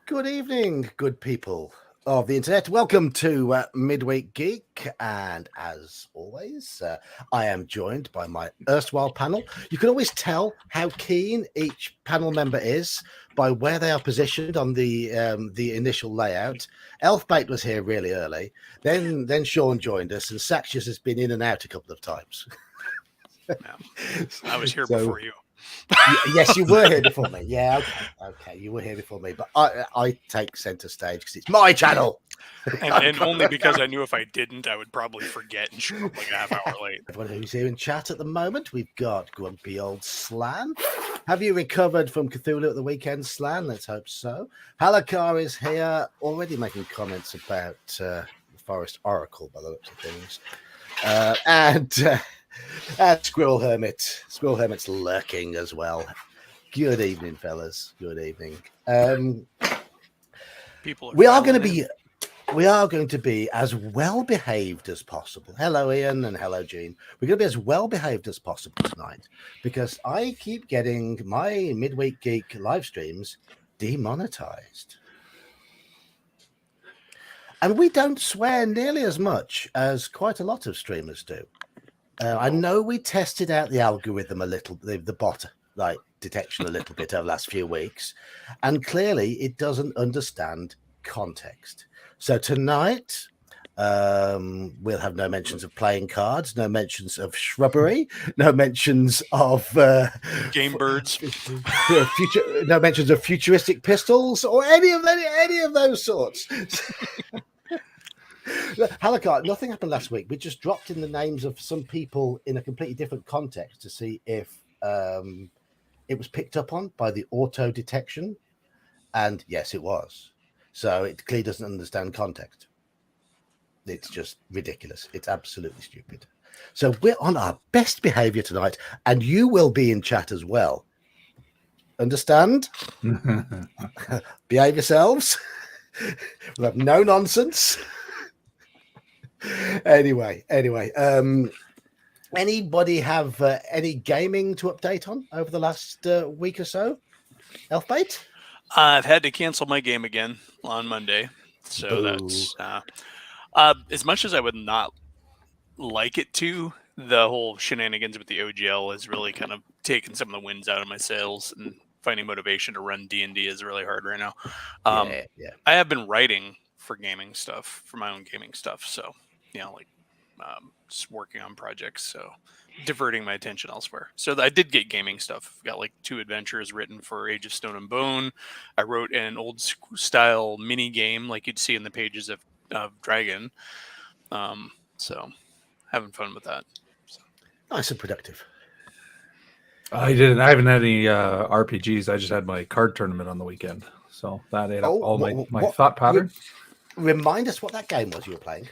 Good evening, good people of the internet. Welcome to Midweek Geek, and as always, I am joined by my erstwhile panel. You can always tell how keen each panel member is by where they are positioned on the initial layout. Elfbait was here really early, then Sean joined us, and Saxius has been in and out a couple of times. Yeah, I was here So before you. yes, you were here before me. Yeah, okay, you were here before me, but I take center stage because it's my channel. And only because I knew if I didn't, I would probably forget and show up like a half hour late. Everyone who's here in chat at the moment, we've got grumpy old Slan. Have you recovered from Cthulhu at the weekend, Slan? Let's hope so. Halakar is here, already making comments about the Forest Oracle by the looks of things. And Squirrel Hermit's lurking as well. Good evening, fellas. Good evening. People are We are going to filing in. be we are going to be as well behaved as possible. Hello, Ian, and hello, Gene. We're going to be as well behaved as possible tonight because I keep getting my Midweek Geek live streams demonetized. And we don't swear nearly as much as quite a lot of streamers do. I know we tested out the algorithm a little, the bot like detection a little bit over the last few weeks, and clearly it doesn't understand context. So tonight, we'll have no mentions of playing cards, no mentions of shrubbery, no mentions of Game birds. no mentions of futuristic pistols or any of those sorts. Halakar, nothing happened last week. We just dropped in the names of some people in a completely different context to see if it was picked up on by the auto detection. And yes, it was. So it clearly doesn't understand context. It's just ridiculous. It's absolutely stupid. So we're on our best behavior tonight, and you will be in chat as well. Understand? Behave yourselves. We'll have no nonsense. Anyway. Anybody have any gaming to update on over the last week or so? Elfbait? I've had to cancel my game again on Monday, so Boo. that's as much as I would not like it to. The whole shenanigans with the OGL has really kind of taken some of the winds out of my sails, and finding motivation to run D&D is really hard right now. Yeah. I have been writing for gaming stuff, for my own gaming stuff, so just working on projects, so diverting my attention elsewhere. So I did get gaming stuff. I've got like 2 adventures written for Age of Stone and Bone. I wrote an old style mini game like you'd see in the pages of Dragon. So having fun with that. So. Nice and productive. I didn't. I haven't had any RPGs. I just had my card tournament on the weekend, so that ate up all my thought pattern. Remind us what that game was you were playing.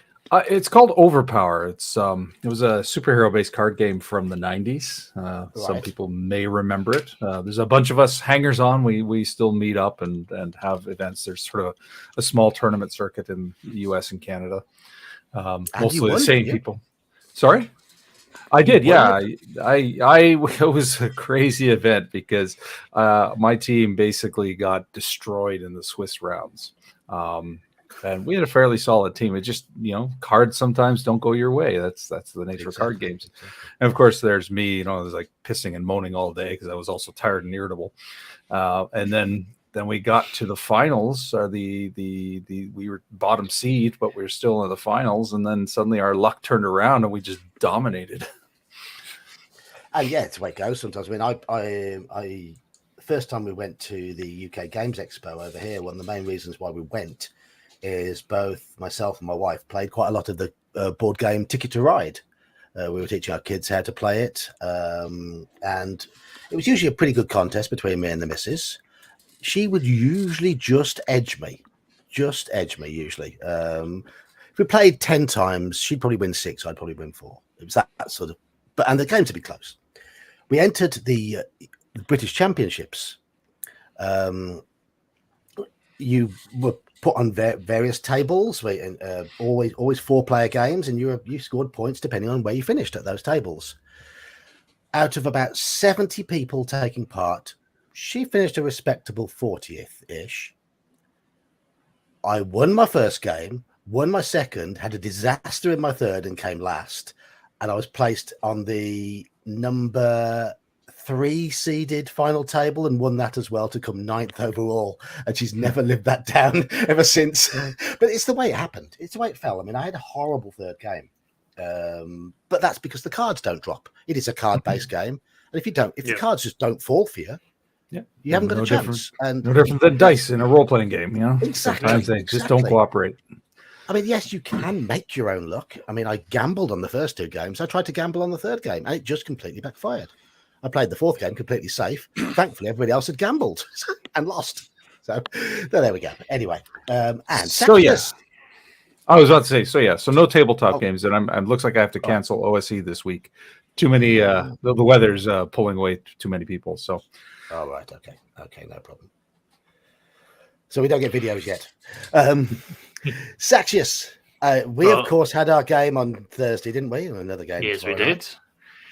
It's called Overpower. It was a superhero-based card game from the 90s. Right. Some people may remember it. There's a bunch of us hangers-on. We still meet up and have events. There's sort of a small tournament circuit in the U.S. and Canada. Mostly the same people. Sorry? I did, yeah. It was a crazy event because my team basically got destroyed in the Swiss rounds. And we had a fairly solid team. It just, cards sometimes don't go your way. That's the nature of card games. And of course, there's me, I was like pissing and moaning all day because I was also tired and irritable. And then we got to the finals. We were bottom seed, but we were still in the finals. And then suddenly our luck turned around and we just dominated. Yeah, it's the way it goes sometimes. I mean, I the first time we went to the UK Games Expo over here, one of the main reasons why we went is both myself and my wife played quite a lot of the board game Ticket to Ride. We were teaching our kids how to play it, and it was usually a pretty good contest between me and the missus. She would usually just edge me usually. If we played 10 times, she'd probably win 6, I'd probably win 4. It was that sort of, and the game to be close. We entered the British Championships. You were put on various tables, always 4-player games, and you scored points depending on where you finished at those tables. Out of about 70 people taking part, she finished a respectable 40th-ish. I won my first game, won my second, had a disaster in my third, and came last. And I was placed on the number 3 seeded final table and won that as well to come 9th overall. And she's never lived that down ever since. But it's the way it happened. It's the way it fell. I mean, I had a horrible third game. But that's because the cards don't drop. It is a card-based game. And if the cards just don't fall for you, you haven't got a chance. And no different than dice in a role-playing game, Exactly. Sometimes they just don't cooperate. I mean, yes, you can make your own luck. I mean, I gambled on the first 2 games. I tried to gamble on the third game, and it just completely backfired. I played the 4th game completely safe. Thankfully, everybody else had gambled and lost. So there we go. Anyway, and so yes, I was about to say so no tabletop games, and I'm looks like I have to cancel OSE this week. Too many. The weather's pulling away too many people. So. All right. Okay. No problem. So we don't get videos yet. Saxius, we of course had our game on Thursday, didn't we? Another game. Yes, we did.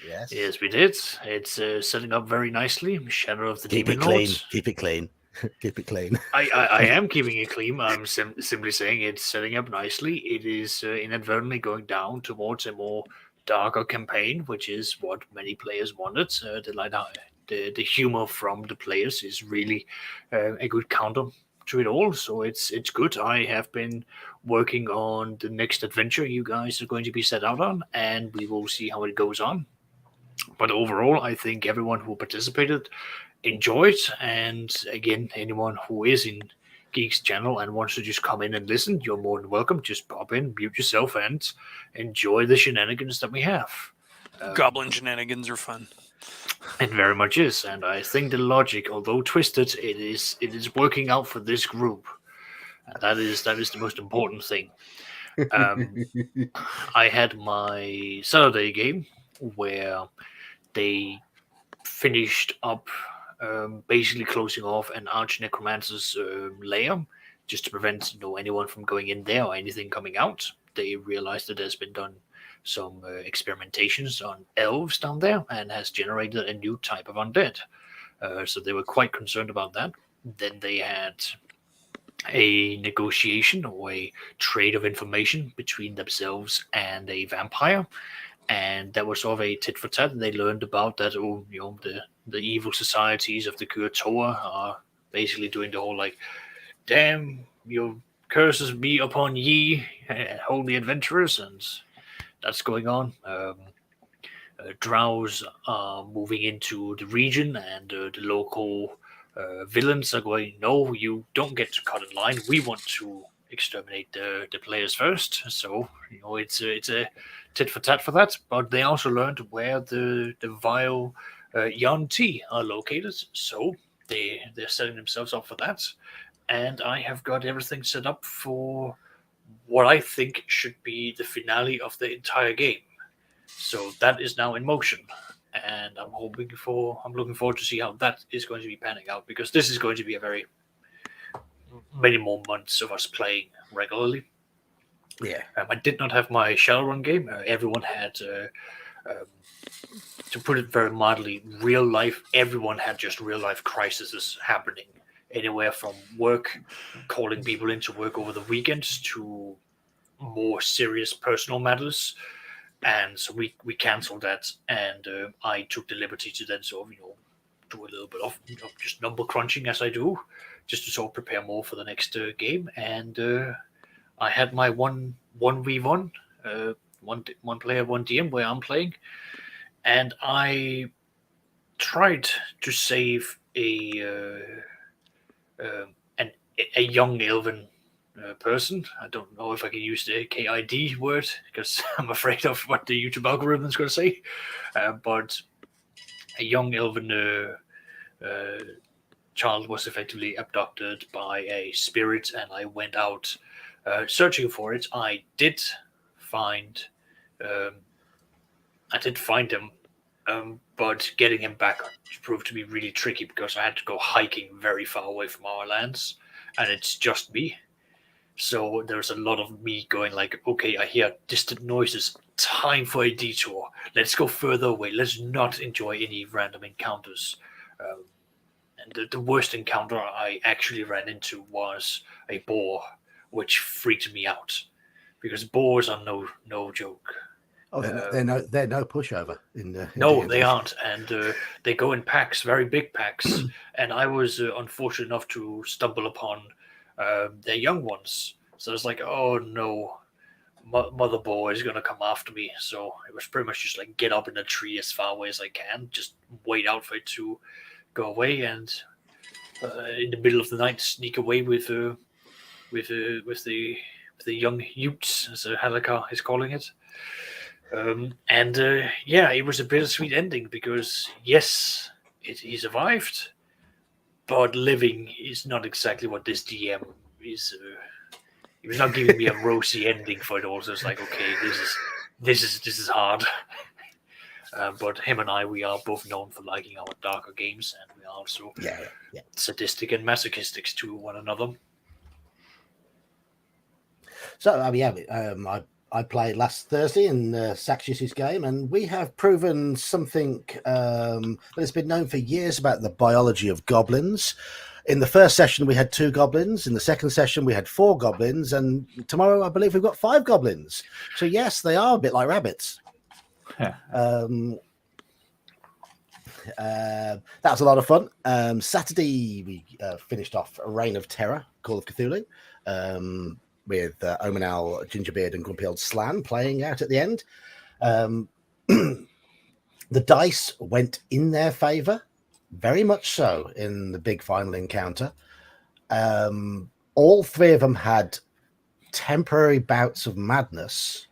Yes, we did. It's setting up very nicely. Shadow of the Demon Lords. Keep it clean. Keep it clean. I am keeping it clean. I'm simply saying it's setting up nicely. It is inadvertently going down towards a more darker campaign, which is what many players wanted. The humor from the players is really a good counter to it all, so it's good. I have been working on the next adventure you guys are going to be set out on, and we will see how it goes on. But overall, I think everyone who participated enjoyed, and again, anyone who is in Geek's channel and wants to just come in and listen, you're more than welcome. Just pop in, mute yourself, and enjoy the shenanigans that we have. Goblin shenanigans are fun. It very much is, and I think the logic, although twisted, it is working out for this group. And that is the most important thing. I had my Saturday game where they finished up basically closing off an arch necromancer's lair, just to prevent anyone from going in there or anything coming out. They realized that there's been done some experimentations on elves down there and has generated a new type of undead. So they were quite concerned about that. Then they had a negotiation or a trade of information between themselves and a vampire. And that was sort of a tit for tat. They learned about that, the evil societies of the Kuratoa are basically doing the whole damn, your curses be upon ye, holy adventurers, and that's going on. Drows are moving into the region, and the local villains are going, no, you don't get to cut in line. We want to exterminate the players first. So, it's a tit for tat for that. But they also learned where the vile Yuan-Ti are located. So they're setting themselves up for that. And I have got everything set up for what I think should be the finale of the entire game. So that is now in motion, and I'm looking forward to see how that is going to be panning out, because this is going to be many more months of us playing regularly. Yeah. I did not have my Shadowrun game. Everyone had, to put it very mildly, real life. Everyone had just real life crises happening. Anywhere from work, calling people into work over the weekends, to more serious personal matters. And so we cancelled that, and I took the liberty to then sort of, do a little bit of just number crunching as I do, just to sort of prepare more for the next game. And I had my 1v1, one player, one DM, where I'm playing, and I tried to save a young elven person. I don't know if I can use the KID word, because I'm afraid of what the YouTube algorithm is going to say. But a young elven child was effectively abducted by a spirit, and I went out searching for it. I did find him, but getting him back proved to be really tricky, because I had to go hiking very far away from our lands, and it's just me. So there's a lot of me going okay, I hear distant noises, time for a detour. Let's go further away. Let's not enjoy any random encounters. And the worst encounter I actually ran into was a boar which freaked me out because boars are no joke. Oh, they're no pushover in No, D&D. they aren't, and they go in packs, very big packs. And I was unfortunate enough to stumble upon their young ones. So it's like, oh no, mother boar is gonna come after me. So it was pretty much just like get up in a tree as far away as I can, just wait out for it to go away, and in the middle of the night sneak away with the young Utes, as Halakar is calling it. Yeah, it was a bittersweet ending because yes, he survived, but living is not exactly what this DM is. He was not giving me a rosy ending for it all. So it's like, okay, this is hard. But him and I, we are both known for liking our darker games, and we are also sadistic and masochistic to one another. So I played last Thursday in Saxius's game, and we have proven something that has been known for years about the biology of goblins. In the first session, we had 2 goblins. In the second session, we had 4 goblins. And tomorrow, I believe we've got 5 goblins. So, yes, they are a bit like rabbits. That was a lot of fun. Saturday, we finished off a Reign of Terror, Call of Cthulhu, with Omenal, Gingerbeard, and Grumpy Old Slan playing out at the end. The dice went in their favour. Very much so in the big final encounter. All 3 of them had temporary bouts of madness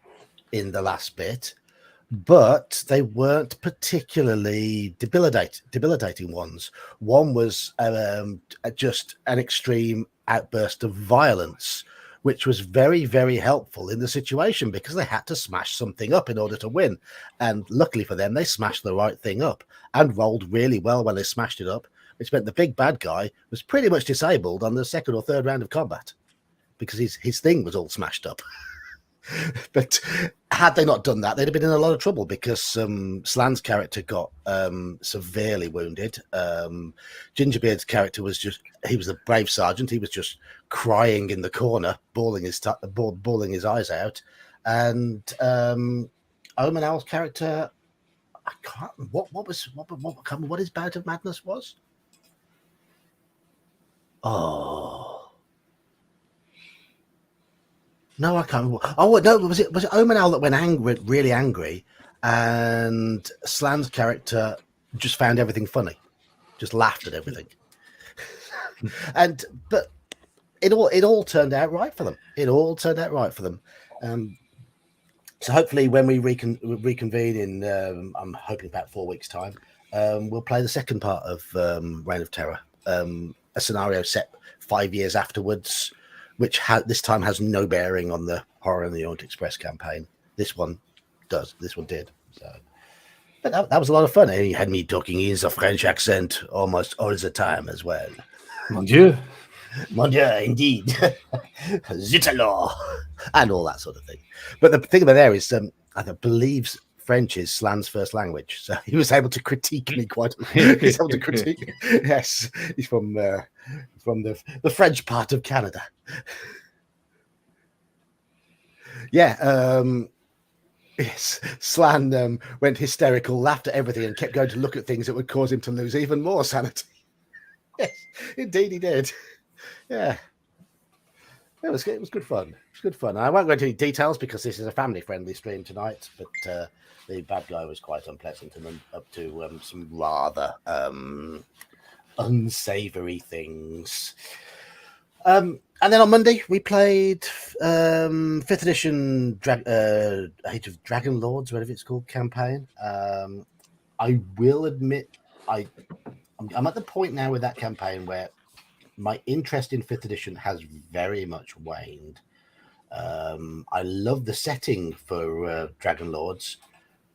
in the last bit, but they weren't particularly debilitating ones. One was just an extreme outburst of violence, which was very, very helpful in the situation because they had to smash something up in order to win. And luckily for them, they smashed the right thing up and rolled really well when they smashed it up, which meant the big bad guy was pretty much disabled on the second or third round of combat because his thing was all smashed up. But had they not done that, they'd have been in a lot of trouble because Slan's character got severely wounded. Gingerbeard's character was he was a brave sergeant. He was just crying in the corner, bawling his eyes out. And Omenal's character, I can't. What his bout of madness was? Oh. No, I can't remember. Oh, no, was it Omenal that went really angry, and Slan's character just found everything funny, just laughed at everything, but it all turned out right for them. It all turned out right for them. So hopefully, when we reconvene in, I'm hoping about 4 weeks' time, we'll play the second part of Reign of Terror, a scenario set 5 years afterwards, which this time has no bearing on the Horror in the Orient Express campaign. This one does. This one did. So, but that was a lot of fun. And he had me talking in a French accent almost all the time as well. Mon Dieu. Mon Dieu, indeed. Zit alors. And all that sort of thing. But the thing about there is, I believe French is Slan's first language, so he was able to critique me quite. He's able to critique. Yes, he's from the French part of Canada. Yeah, yes. Slan went hysterical, laughed at everything, and kept going to look at things that would cause him to lose even more sanity. Yes, indeed he did. Yeah. It was good fun. It was good fun. I won't go into any details because this is a family-friendly stream tonight, but the bad guy was quite unpleasant and up to some rather unsavory things. And then on Monday we played 5th edition Age of Dragon Lords, whatever it's called, campaign. I will admit I'm at the point now with that campaign where my interest in 5th edition has very much waned. I love the setting for Dragon Lords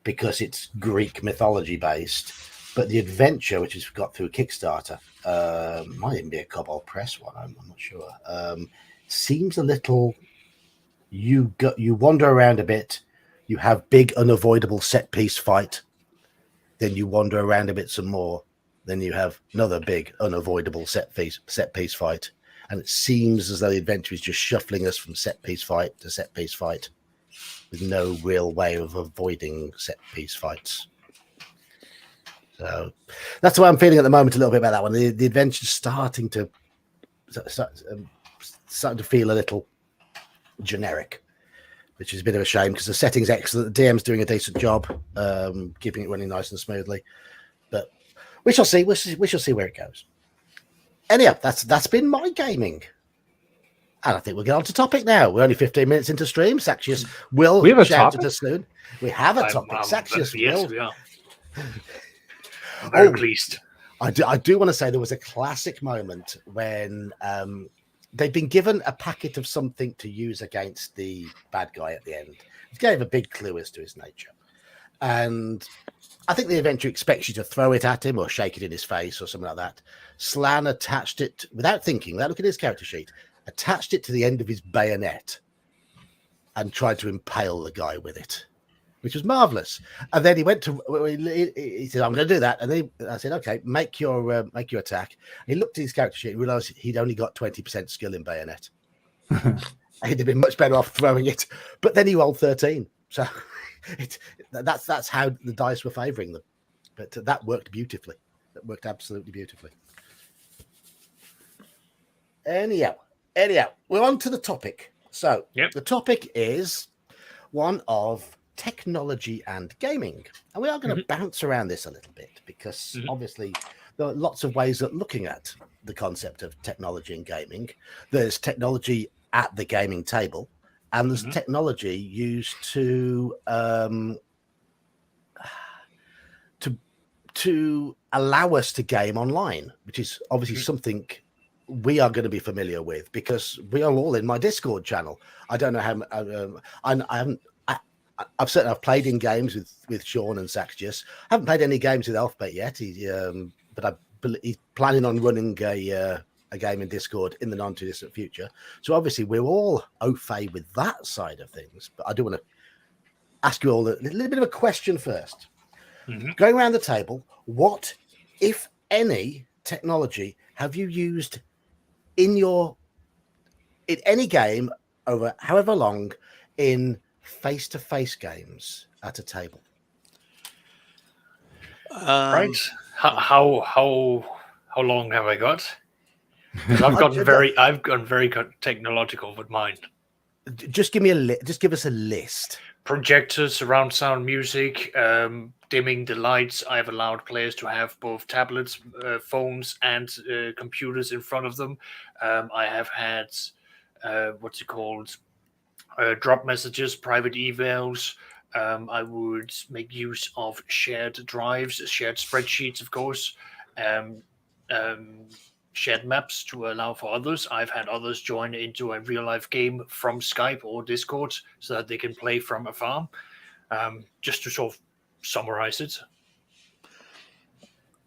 because it's Greek mythology based, but the adventure, which is got through Kickstarter, might even be a Cobalt Press one, I'm not sure, seems a little, you wander around a bit, you have big unavoidable set piece fight, then you wander around a bit some more, then you have another big unavoidable set piece fight, and it seems as though the adventure is just shuffling us from set piece fight to set piece fight, with no real way of avoiding set piece fights. So that's the way I'm feeling at the moment a little bit about that one. The adventure's starting to feel a little generic, which is a bit of a shame because the setting's excellent. The DM's doing a decent job, keeping it running nice and smoothly. But we shall see. We shall see where it goes. Anyhow, that's been my gaming. And I think we'll get on to topic now. We're only 15 minutes into stream. Saxius will we have a shout topic? at us soon. We have a topic. Saxius yes, will. we are. I'm very pleased. I do want to say there was a classic moment when they'd been given a packet of something to use against the bad guy at the end. It gave a big clue as to his nature. And I think the adventure expects you to throw it at him or shake it in his face or something like that. Slan attached it without thinking, without looking at his character sheet, attached it to the end of his bayonet and tried to impale the guy with it, which was marvelous. And then he went to, he said, I'm going to do that. And then I said, okay, make your attack. And he looked at his character sheet and realized he'd only got 20% skill in bayonet. He'd have been much better off throwing it. But then he rolled 13. So that's how the dice were favoring them. But that worked beautifully. That worked absolutely beautifully. Anyhow, we're on to the topic. So The topic is one of technology and gaming. And we are going to bounce around this a little bit because obviously there are lots of ways of looking at the concept of technology and gaming. There's technology at the gaming table, and there's technology used to allow us to game online, which is obviously something we are going to be familiar with because we are all in my Discord channel. I don't know how I've played in games with Sean and Saxius. I haven't played any games with Elfbait yet. But he's planning on running a game in Discord in the non-too-distant future. So obviously we're all au fait with that side of things. But I do want to ask you all a little bit of a question first. Going around the table, what, if any, technology have you used in any game over however long in face-to-face games at a table? Right? How long have I got? Because I've gotten very technological with mine. Just give me just give us a list. Projectors, surround sound, music, dimming the lights. I've allowed players to have both tablets, phones, and computers in front of them. I have had drop messages, private emails. I would make use of shared drives, shared spreadsheets, of course, shared maps to allow for others. I've had others join into a real-life game from Skype or Discord so that they can play from afar. Just to sort of summarize it.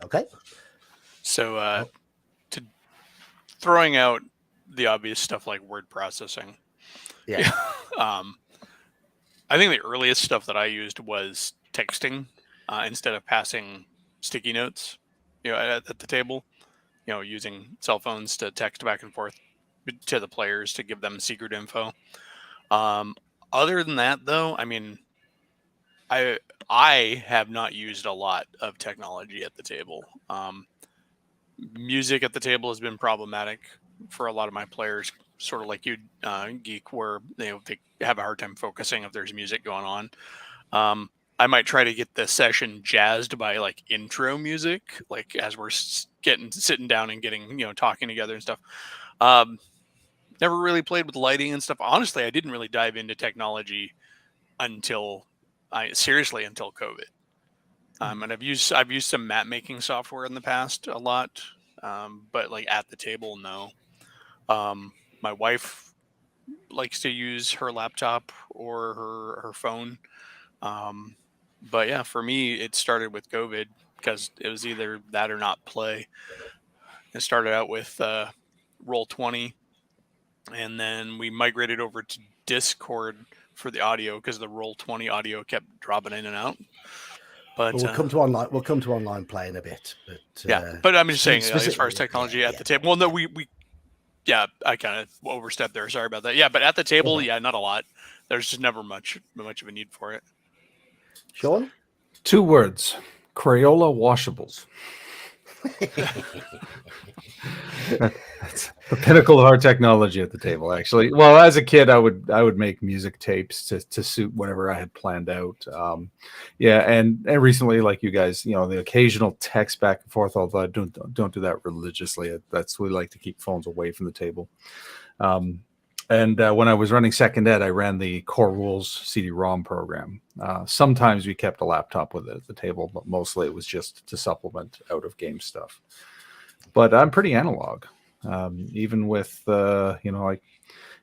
Okay. So throwing out the obvious stuff like word processing. Yeah. I think the earliest stuff that I used was texting instead of passing sticky notes, at the table, using cell phones to text back and forth to the players to give them secret info. Other than that, though, I mean, I have not used a lot of technology at the table. Music at the table has been problematic for a lot of my players, sort of like you, Geek, where they have a hard time focusing if there's music going on. I might try to get the session jazzed by like intro music, like as we're sitting down and getting, talking together and stuff. Never really played with lighting and stuff. Honestly, I didn't really dive into technology until COVID. And I've used some map making software in the past a lot, but like at the table, no. My wife likes to use her laptop or her phone. But yeah, for me, it started with COVID because it was either that or not play. It started out with Roll20, and then we migrated over to Discord for the audio because the Roll20 audio kept dropping in and out. But we'll come to online. We'll come to online play in a bit. But but I'm just saying, as far as technology at the table. Well, no, we yeah, I kind of overstepped there. Sorry about that. Yeah, but at the table, yeah, not a lot. There's just never much of a need for it. Sean? 2 words: Crayola washables. That's the pinnacle of our technology at the table, actually. Well, as a kid, I would make music tapes to suit whatever I had planned out. Yeah, and recently, like you guys, the occasional text back and forth. Although I don't do that religiously. That's we like to keep phones away from the table. And when I was running Second Ed, I ran the Core Rules CD-ROM program. Sometimes we kept a laptop with it at the table, but mostly it was just to supplement out of game stuff. But I'm pretty analog, even with I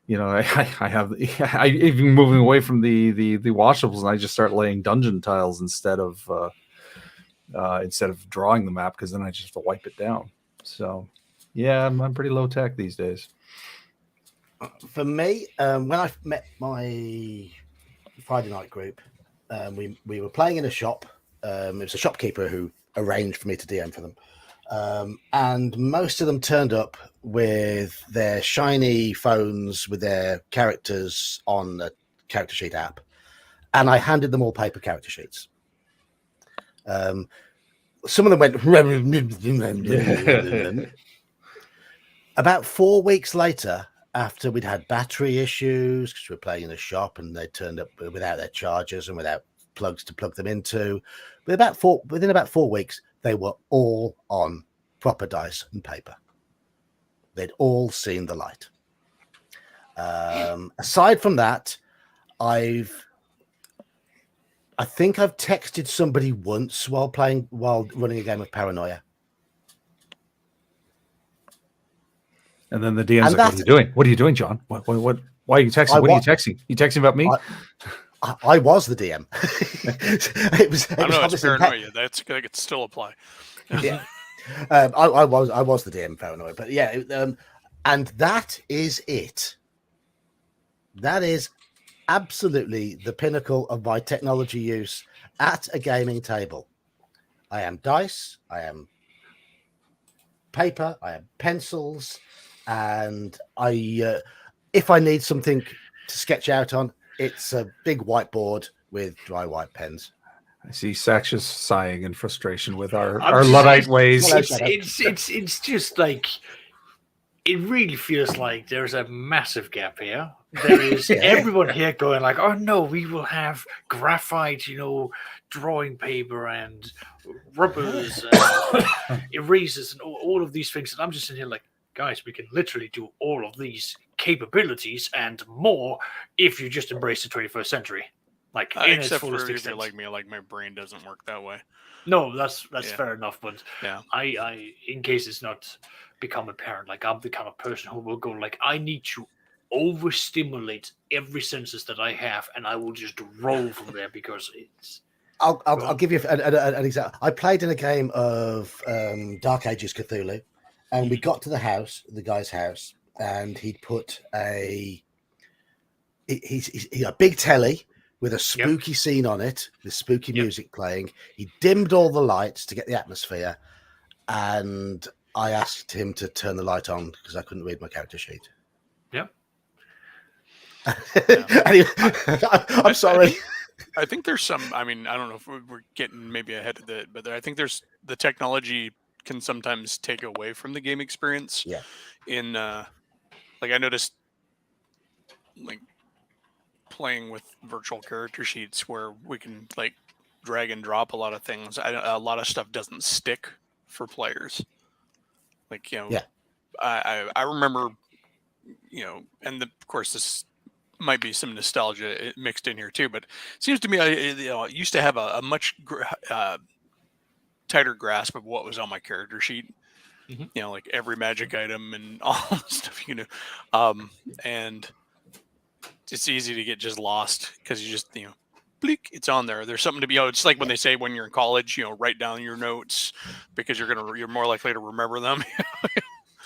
have I even moving away from the washables, and I just start laying dungeon tiles instead of drawing the map, because then I just have to wipe it down. So yeah, I'm pretty low tech these days. For me, when I met my Friday night group, we were playing in a shop. It was a shopkeeper who arranged for me to DM for them. And most of them turned up with their shiny phones with their characters on a character sheet app. And I handed them all paper character sheets. Some of them went... About 4 weeks later, after we'd had battery issues, because we were playing in a shop and they turned up without their chargers and without plugs to plug them into, within about 4 weeks, they were all on proper dice and paper. They'd all seen the light. Aside from that, I think I've texted somebody once while running a game of Paranoia. And then the DM's like, "What are you doing? What are you doing, John? What? Why are you texting? What are you texting? You texting about me?" I was the DM. I don't know. It's Paranoia. That could still apply. Yeah. I was the DM Paranoia, but yeah, and that is it. That is absolutely the pinnacle of my technology use at a gaming table. I am dice, I am paper, I am pencils, and if I need something to sketch out on, it's a big whiteboard with dry white pens. I see Saksha's sighing in frustration with our Luddite ways. It's just like, it really feels like there's a massive gap here. There is everyone here going like, "Oh no, we will have graphite, drawing paper and rubbers, and erasers, and all of these things." And I'm just sitting here like, guys, we can literally do all of these capabilities and more if you just embrace the 21st century. Like, except for if you're like me, like my brain doesn't work that way. No, that's fair enough. But yeah, I in case it's not become apparent, like, I'm the kind of person who will go like, I need to overstimulate every senses that I have, and I will just roll from there, because it's. I'll give you an example. I played in a game of Dark Ages Cthulhu, and we got to the guy's house, and he'd put a big telly with a spooky scene on it, with spooky music playing. He dimmed all the lights to get the atmosphere, and I asked him to turn the light on because I couldn't read my character sheet. Yep. Anyway, I'm sorry. I think there's some. I mean, I don't know if we're getting maybe ahead of it, but I think there's the technology can sometimes take away from the game experience. Yeah. In like, I noticed, like, playing with virtual character sheets where we can like drag and drop a lot of things. A lot of stuff doesn't stick for players. Like, I remember, and of course this might be some nostalgia mixed in here too, but it seems to me I used to have a much tighter grasp of what was on my character sheet. Mm-hmm. Like every magic item and all the stuff and it's easy to get just lost because you just bleak, it's on there. There's something to be. It's like when they say when you're in college, write down your notes because you're more likely to remember them.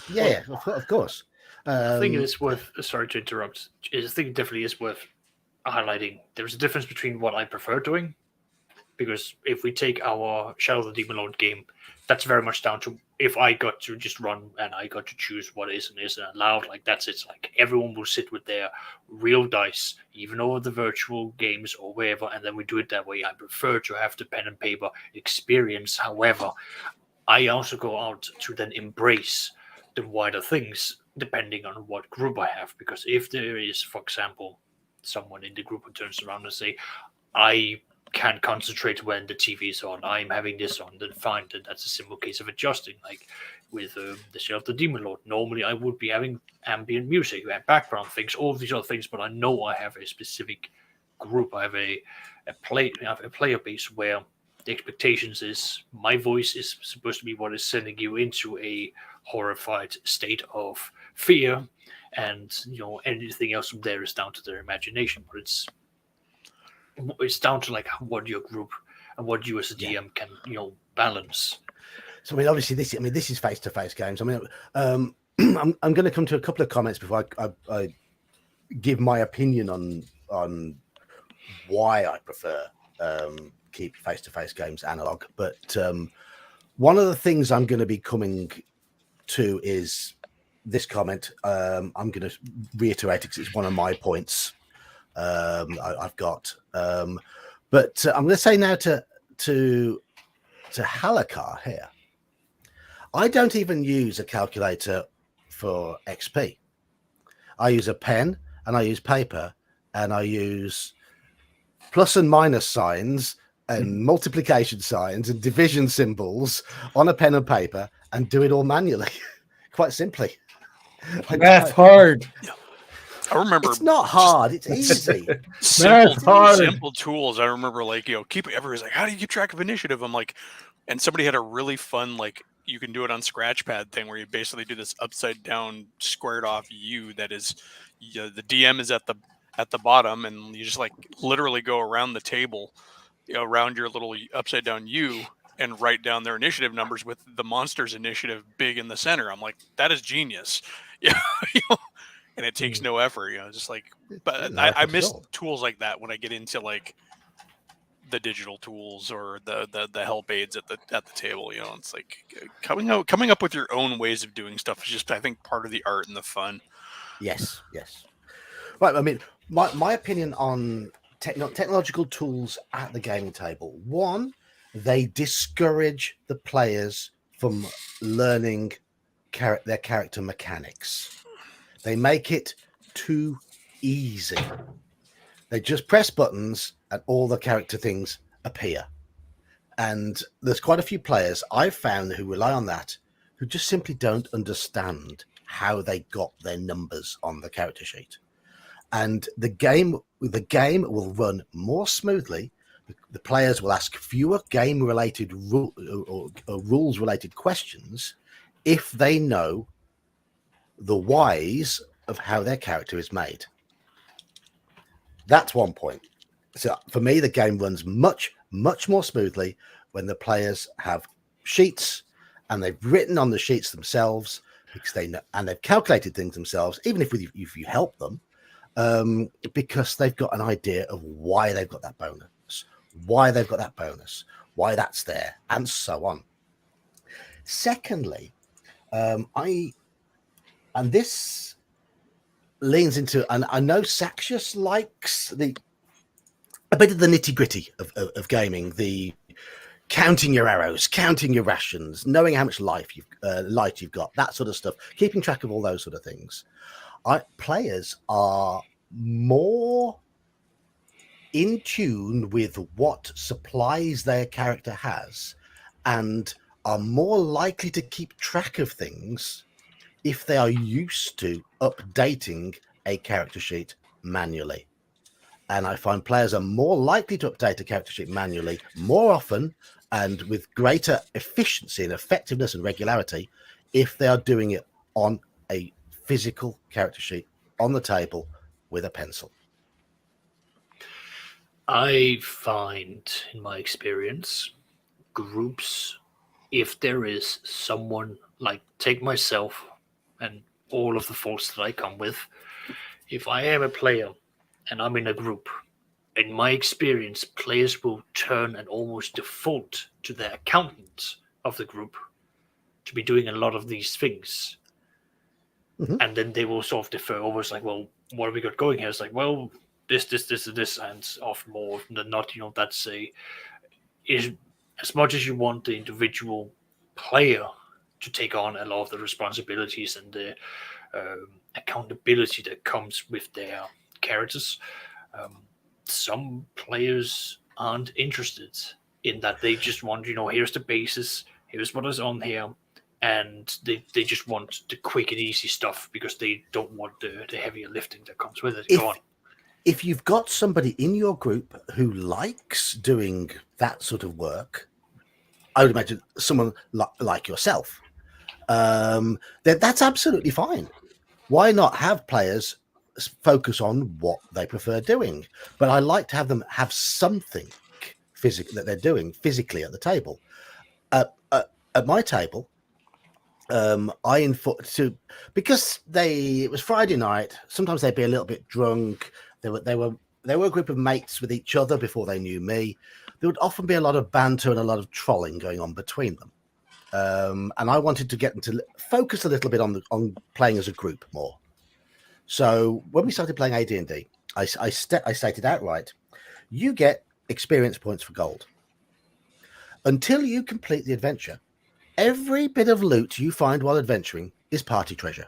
Yeah, of course. I think it is worth. Sorry to interrupt. I think it definitely is worth highlighting. There's a difference between what I prefer doing Because if we take our Shadow of the Demon Lord game, that's very much down to if I got to just run and I got to choose what is and isn't allowed, like that's it. Like everyone will sit with their real dice, even over the virtual games or wherever, and then we do it that way. I prefer to have the pen and paper experience. However, I also go out to then embrace the wider things depending on what group I have. Because if there is, for example, someone in the group who turns around and say, I can't concentrate when the TV is on, I'm having this on, then fine, then that's a simple case of adjusting. Like with the Shadow of the Demon Lord, normally I would be having ambient music, background things, all of these other things, but I know I have a specific group. I have a player base where the expectations is my voice is supposed to be what is sending you into a horrified state of fear, and anything else from there is down to their imagination. But it's down to like what your group and what you as a DM can balance. So I mean, obviously this is face-to-face games. I mean, I'm going to come to a couple of comments before I give my opinion on why I prefer keep face-to-face games analog. But one of the things I'm going to be coming to is this comment. I'm going to reiterate it because it's one of my points I've got. But I'm going to say now to Halakar here, I don't even use a calculator for XP. I use a pen and I use paper and I use plus and minus signs and multiplication signs and division symbols on a pen and paper and do it all manually, quite simply. Math hard. I remember it's not hard. It's easy. Simple tools. I remember everybody's like, how do you keep track of initiative? I'm like, and somebody had a really fun, like, you can do it on Scratchpad thing where you basically do this upside down squared off U that is, the DM is at the bottom, and you just like literally go around the table, around your little upside down U, and write down their initiative numbers with the monster's initiative big in the center. I'm like, that is genius. Yeah. And it takes no effort, just like, but I miss tools like that when I get into like the digital tools or the help aids at the table. It's like coming up with your own ways of doing stuff is just, I think, part of the art and the fun. Yes. Right. I mean, my opinion on technological tools at the gaming table. One, they discourage the players from learning their character mechanics. They make it too easy. They just press buttons and all the character things appear. And there's quite a few players I've found who rely on that, who just simply don't understand how they got their numbers on the character sheet. And the game will run more smoothly. The players will ask fewer game-related or rules-related questions if they know the whys of how their character is made. That's one point. So for me, the game runs much, much more smoothly when the players have sheets and they've written on the sheets themselves because they know, and they've calculated things themselves, even if you help them, because they've got an idea of why they've got that bonus, why that's there, and so on. Secondly, and this leans into, and I know Saxius likes a bit of the nitty gritty of gaming, the counting your arrows, counting your rations, knowing how much light you've got, that sort of stuff, keeping track of all those sort of things. Players are more in tune with what supplies their character has and are more likely to keep track of things if they are used to updating a character sheet manually. And I find players are more likely to update a character sheet manually more often and with greater efficiency and effectiveness and regularity if they are doing it on a physical character sheet on the table with a pencil. I find, in my experience, groups, if there is someone, like, take myself and all of the faults that I come with, if I am a player and I'm in a group in my experience, players will turn and almost default to the accountant of the group to be doing a lot of these things. Mhm. And then they will sort of defer over. It's like, well, what have we got going here? It's like, well, this, and often more than not, that's is as much as you want the individual player to take on a lot of the responsibilities and the accountability that comes with their characters. Some players aren't interested in that. They just want, here's the basis, here's what is on here, and they just want the quick and easy stuff because they don't want the heavier lifting that comes with it. Go on. If you've got somebody in your group who likes doing that sort of work, I would imagine someone like yourself, then that's absolutely fine. Why not have players focus on what they prefer doing? But I like to have them have something physical that they're doing physically at the table. At my table, because it was Friday night. Sometimes they'd be a little bit drunk. They were a group of mates with each other before they knew me. There would often be a lot of banter and a lot of trolling going on between them. And I wanted to get them to focus a little bit on playing as a group more. So when we started playing AD&D, I stated outright, you get experience points for gold. Until you complete the adventure, every bit of loot you find while adventuring is party treasure.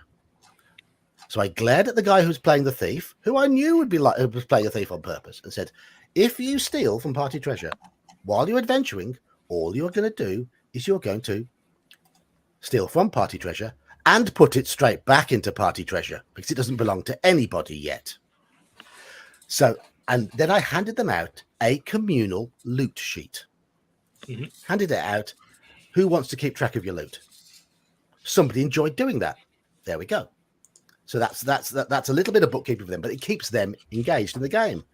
So I glared at the guy who's playing the thief, who I knew was playing a thief on purpose, and said, if you steal from party treasure while you're adventuring, all you're going to do is you're going to steal from party treasure and put it straight back into party treasure because it doesn't belong to anybody yet. So, and then I handed them out a communal loot sheet. Mm-hmm. Handed it out. Who wants to keep track of your loot? Somebody enjoyed doing that. There we go. So that's a little bit of bookkeeping for them, but it keeps them engaged in the game.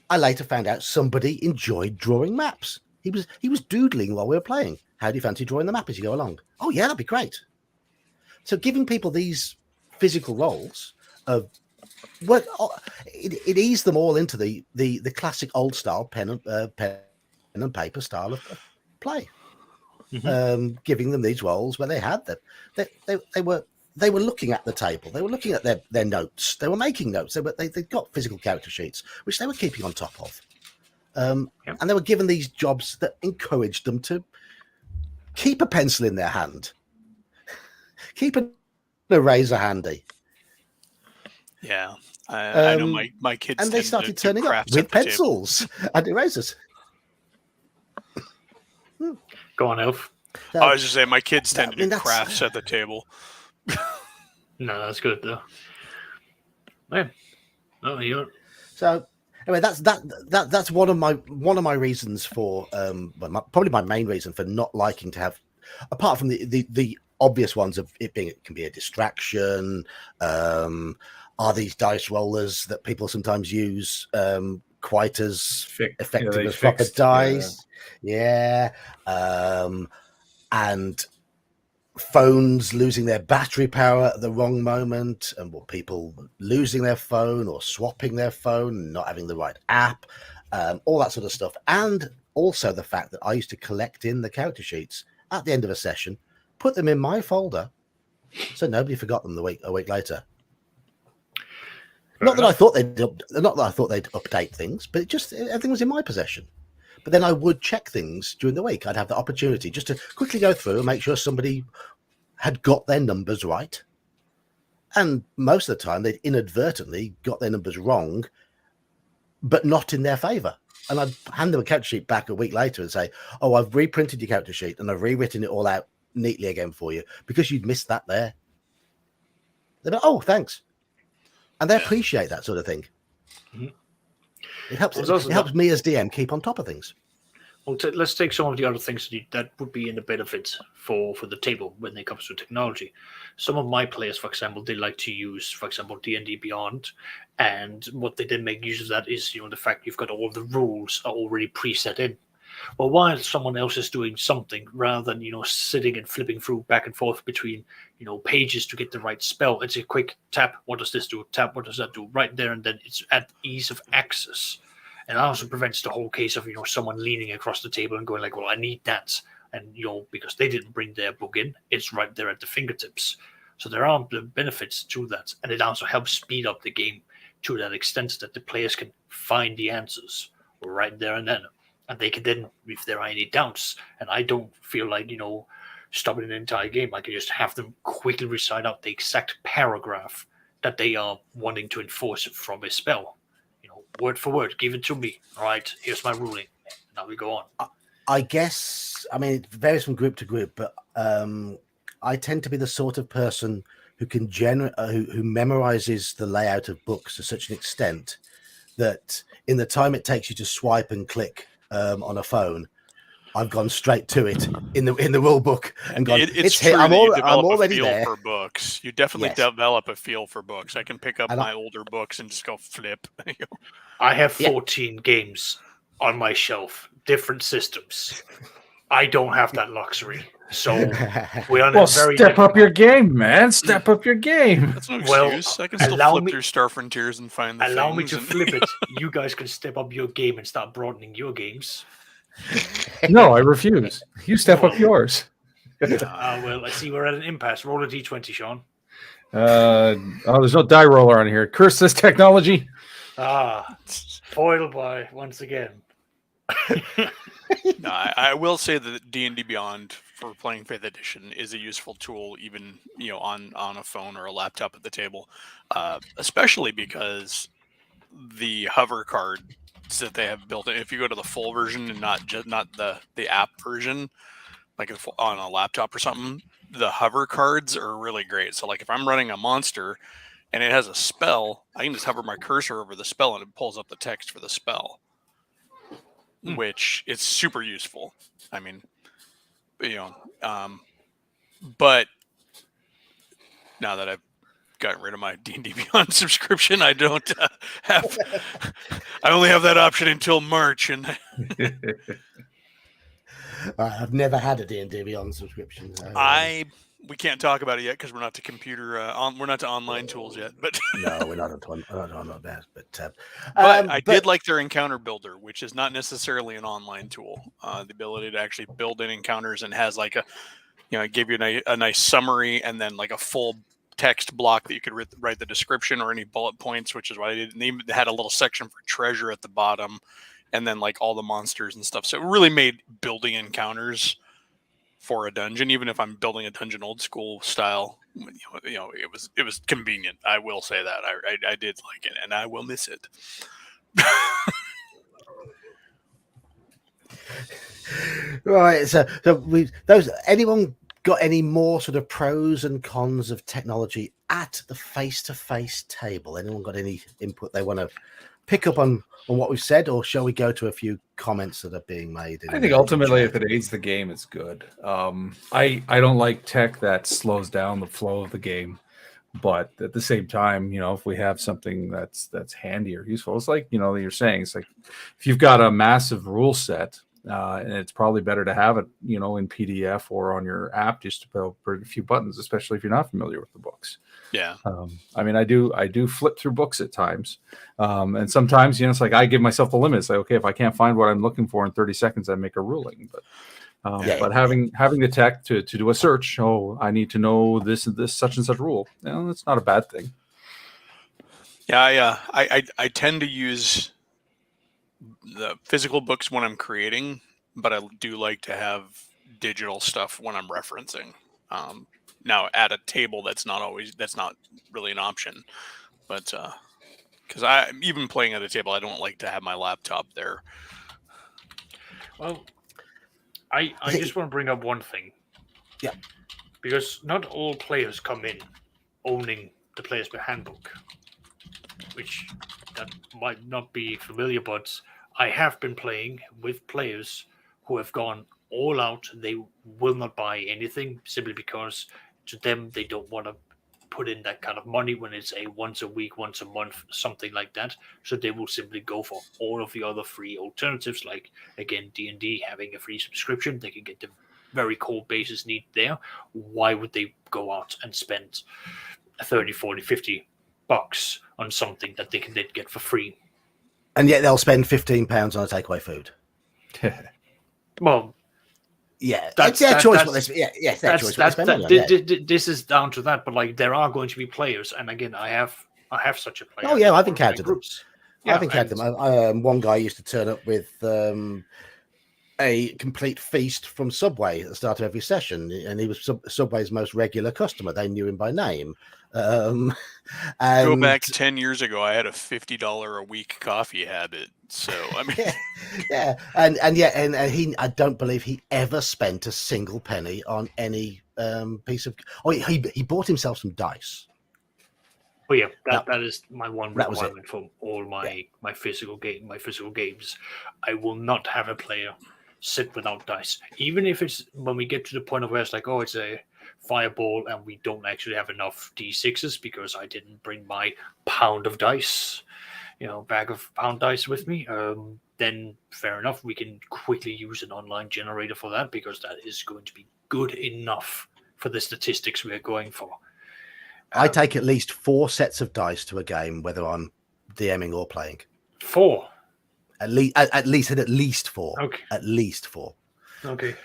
I later found out somebody enjoyed drawing maps. He was doodling while we were playing. How do you fancy drawing the map as you go along? Oh yeah, that'd be great. So giving people these physical roles of it eased them all into the classic old style pen and paper style of play. Mm-hmm. Giving them these roles where they had them. They were looking at the table. They were looking at their notes. They were making notes. They got physical character sheets, which they were keeping on top of. And they were given these jobs that encouraged them to keep a pencil in their hand, keep an eraser handy. Yeah, I know my kids. And they started turning up with pencils and erasers. Go on, Elf. So, I was just saying, my kids tend to do crafts at the table. No, that's good though. Man, oh, you're so. Anyway, that's one of my reasons for probably my main reason for not liking to have, apart from the obvious ones of it can be a distraction. Are these dice rollers that people sometimes use quite as effective as proper dice? Yeah. And phones losing their battery power at the wrong moment, and people losing their phone or swapping their phone, not having the right app, all that sort of stuff. And also the fact that I used to collect in the character sheets at the end of a session, put them in my folder, so nobody forgot them a week later. Not that I thought they'd update things, but everything was in my possession. But then I would check things during the week. I'd have the opportunity just to quickly go through and make sure somebody had got their numbers right. And most of the time, they'd inadvertently got their numbers wrong, but not in their favor. And I'd hand them a character sheet back a week later and say, oh, I've reprinted your character sheet and I've rewritten it all out neatly again for you because you'd missed that there. They're like, oh, thanks. And they appreciate that sort of thing. Mm-hmm. It helps me as DM keep on top of things. Well, let's take some of the other things that would be in the benefit for the table when it comes to technology. Some of my players, for example, they like to use, for example, D&D Beyond, and what they then make use of that is, the fact you've got all the rules are already preset in. Well, while someone else is doing something, rather than sitting and flipping through back and forth between pages to get the right spell, it's a quick tap. What does this do? Tap. What does that do? Right there, and then it's at ease of access. And it also prevents the whole case of, someone leaning across the table and going like, well, I need that. And, because they didn't bring their book in, it's right there at the fingertips. So there are benefits to that. And it also helps speed up the game to that extent that the players can find the answers right there and then. And they can then, if there are any doubts, and I don't feel like, stopping an entire game, I can just have them quickly recite out the exact paragraph that they are wanting to enforce from a spell. Word for word, give it to me. All right, here's my ruling. Now we go on. I guess, I mean, it varies from group to group, but I tend to be the sort of person who can who memorizes the layout of books to such an extent that in the time it takes you to swipe and click on a phone, I've gone straight to it in the rule book and gone. It's true. I'm a already feel there. For books. You definitely develop a feel for books. I can pick up my older books and just go flip. I have 14 games on my shelf, different systems. I don't have that luxury. So we're on a very step up your game, man. Step up your game. That's no excuse. I can still flip through Star Frontiers and find the Allow me things to flip it. You guys can step up your game and start broadening your games. No, I refuse. You step up yours. Well, I see we're at an impasse. Roll a d20, Sean. There's no die roller on here. Curse this technology. Foiled by once again. No, I will say that D&D Beyond for playing 5th edition is a useful tool, even on a phone or a laptop at the table, especially because the hover cards that they have built in. If you go to the full version and not the app version, like on a laptop or something, the hover cards are really great. So like if I'm running a monster and it has a spell, I can just hover my cursor over the spell and it pulls up the text for the spell, which is super useful. I mean, but now that I've gotten rid of my D&D Beyond subscription, I don't have. I only have that option until March, and I've never had a D&D Beyond subscription. So, we can't talk about it yet because we're not to computer. We're not to online tools yet. But no, we're not on that. But I did like their encounter builder, which is not necessarily an online tool. The ability to actually build in encounters and has like it gave you a nice summary and then like a full text block that you could write the description or any bullet points, which is what I did. And they even had a little section for treasure at the bottom, and then like all the monsters and stuff. So it really made building encounters for a dungeon, even if I'm building a dungeon old school style, it was convenient. I will say that I did like it, and I will miss it. Right. So anyone got any more sort of pros and cons of technology at the face-to-face table? Anyone got any input they want to pick up on what we've said, or shall we go to a few comments that are being made? I think ultimately, if it aids the game, it's good. I don't like tech that slows down the flow of the game, but at the same time, if we have something that's handy or useful, it's like you're saying, it's like if you've got a massive rule set. And it's probably better to have it, in PDF or on your app, just to put a few buttons, especially if you're not familiar with the books. Yeah. I mean, I do flip through books at times. And sometimes, it's like I give myself the limit. It's like, okay, if I can't find what I'm looking for in 30 seconds, I make a ruling. But having the tech to do a search, I need to know this and this, such and such rule. That's not a bad thing. Yeah, I tend to use the physical books when I'm creating, but I do like to have digital stuff when I'm referencing. Now at a table, that's not really an option, but because even playing at a table, I don't like to have my laptop there. Well, I just want to bring up one thing. Yeah. Because not all players come in owning the player's handbook, which that might not be familiar, but I have been playing with players who have gone all out. They will not buy anything simply because to them, they don't want to put in that kind of money when it's a once a week, once a month, something like that. So they will simply go for all of the other free alternatives, like, again, D&D having a free subscription. They can get the very core basis need there. Why would they go out and spend 30, 40, 50 bucks on something that they can then get for free? And yet they'll spend £15 on a takeaway food. Well, yeah, that's their that, choice. that's, It's their choice. that's, What they spend that, money on. this is down to that, but like there are going to be players, and again, I have such a player. Oh yeah, in I've one of my encountered them. groups. Yeah, I've encountered them. One guy used to turn up with a complete feast from Subway at the start of every session, and he was Subway's most regular customer. They knew him by name. And Go back 10 years ago, I had a $50 a week coffee habit. So I mean, yeah, and he, I don't believe he ever spent a single penny on any piece of. Oh, he bought himself some dice. Oh yeah, that is my one requirement for all my physical games. I will not have a player sit without dice, even if it's when we get to the point of where it's like, oh, it's a fireball, and we don't actually have enough d6s because I didn't bring my pound of dice, bag of pound dice with me. Then fair enough, we can quickly use an online generator for that because that is going to be good enough for the statistics we are going for. I take at least 4 sets of dice to a game, whether I'm DMing or playing. 4? At least 4. Okay. At least 4. Okay.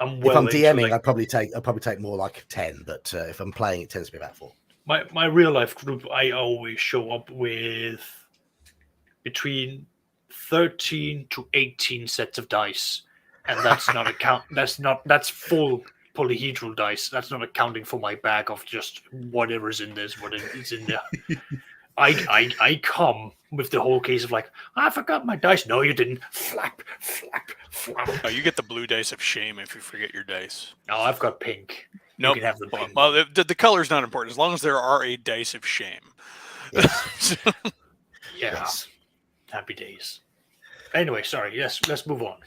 If I'm DMing, I'd probably take more like 10, but if I'm playing, it tends to be about 4. My real life group, I always show up with between 13 to 18 sets of dice, and that's not that's full polyhedral dice. That's not accounting for my bag of just whatever's in this, what is in there. I come with the whole case of like, I forgot my dice. No, you didn't. Flap, flap, flap. Oh, you get the blue dice of shame if you forget your dice. No, I've got pink. Nope. You can have the pink. Well, the color's not important as long as there are a dice of shame. Yes. Yeah. Yes. Happy days. Anyway, sorry. Yes, let's move on.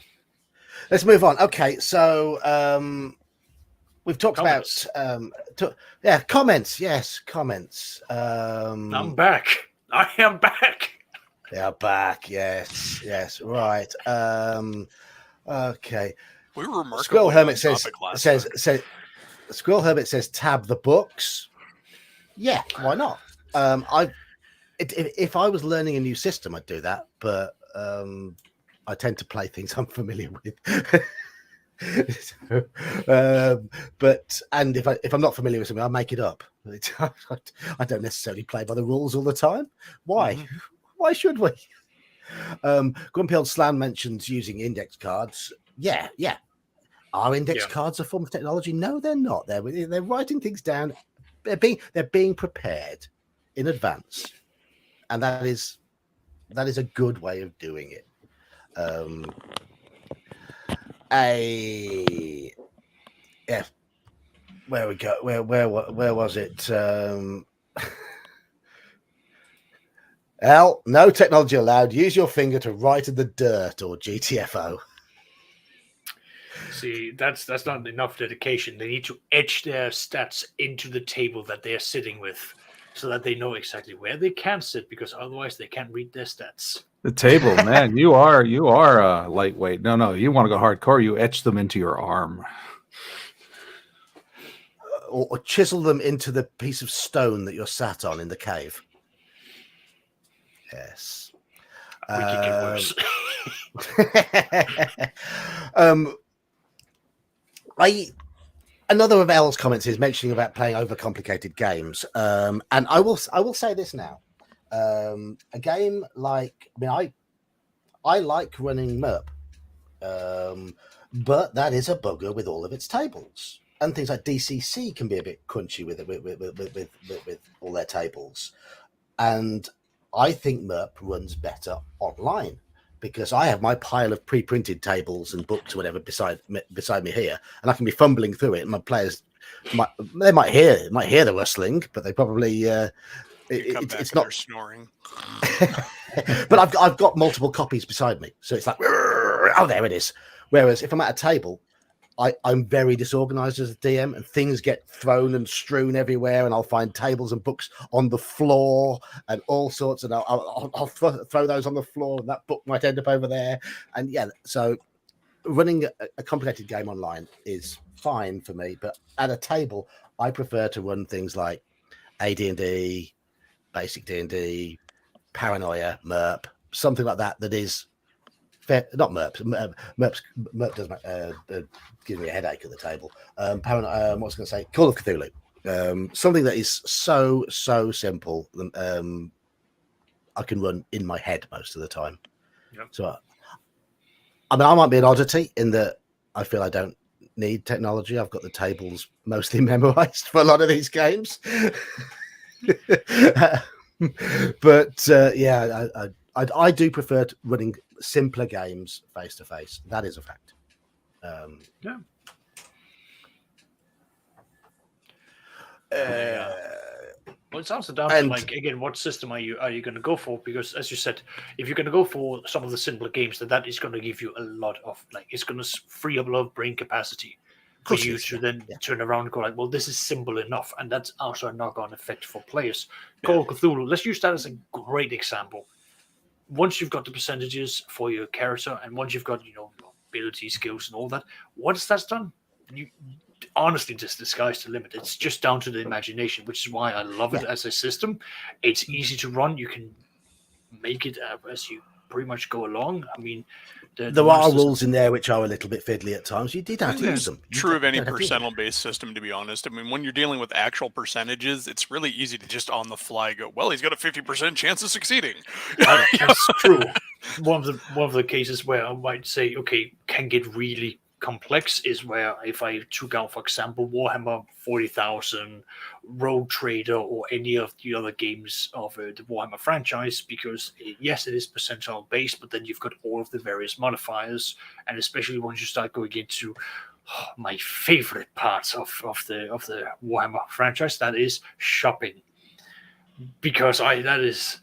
Let's move on. Okay, so we've talked Comments. about comments. Yes, comments. I'm back. I am back. They're back. Yes. Right. Okay. We were remarkably Squirrel Hermit on says topic last time. Squirrel Hermit says tab the books. Yeah, why not? If I was learning a new system, I'd do that, but I tend to play things I'm familiar with. But if I'm not familiar with something, I'll make it up. I don't necessarily play by the rules all the time. Why? Mm-hmm. Why should we? Grumpy Old Slam mentions using index cards. Yeah. Are index cards a form of technology? No, they're not. They're writing things down. They're being prepared in advance, and that is a good way of doing it. Where we go? Where was it? L, no technology allowed. Use your finger to write in the dirt, or GTFO. See, that's not enough dedication. They need to etch their stats into the table that they're sitting with, so that they know exactly where they can sit, because otherwise they can't read their stats. The table, man, you are lightweight. No, you want to go hardcore. You etch them into your arm, or chisel them into the piece of stone that you're sat on in the cave. Yes. We can get worse. Another of L's comments is mentioning about playing overcomplicated games, and I will say this now. A game like, I like running MERP, but that is a bugger with all of its tables, and things like DCC can be a bit crunchy with all their tables, and I think MERP runs better online, because I have my pile of pre-printed tables and books or whatever beside me here, and I can be fumbling through it, and my players might hear the rustling, but they probably it's not snoring. But I've got multiple copies beside me, so it's like, oh, there it is. Whereas if I'm at a table, I'm very disorganized as a DM, and things get thrown and strewn everywhere, and I'll find tables and books on the floor and all sorts, and I'll throw those on the floor, and that book might end up over there. And so running a complicated game online is fine for me, but at a table, I prefer to run things like AD&D, basic D&D, Paranoia, MERP, something like that. That is fair, not MERP. MERP does give me a headache at the table. Paranoia. What was I going to say? Call of Cthulhu. Something that is so simple. I can run in my head most of the time. Yep. So, I mean, I might be an oddity in that I feel I don't need technology. I've got the tables mostly memorized for a lot of these games. But yeah, I do prefer running simpler games face to face. That is a fact. Yeah. Well, it's also down to, like, again, what system are you going to go for? Because, as you said, if you're going to go for some of the simpler games, that is going to give you a lot of, like, it's going to free up a lot of brain capacity for you to then turn around and go like, well, this is simple enough, and that's also a knock-on effect for players. Call of Cthulhu, let's use that as a great example. Once you've got the percentages for your character, and once you've got, you know, ability, skills, and all that, once that's done, you honestly, just the sky's the limit. It's just down to the imagination, which is why I love it as a system. It's easy to run. You can make it as you pretty much go along. I mean, there are rules in there which are a little bit fiddly at times. You did have to use them. True of any percentile-based system, to be honest. I mean, when you're dealing with actual percentages, it's really easy to just on the fly go, well, he's got a 50% chance of succeeding. That's true. One of the cases where I might say, okay, can get really complex is where if I took out, for example, Warhammer 40,000, Rogue Trader, or any of the other games of the Warhammer franchise, because yes, it is percentile based, but then you've got all of the various modifiers, and especially once you start going into my favorite parts of the Warhammer franchise, that is shopping. Because that is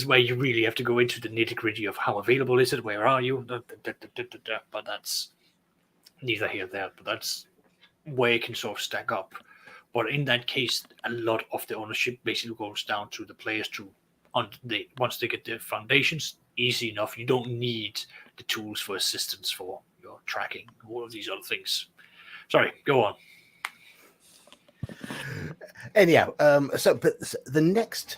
where you really have to go into the nitty gritty of how available is it, where are you, but that's neither here nor there. But that's where it can sort of stack up. But in that case, a lot of the ownership basically goes down to the players to once they get their foundations easy enough. You don't need the tools for assistance for your tracking, all of these other things. Sorry, go on. Anyhow, but the next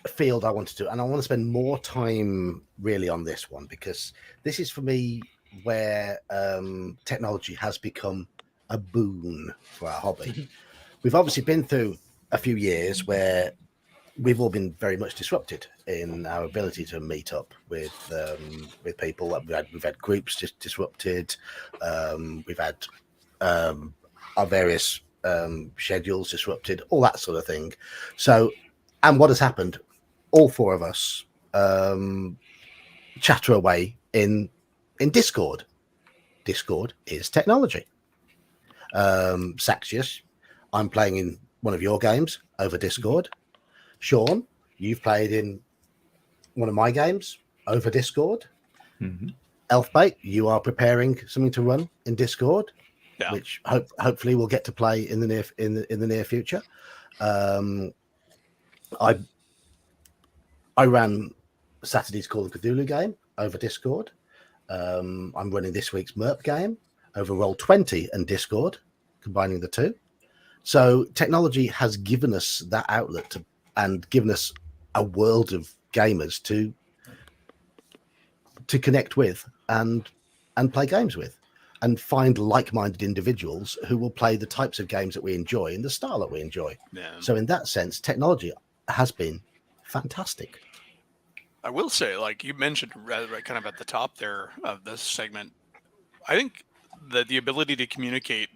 field I want to do, and I want to spend more time really on this one, because this is for me where technology has become a boon for our hobby. We've obviously been through a few years where we've all been very much disrupted in our ability to meet up with people. We've had groups just disrupted. We've had our various schedules disrupted, all that sort of thing. So, and what has happened? All four of us chatter away in Discord. Discord is technology. Saxius, I'm playing in one of your games over Discord. Sean, you've played in one of my games over Discord. Mm-hmm. Elfbait, you are preparing something to run in Discord, which hopefully we'll get to play in the near future. I ran Saturday's Call of Cthulhu game over Discord. I'm running this week's MERP game over Roll20 and Discord, combining the two. So technology has given us that outlet and given us a world of gamers to connect with and play games with, and find like-minded individuals who will play the types of games that we enjoy in the style that we enjoy. Yeah. So in that sense, technology has been fantastic. I will say, like you mentioned right kind of at the top there of this segment, I think that the ability to communicate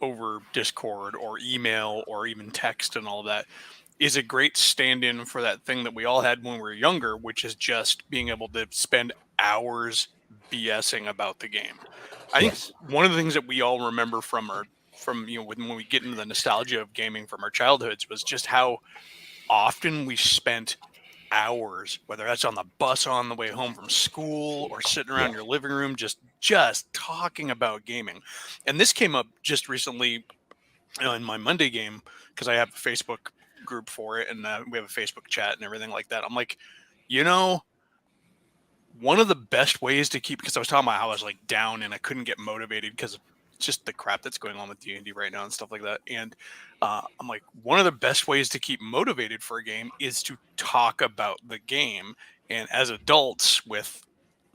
over Discord or email or even text and all of that is a great stand-in for that thing that we all had when we were younger, which is just being able to spend hours BSing about the game. I think one of the things that we all remember from when we get into the nostalgia of gaming from our childhoods was just how often we spent hours, whether that's on the bus on the way home from school or sitting around your living room, just talking about gaming. And this came up just recently in my Monday game, because I have a Facebook group for it, and we have a Facebook chat and everything like that. I'm like, one of the best ways to keep, because I was talking about how I was like down and I couldn't get motivated because just the crap that's going on with D&D right now and stuff like that. And I'm like, one of the best ways to keep motivated for a game is to talk about the game. And as adults with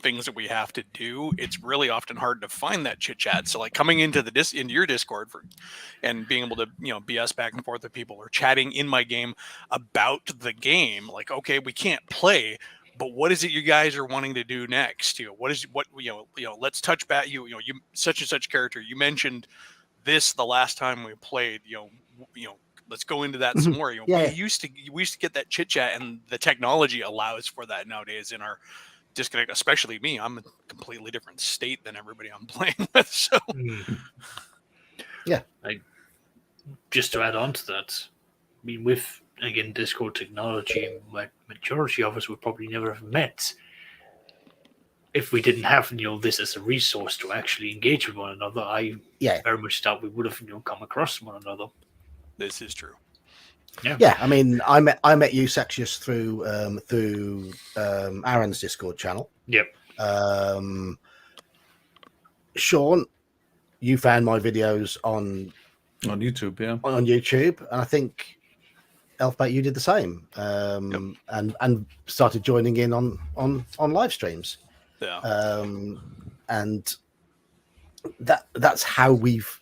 things that we have to do, it's really often hard to find that chit chat. So like coming into into your Discord and being able to, BS back and forth with people or chatting in my game about the game, like, okay, we can't play, but what is it you guys are wanting to do next? Let's touch back. You such and such character. You mentioned this the last time we played. Let's go into that some more. We used to get that chit chat, and the technology allows for that nowadays in our disconnect. Especially me, I'm a completely different state than everybody I'm playing with. So, yeah. Just to add on to that, I mean, with again Discord technology, majority of us would probably never have met if we didn't have this as a resource to actually engage with one another. I very much doubt we would have come across one another. This is true. Yeah. I mean, I met you, Sexius, through Aaron's Discord channel. Yep. Sean, you found my videos on YouTube, on YouTube, and I think Elfbait, you did the same, and started joining in on live streams. Yeah. And that's how we've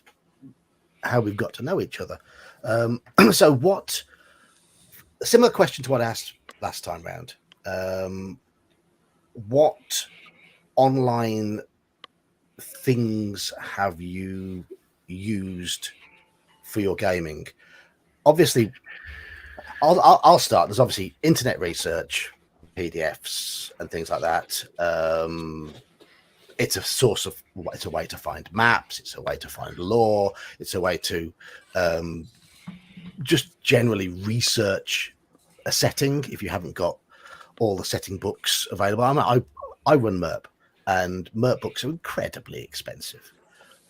got to know each other. So similar question to what I asked last time round. What online things have you used for your gaming? Obviously, I'll start. There's obviously internet research, PDFs, and things like that. It's a way to find maps. It's a way to find lore. It's a way to just generally research a setting if you haven't got all the setting books available. I run MERP, and MERP books are incredibly expensive,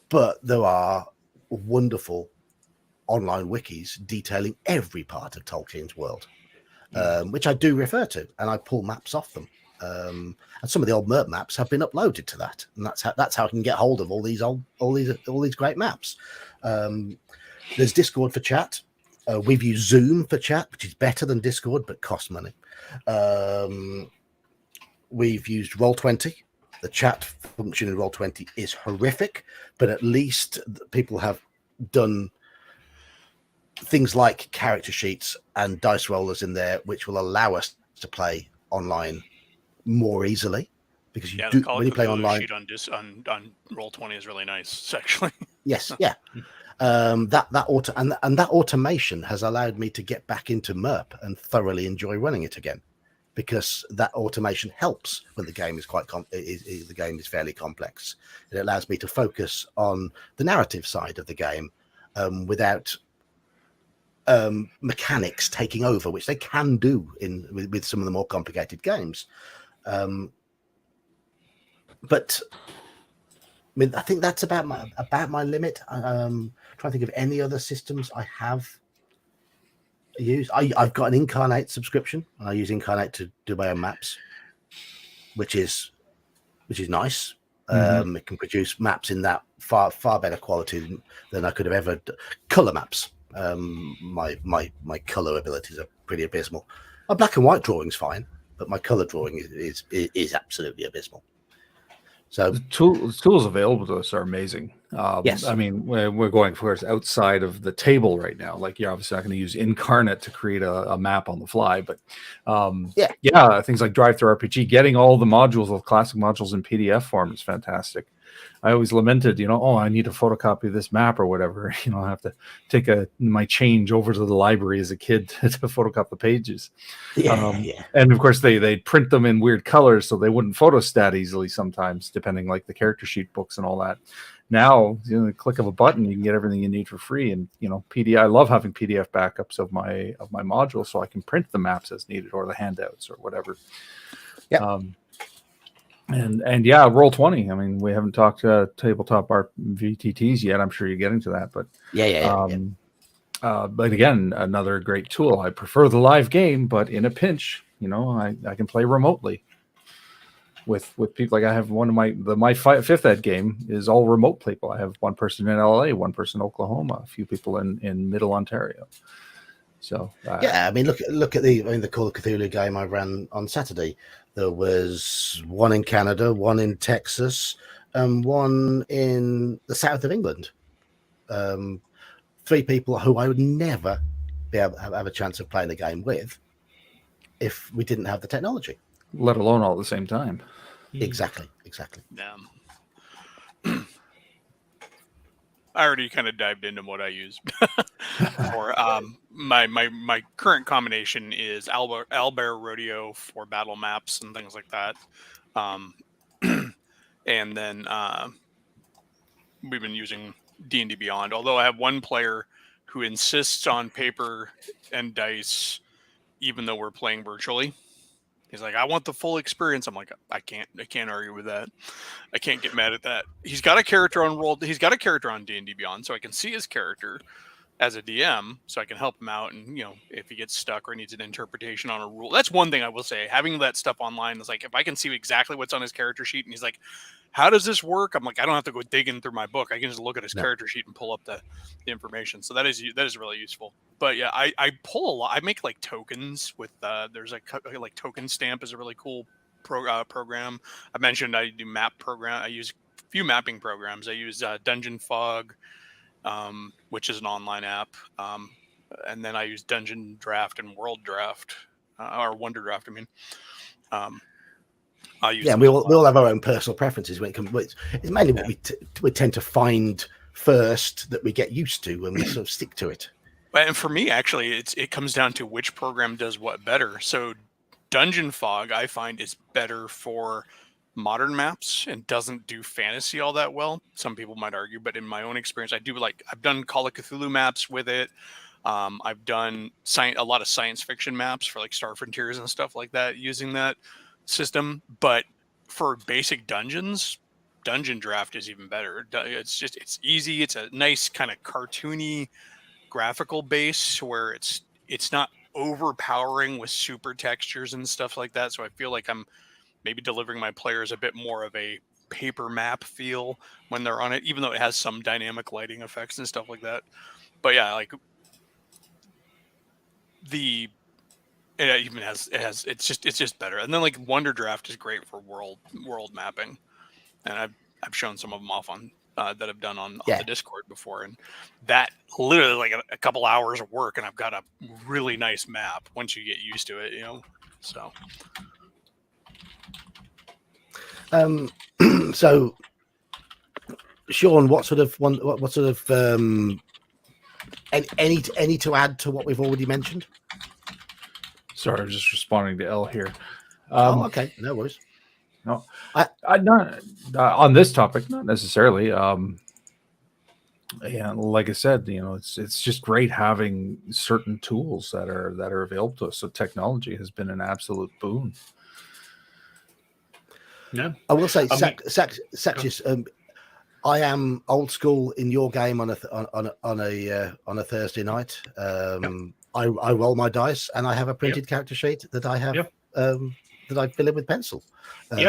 but there are wonderful online wikis detailing every part of Tolkien's world, which I do refer to, and I pull maps off them. And some of the old MERP maps have been uploaded to that, and that's how I can get hold of all these great maps. There's Discord for chat. We've used Zoom for chat, which is better than Discord but costs money. We've used Roll20. The chat function in Roll20 is horrific, but at least people have done things like character sheets and dice rollers in there, which will allow us to play online more easily, because when you play online, sheet on Roll20 is really nice, actually. Yes, yeah. That automation has allowed me to get back into MERP and thoroughly enjoy running it again, because that automation helps when the game is the game is fairly complex. It allows me to focus on the narrative side of the game without mechanics taking over, which they can do with some of the more complicated games. But I mean, I think that's about my limit. Trying to think of any other systems I have used. I've got an Incarnate subscription, and I use Incarnate to do my own maps, which is nice. It can produce maps in that far better quality than I could have ever. Color maps. My color abilities are pretty abysmal. My black and white drawing's fine, but my color drawing is absolutely abysmal. So the tools available to us are amazing. Yes. I mean, we're going, of course, outside of the table right now. Like, you're obviously not going to use Incarnate to create a map on the fly, but things like Drive-Thru-RPG, getting all the modules, the classic modules in PDF form is fantastic. I always lamented, I need to photocopy this map or whatever. I have to take my change over to the library as a kid to photocopy the pages. And of course, they print them in weird colors, so they wouldn't photostat easily sometimes, depending like the character sheet books and all that. Now, the click of a button, you can get everything you need for free. And PDF. I love having PDF backups of my modules, so I can print the maps as needed, or the handouts or whatever. Yeah. And Roll20. I mean, we haven't talked tabletop art VTTs yet. I'm sure you're getting to that, but but again, another great tool. I prefer the live game, but in a pinch, I can play remotely. with people. Like I have one of my fifth ed game is all remote people. I have one person in LA, one person in Oklahoma, a few people in Middle Ontario. So yeah, I mean, look at the Call of Cthulhu game I ran on Saturday. There was one in Canada, one in Texas, and one in the south of England. 3 people who I would never be able to have a chance of playing a game with if we didn't have the technology. let alone all at the same time. Exactly. Yeah. I already kind of dived into what I use for my current combination is Owlbear Rodeo for battle maps and things like that. And then we've been using D&D Beyond, although I have one player who insists on paper and dice even though we're playing virtually. He's like, I want the full experience. I'm like, I can't argue with that. I can't get mad at that. He's got a character on D&D Beyond, so I can see his character as a DM, so I can help him out. And if he gets stuck or needs an interpretation on a rule, that's one thing I will say. Having that stuff online is like, if I can see exactly what's on his character sheet, and he's like, how does this work? I'm like, I don't have to go digging through my book. I can just look at his character sheet and pull up the information. So that is really useful. But yeah, I pull a lot. I make like tokens with there's like Token Stamp is a really cool program. I mentioned I do map program. I use a few mapping programs. I use Dungeon Fog, which is an online app, and then I use Dungeon Draft and World Draft or Wonder Draft. I mean. We all have our own personal preferences when it comes. It's mainly what we tend to find first that we get used to, and we sort of stick to it. And for me, actually, it comes down to which program does what better. So Dungeon Fog, I find, is better for modern maps and doesn't do fantasy all that well. Some people might argue, but in my own experience, I've done Call of Cthulhu maps with it. I've done a lot of science fiction maps for like Star Frontiers and stuff like that using that system. But for basic dungeons, Dungeon Draft is even better. It's easy. It's a nice kind of cartoony graphical base where it's not overpowering with super textures and stuff like that. So I feel like I'm maybe delivering my players a bit more of a paper map feel when they're on it, even though it has some dynamic lighting effects and stuff like that. But yeah, like it's just better. And then like Wonder Draft is great for world mapping, and I've shown some of them off on that I've done on the Discord before, and that literally like a couple hours of work, and I've got a really nice map once you get used to it, So, so Sean, what sort of any to add to what we've already mentioned? Sorry, I'm just responding to L here. Okay, no worries. No, I not on this topic, not necessarily. Yeah, like I said, it's just great having certain tools that are available to us. So technology has been an absolute boon. Yeah, I will say, Satchis, I am old school in your game on a Thursday night. I roll my dice, and I have a printed character sheet that I have that I fill in with pencil. I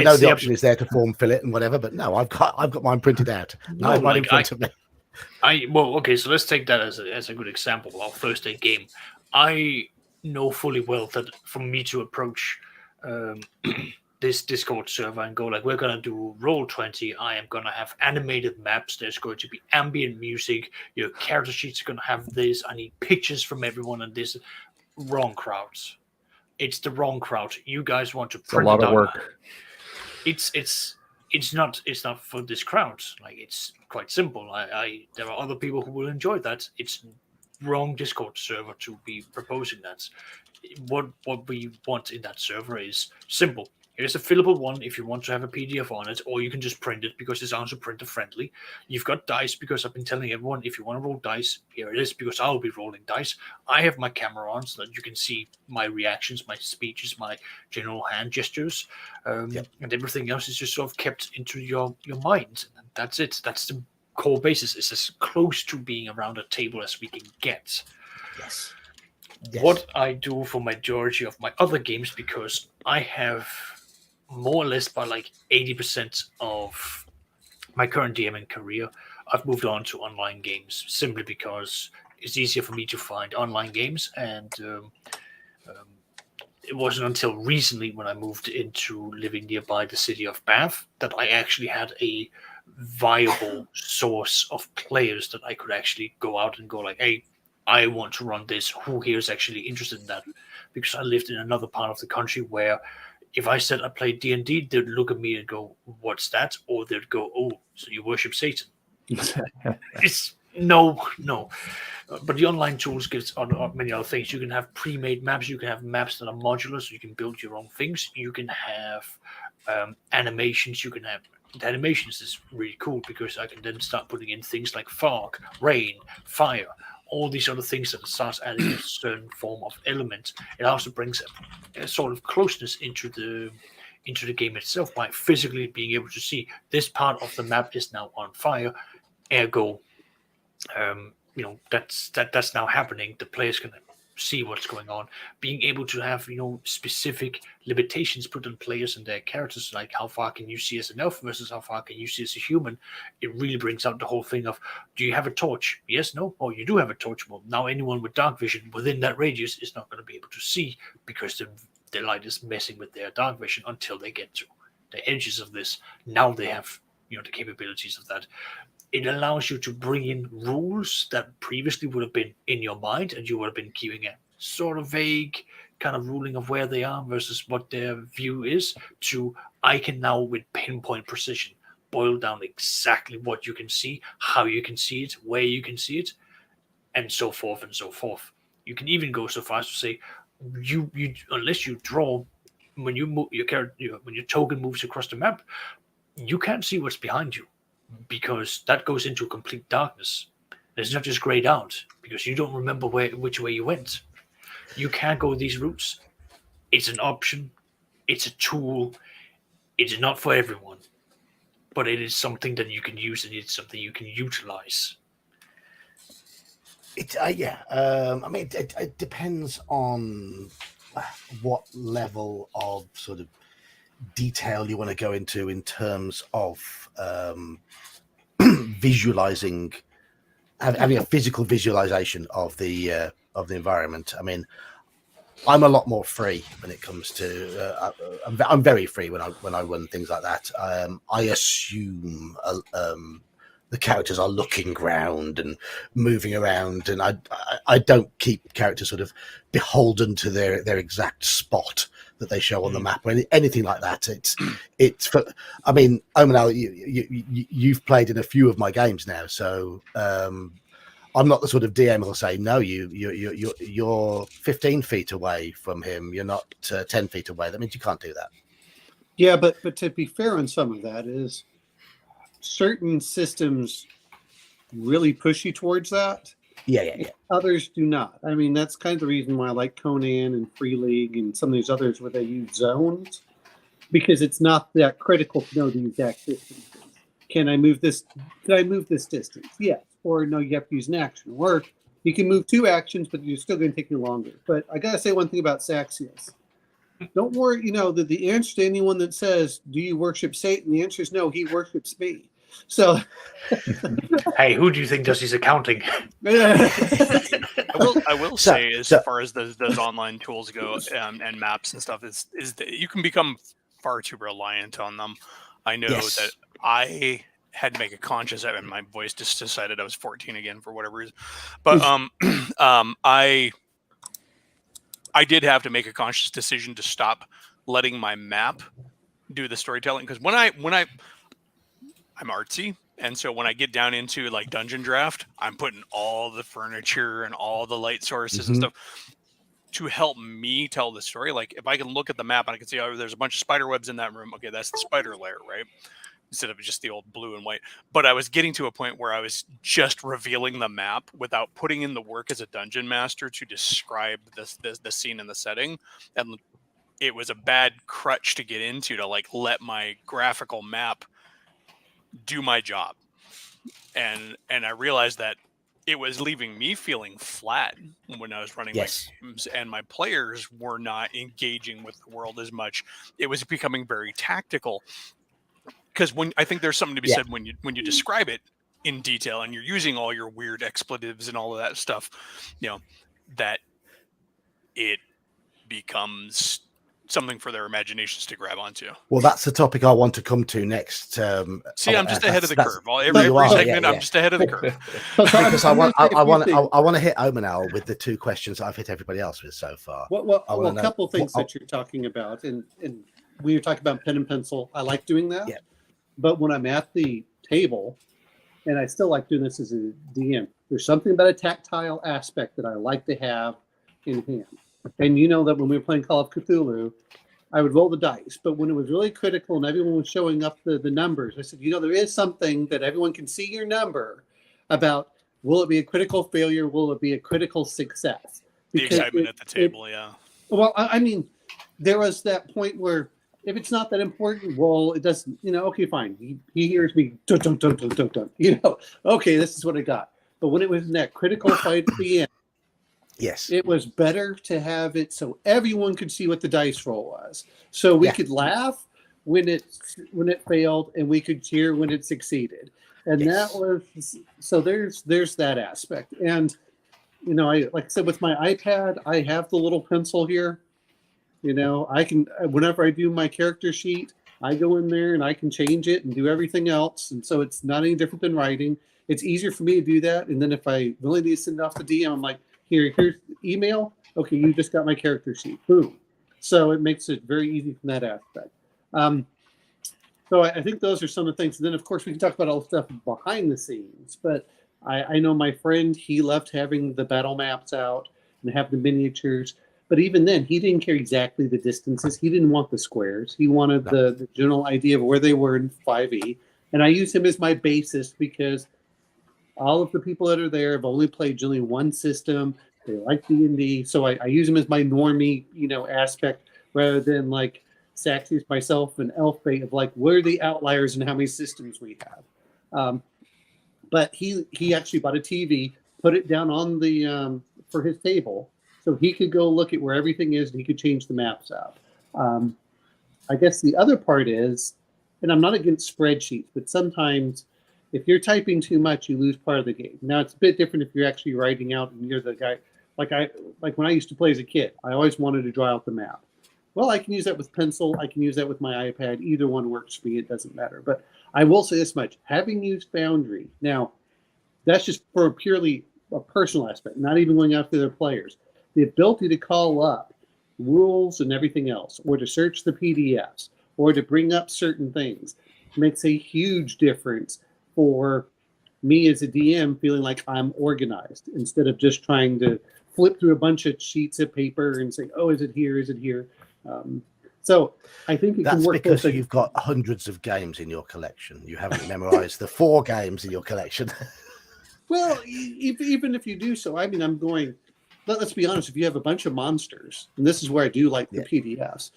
know the option is there to form fill it and whatever, but no, I've got mine printed out. Right in front of me. So let's take that as a good example. Our Thursday game. I know fully well that for me to approach this Discord server and go like, we're gonna do Roll20. I am gonna have animated maps. There's going to be ambient music. Your character sheets are gonna have this. I need pictures from everyone, and this wrong crowds. It's the wrong crowd. You guys want to print a lot of work. It's not for this crowd. Like, it's quite simple. There are other people who will enjoy that. It's wrong Discord server to be proposing that. What we want in that server is simple. Here's a fillable one if you want to have a PDF on it, or you can just print it because it's also printer friendly. You've got dice because I've been telling everyone, if you want to roll dice, here it is because I'll be rolling dice. I have my camera on so that you can see my reactions, my speeches, my general hand gestures, and everything else is just sort of kept into your mind. And that's it. That's the core basis. It's as close to being around a table as we can get. Yes. Yes. what I do for majority of my other games, because I have more or less by like 80% of my current DMing career, I've moved on to online games simply because it's easier for me to find online games. And um, it wasn't until recently when I moved into living nearby the city of Bath that I actually had a viable source of players that I could actually go out and go like, hey, I want to run this. Who here is actually interested in that? Because I lived in another part of the country where if I said I played D&D, they'd look at me and go, what's that? Or they'd go, oh, so you worship Satan. It's no. But the online tools gives on many other things. You can have pre-made maps. You can have maps that are modular, so you can build your own things. You can have animations. You can have the animations is really cool because I can then start putting in things like fog, rain, fire, all these other things that starts adding a certain form of element. It also brings a sort of closeness into the game itself by physically being able to see this part of the map is now on fire. Ergo, that's now happening. The players can see what's going on. Being able to have specific limitations put on players and their characters, like how far can you see as an elf versus how far can you see as a human. It really brings out the whole thing of, do you have a torch? Yes, no. Oh, you do have a torch. Well, now anyone with dark vision within that radius is not going to be able to see because the light is messing with their dark vision until they get to the edges of this. Now they have the capabilities of that. It allows you to bring in rules that previously would have been in your mind and you would have been keeping a sort of vague kind of ruling of where they are versus what their view is, to I can now with pinpoint precision boil down exactly what you can see, how you can see it, where you can see it, and so forth and so forth. You can even go so far as to say you unless you draw, when you move your character, when your token moves across the map, you can't see what's behind you because that goes into complete darkness. It's not just grayed out because you don't remember which way you went. You can't go these routes. It's an option. It's a tool. It's not for everyone, but it is something that you can use and it's something you can utilize. I mean, it depends on what level of sort of detail you want to go into in terms of visualizing, having a physical visualization of the environment. I mean, I'm a lot more free when it comes to. I'm very free when I run things like that. I assume the characters are looking around and moving around, and I don't keep characters sort of beholden to their exact spot that they show on the map or anything like that. It's for, I mean, Omanel, you've played in a few of my games now, so I'm not the sort of DM who'll say, no, you're 15 feet away from him, you're not 10 feet away. That means you can't do that. Yeah, but to be fair on some of that is certain systems really push you towards that. Yeah. Others do not. I mean, that's kind of the reason why I like Conan and Free League and some of these others where they use zones, because it's not that critical to know the exact distances. Can I move this? Can I move this distance? Yes. Or no, you have to use an action. Or you can move two actions, but you're still going to take you longer. But I got to say one thing about Saxius. Don't worry, that the answer to anyone that says, do you worship Satan? The answer is no, he worships me. So, hey, who do you think does his accounting? I will say, as far as those online tools go and maps and stuff, is that you can become far too reliant on them. I know that I had to make a conscious effort, and my voice just decided I was 14 again for whatever reason. But I did have to make a conscious decision to stop letting my map do the storytelling, because when I'm artsy, and so when I get down into like Dungeon Draft, I'm putting all the furniture and all the light sources and stuff to help me tell the story. Like if I can look at the map and I can see, oh, there's a bunch of spider webs in that room. Okay, that's the spider lair, right? Instead of just the old blue and white. But I was getting to a point where I was just revealing the map without putting in the work as a dungeon master to describe the scene and the setting. And it was a bad crutch to get into, to like let my graphical map do my job. And I realized that it was leaving me feeling flat when I was running Yes. my games, and my players were not engaging with the world as much. It was becoming very tactical. Because I think there's something to be Yeah. said when you describe it in detail and you're using all your weird expletives and all of that stuff, that it becomes something for their imaginations to grab onto. Well, that's the topic I want to come to next. See, I'm just ahead of the that's- curve. Every you are, segment, yeah, I'm yeah. just ahead of the curve. Because I want to to hit Omanel with the two questions that I've hit everybody else with so far. Well, I wanna a couple know- things well, that you're talking about, and when you're talking about pen and pencil, I like doing that. Yeah. But when I'm at the table, and I still like doing this as a DM, there's something about a tactile aspect that I like to have in hand. And you know that when we were playing Call of Cthulhu, I would roll the dice, but when it was really critical and everyone was showing up the numbers, I said, there is something that everyone can see your number about. Will it be a critical failure? Will it be a critical success? The excitement at the table, yeah. Well, I mean, there was that point where if it's not that important, well, it doesn't, okay, fine. He hears me, dun, dun, dun, dun, dun, dun, okay, this is what I got. But when it was in that critical fight at the end, yes, it was better to have it so everyone could see what the dice roll was. So we could laugh when it failed and we could cheer when it succeeded. And Yes. that was, so there's that aspect. And, like I said, with my iPad, I have the little pencil here. I can, whenever I do my character sheet, I go in there and I can change it and do everything else. And so it's not any different than writing. It's easier for me to do that. And then if I really need to send it off to DM, I'm like, here's the email. Okay, you just got my character sheet. Boom. So it makes it very easy from that aspect. So I think those are some of the things. And then, of course, we can talk about all the stuff behind the scenes. But I know my friend, he loved having the battle maps out and have the miniatures. But even then, he didn't care exactly the distances. He didn't want the squares. He wanted the general idea of where they were in 5e. And I use him as my basis because all of the people that are there have only played generally one system. They like D&D. So I use him as my normie, aspect rather than like Saxius, myself, and Elfbait of like, where are the outliers and how many systems we have. But he actually bought a TV, put it down on the for his table, so he could go look at where everything is and he could change the maps out. I guess the other part is, and I'm not against spreadsheets, but sometimes if you're typing too much, you lose part of the game. Now it's a bit different if you're actually writing out and you're the guy. Like when I used to play as a kid, I always wanted to draw out the map. Well, I can use that with pencil. I can use that with my iPad. Either one works for me. It doesn't matter. But I will say this much. Having used Foundry, now that's just for purely a personal aspect, not even going after their players. The ability to call up rules and everything else, or to search the PDFs, or to bring up certain things makes a huge difference for me as a DM feeling like I'm organized instead of just trying to flip through a bunch of sheets of paper and say, oh, is it here? Is it here? So I think it that's can work because both you've got hundreds of games in your collection. You haven't memorized the 4 games in your collection. Well, even if you do so, I mean, I'm going, let's be honest, if you have a bunch of monsters, and this is where I do like the PDFs,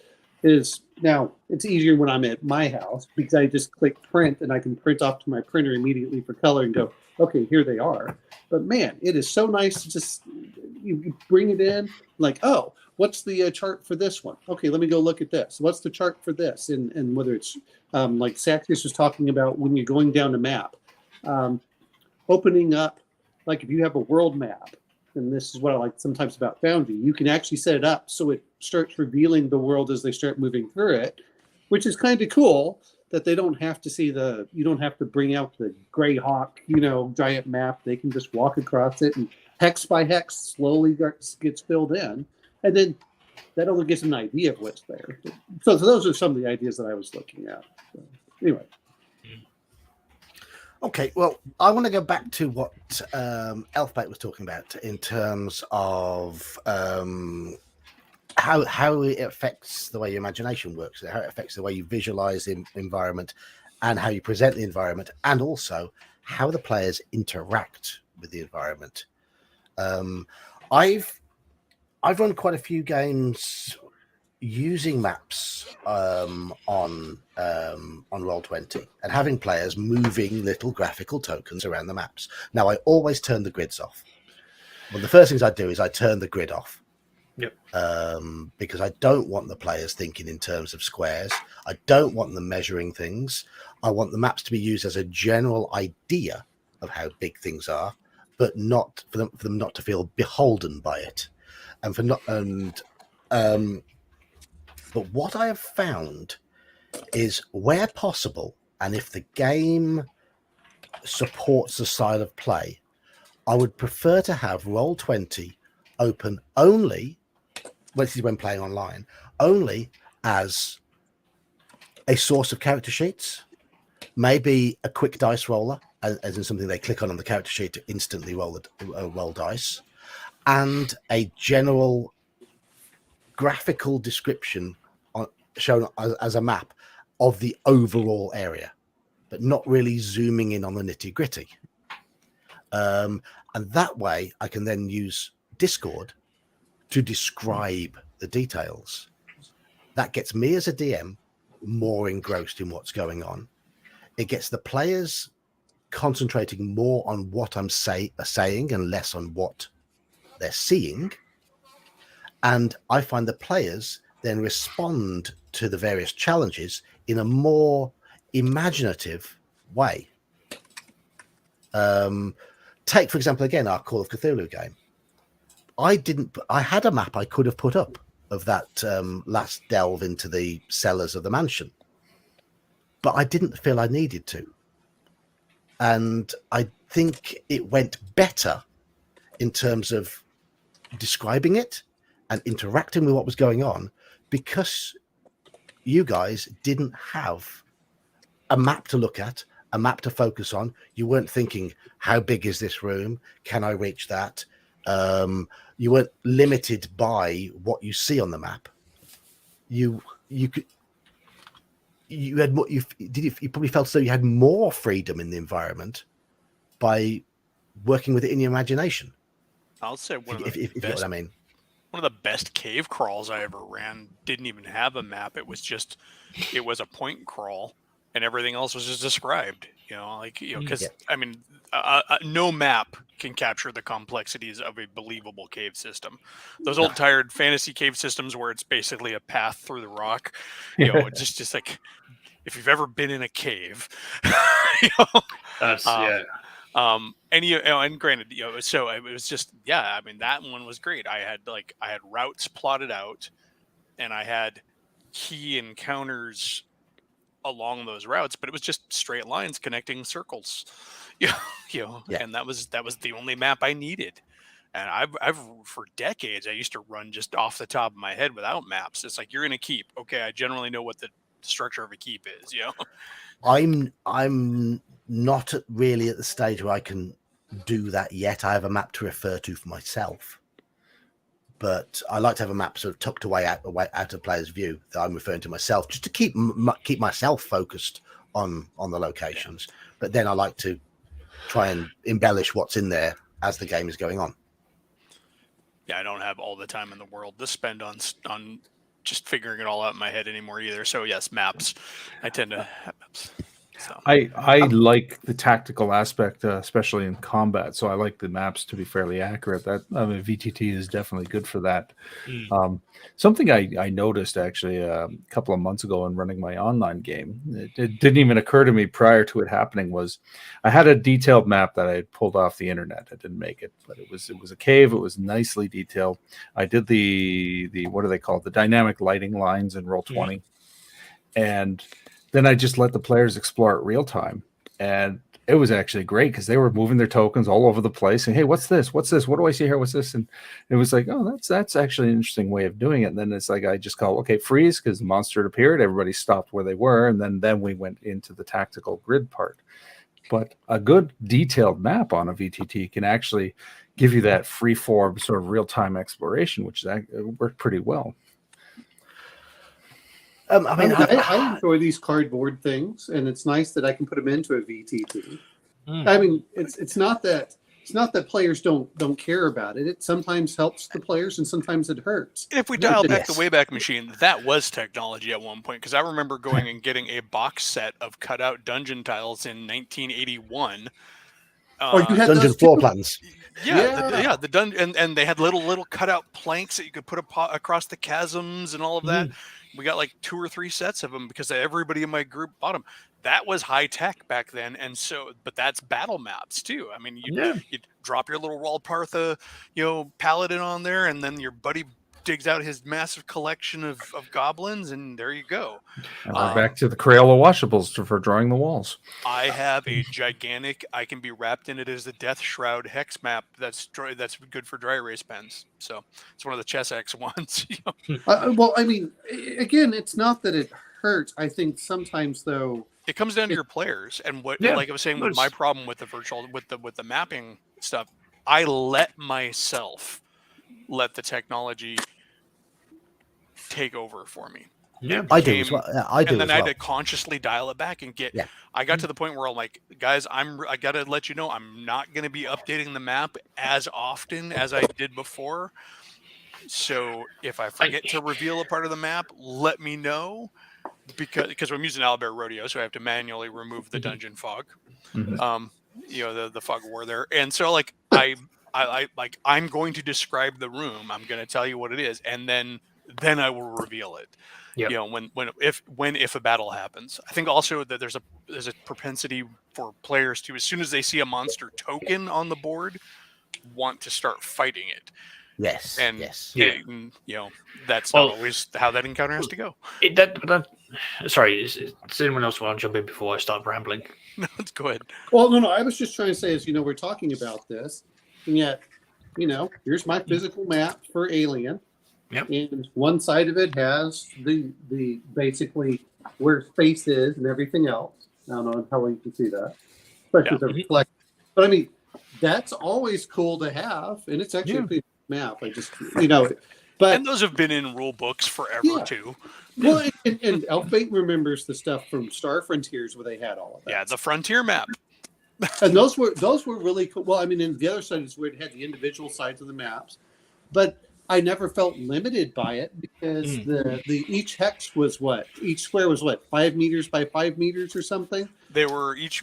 is now it's easier when I'm at my house because I just click print and I can print off to my printer immediately for color and go, okay, here they are. But man, it is so nice to just, you bring it in, like, oh, what's the chart for this one? Okay, let me go look at this. What's the chart for this? And whether it's like Saxius was talking about when you're going down a map, opening up, like if you have a world map, and this is what I like sometimes about Foundry, you can actually set it up so it starts revealing the world as they start moving through it, which is kind of cool that they don't have to see you don't have to bring out the Greyhawk, giant map. They can just walk across it and hex by hex slowly gets filled in. And then that only gives them an idea of what's there. So those are some of the ideas that I was looking at. So, anyway. Okay, well, I want to go back to what Elfbait was talking about in terms of how it affects the way your imagination works, how it affects the way you visualize the environment and how you present the environment, and also how the players interact with the environment. I've run quite a few games using maps on Roll20 and having players moving little graphical tokens around the maps. Now, I always turn the grids off. One of the first things I do is I turn the grid off. Yep. Because I don't want the players thinking in terms of squares. I don't want them measuring things. I want the maps to be used as a general idea of how big things are, but not for them not to feel beholden by it, but what I have found is where possible, and if the game supports the style of play, I would prefer to have Roll20 open only, well, this is when playing online, only as a source of character sheets, maybe a quick dice roller, as in something they click on the character sheet to instantly roll dice, and a general graphical description shown as a map of the overall area, but not really zooming in on the nitty gritty. And that way I can then use Discord to describe the details. That gets me as a DM more engrossed in what's going on. It gets the players concentrating more on what I'm saying and less on what they're seeing. And I find the players then respond to the various challenges in a more imaginative way. Take, for example, again, our Call of Cthulhu game. I had a map I could have put up of that last delve into the cellars of the mansion, but I didn't feel I needed to. And I think it went better in terms of describing it and interacting with what was going on, because you guys didn't have a map to look at, a map to focus on. You weren't thinking, how big is this room? Can I reach that? You weren't limited by what you see on the map. You probably felt as though you had more freedom in the environment by working with it in your imagination. I'll say if you know what I mean. One of the best cave crawls I ever ran didn't even have a map. It was a point crawl, and everything else was just described. Because I mean, no map can capture the complexities of a believable cave system. Those old tired fantasy cave systems where it's basically a path through the rock, just like if you've ever been in a cave, That's and granted, so it was just, I mean, that one was great. I had routes plotted out, and I had key encounters along those routes, but it was just straight lines connecting circles, and that was the only map I needed. And I've for decades I used to run just off the top of my head without maps. It's like, you're in a keep, okay, I generally know what the structure of a keep is. I'm not really at the stage where I can do that yet. I have a map to refer to for myself, but I like to have a map sort of tucked away out of player's view that I'm referring to myself, just to keep myself focused on the locations. But then I like to try and embellish what's in there as the game is going on. I don't have all the time in the world to spend on just figuring it all out in my head anymore either. So yes, maps. I tend to have maps. So. I like the tactical aspect, especially in combat. So I like the maps to be fairly accurate. VTT is definitely good for that. Something I noticed actually a couple of months ago in running my online game, it didn't even occur to me prior to it happening, was I had a detailed map that I had pulled off the internet. I didn't make it, but it was a cave. It was nicely detailed. I did the what do they call it? The dynamic lighting lines in Roll20, and then I just let the players explore it real time. And it was actually great because they were moving their tokens all over the place. And, hey, what's this? What's this? What do I see here? What's this? And it was like, oh, that's actually an interesting way of doing it. And then it's like, I just call, okay, freeze, because the monster had appeared. Everybody stopped where they were. And then we went into the tactical grid part. But a good detailed map on a VTT can actually give you that free form sort of real time exploration, which worked pretty well. I enjoy these cardboard things, and it's nice that I can put them into a VTT. I mean, it's not that it's not that players don't care about it. It sometimes helps the players, and sometimes it hurts. If we dial back Yes. the Wayback Machine, that was technology at one point, because I remember going and getting a box set of cutout dungeon tiles in 1981. Oh, you had Dungeon those floor too? plans. Yeah, the dungeon, and they had little cutout planks that you could put across the chasms and all of that. We got like 2 or 3 sets of them because everybody in my group bought them. That was high tech back then, and so, but that's battle maps too. I mean, you'd drop your little Walpartha, paladin on there, and then your buddy digs out his massive collection of goblins, and there you go. And we're back to the Crayola washables for drawing the walls. I have a gigantic, I can be wrapped in it as a Death Shroud hex map that's good for dry erase pens. So it's one of the Chess X ones. Well, I mean, again, it's not that it hurts. I think sometimes, though, it comes down to your players, and like I was saying, with my problem with the virtual, with the mapping stuff, I let myself let the technology take over for me. Yeah, I do as well. Yeah, I do. And then as I well. had to consciously dial it back and get. Yeah. I got to the point where I'm like, guys, I got to let you know, I'm not going to be updating the map as often as I did before. So if I forget to reveal a part of the map, let me know, because I'm using Owlbear Rodeo, so I have to manually remove the dungeon fog. The fog of war there, and so like I'm going to describe the room. I'm going to tell you what it is, and then I will reveal it. Yep. If a battle happens. I think also that there's a propensity for players to, as soon as they see a monster token on the board, want to start fighting it. Yes. And yes. That's not always how that encounter has to go. Sorry, does anyone else want to jump in before I start rambling? No, let's go ahead. Well, no. I was just trying to say, as we're talking about this, and yet, here's my physical map for Alien. Yep. And one side of it has the basically where space is and everything else. I don't know how well you can see that, especially the reflect. But I mean, that's always cool to have, and it's actually a good map. I just but and those have been in rule books forever too. Well, and Elfbait remembers the stuff from Star Frontiers where they had all of that. Yeah, the Frontier map. And those were really cool. Well, I mean, and the other side is where it had the individual sides of the maps, but I never felt limited by it because the each hex was each square was 5 meters by 5 meters or something. They were each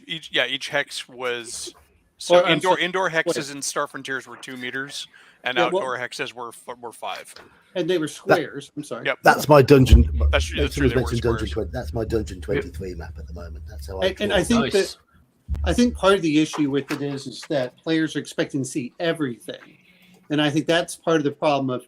hex was so indoor hexes in Star Frontiers were 2 meters, and outdoor hexes were 5. And they were squares. I'm sorry. Yep. That's my dungeon. That's true. That's my Dungeon 23 map at the moment. That's how I. And I think I think part of the issue with it is that players are expecting to see everything. And I think that's part of the problem of,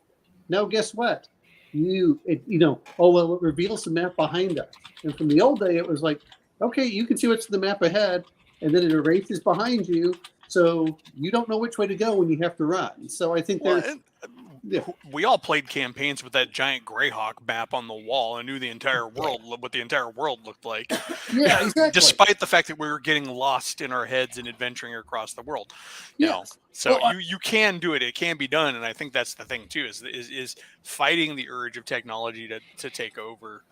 no, guess what? It reveals the map behind us. And from the old day, it was like, okay, you can see what's in the map ahead, and then it erases behind you, so you don't know which way to go when you have to run. So I think we all played campaigns with that giant Greyhawk map on the wall and knew the entire world, what the entire world looked like. Yeah, exactly. Despite the fact that we were getting lost in our heads and adventuring across the world. So you can do it. It can be done, and I think that's the thing too. Is fighting the urge of technology to take over.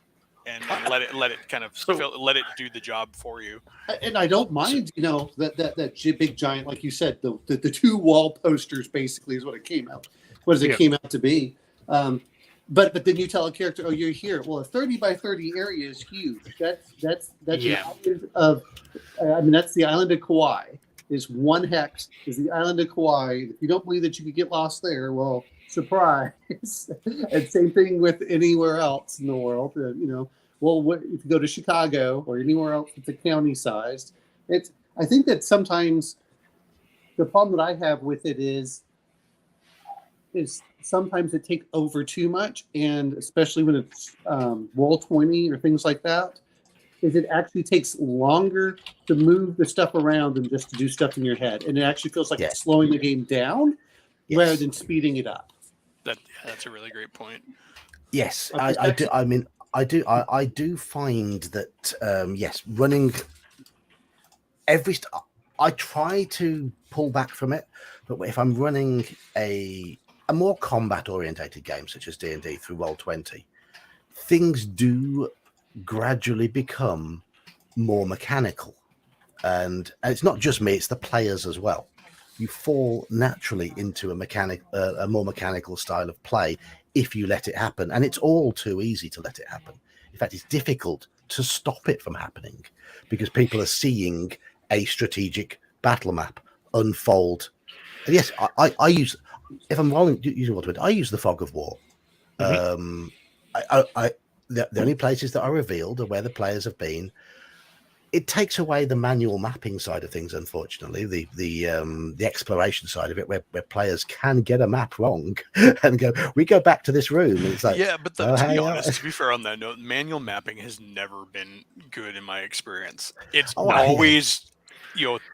And let it kind of let it do the job for you. And I don't mind, that big giant, like you said, the 2 wall posters basically is what it came out. What does it came out to be? But then you tell a character, oh, you're here. Well, a 30 by 30 area is huge. That's the island of, that's the island of Kauai. Is 1 hex is the island of Kauai. If you don't believe that you could get lost there, well, surprise. And same thing with anywhere else in the world. If you go to Chicago or anywhere else that's a county sized, I think that sometimes the problem that I have with it is sometimes it takes over too much, and especially when it's Roll20 or things like that, is it actually takes longer to move the stuff around than just to do stuff in your head, and it actually feels like it's slowing the game down rather than speeding it up. That's a really great point. Yes, I do. I mean, I do find that running I try to pull back from it, but if I'm running a more combat orientated game such as D&D through Roll20, things do gradually become more mechanical, and it's not just me, it's the players as well. you fall naturally into a more mechanical style of play if you let it happen. And it's all too easy to let it happen. In fact, it's difficult to stop it from happening because people are seeing a strategic battle map unfold. And yes, I use, if I'm using Ultimate, I use the Fog of War. The only places that are revealed are where the players have been. It takes away the manual mapping side of things, unfortunately, the exploration side of it, where players can get a map wrong and go, we go back to this room. And it's like, yeah, but to be honest, to be fair on that note, manual mapping has never been good in my experience. It's always,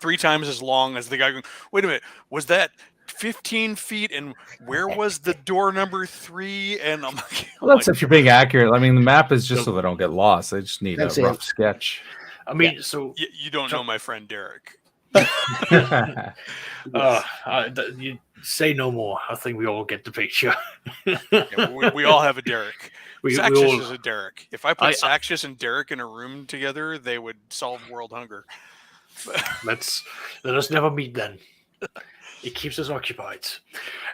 3 times as long as the guy going, wait a minute, was that 15 feet and where was the door number 3? And I'm like, well, that's if you're being accurate. I mean, the map is just so they don't get lost. They just need a rough sketch. I mean, so you don't know my friend Derek. You say no more. I think we all get the picture. We all have a Derek. Saxius is a Derek. If I put Saxius and Derek in a room together, they would solve world hunger. Let us never meet then. It keeps us occupied.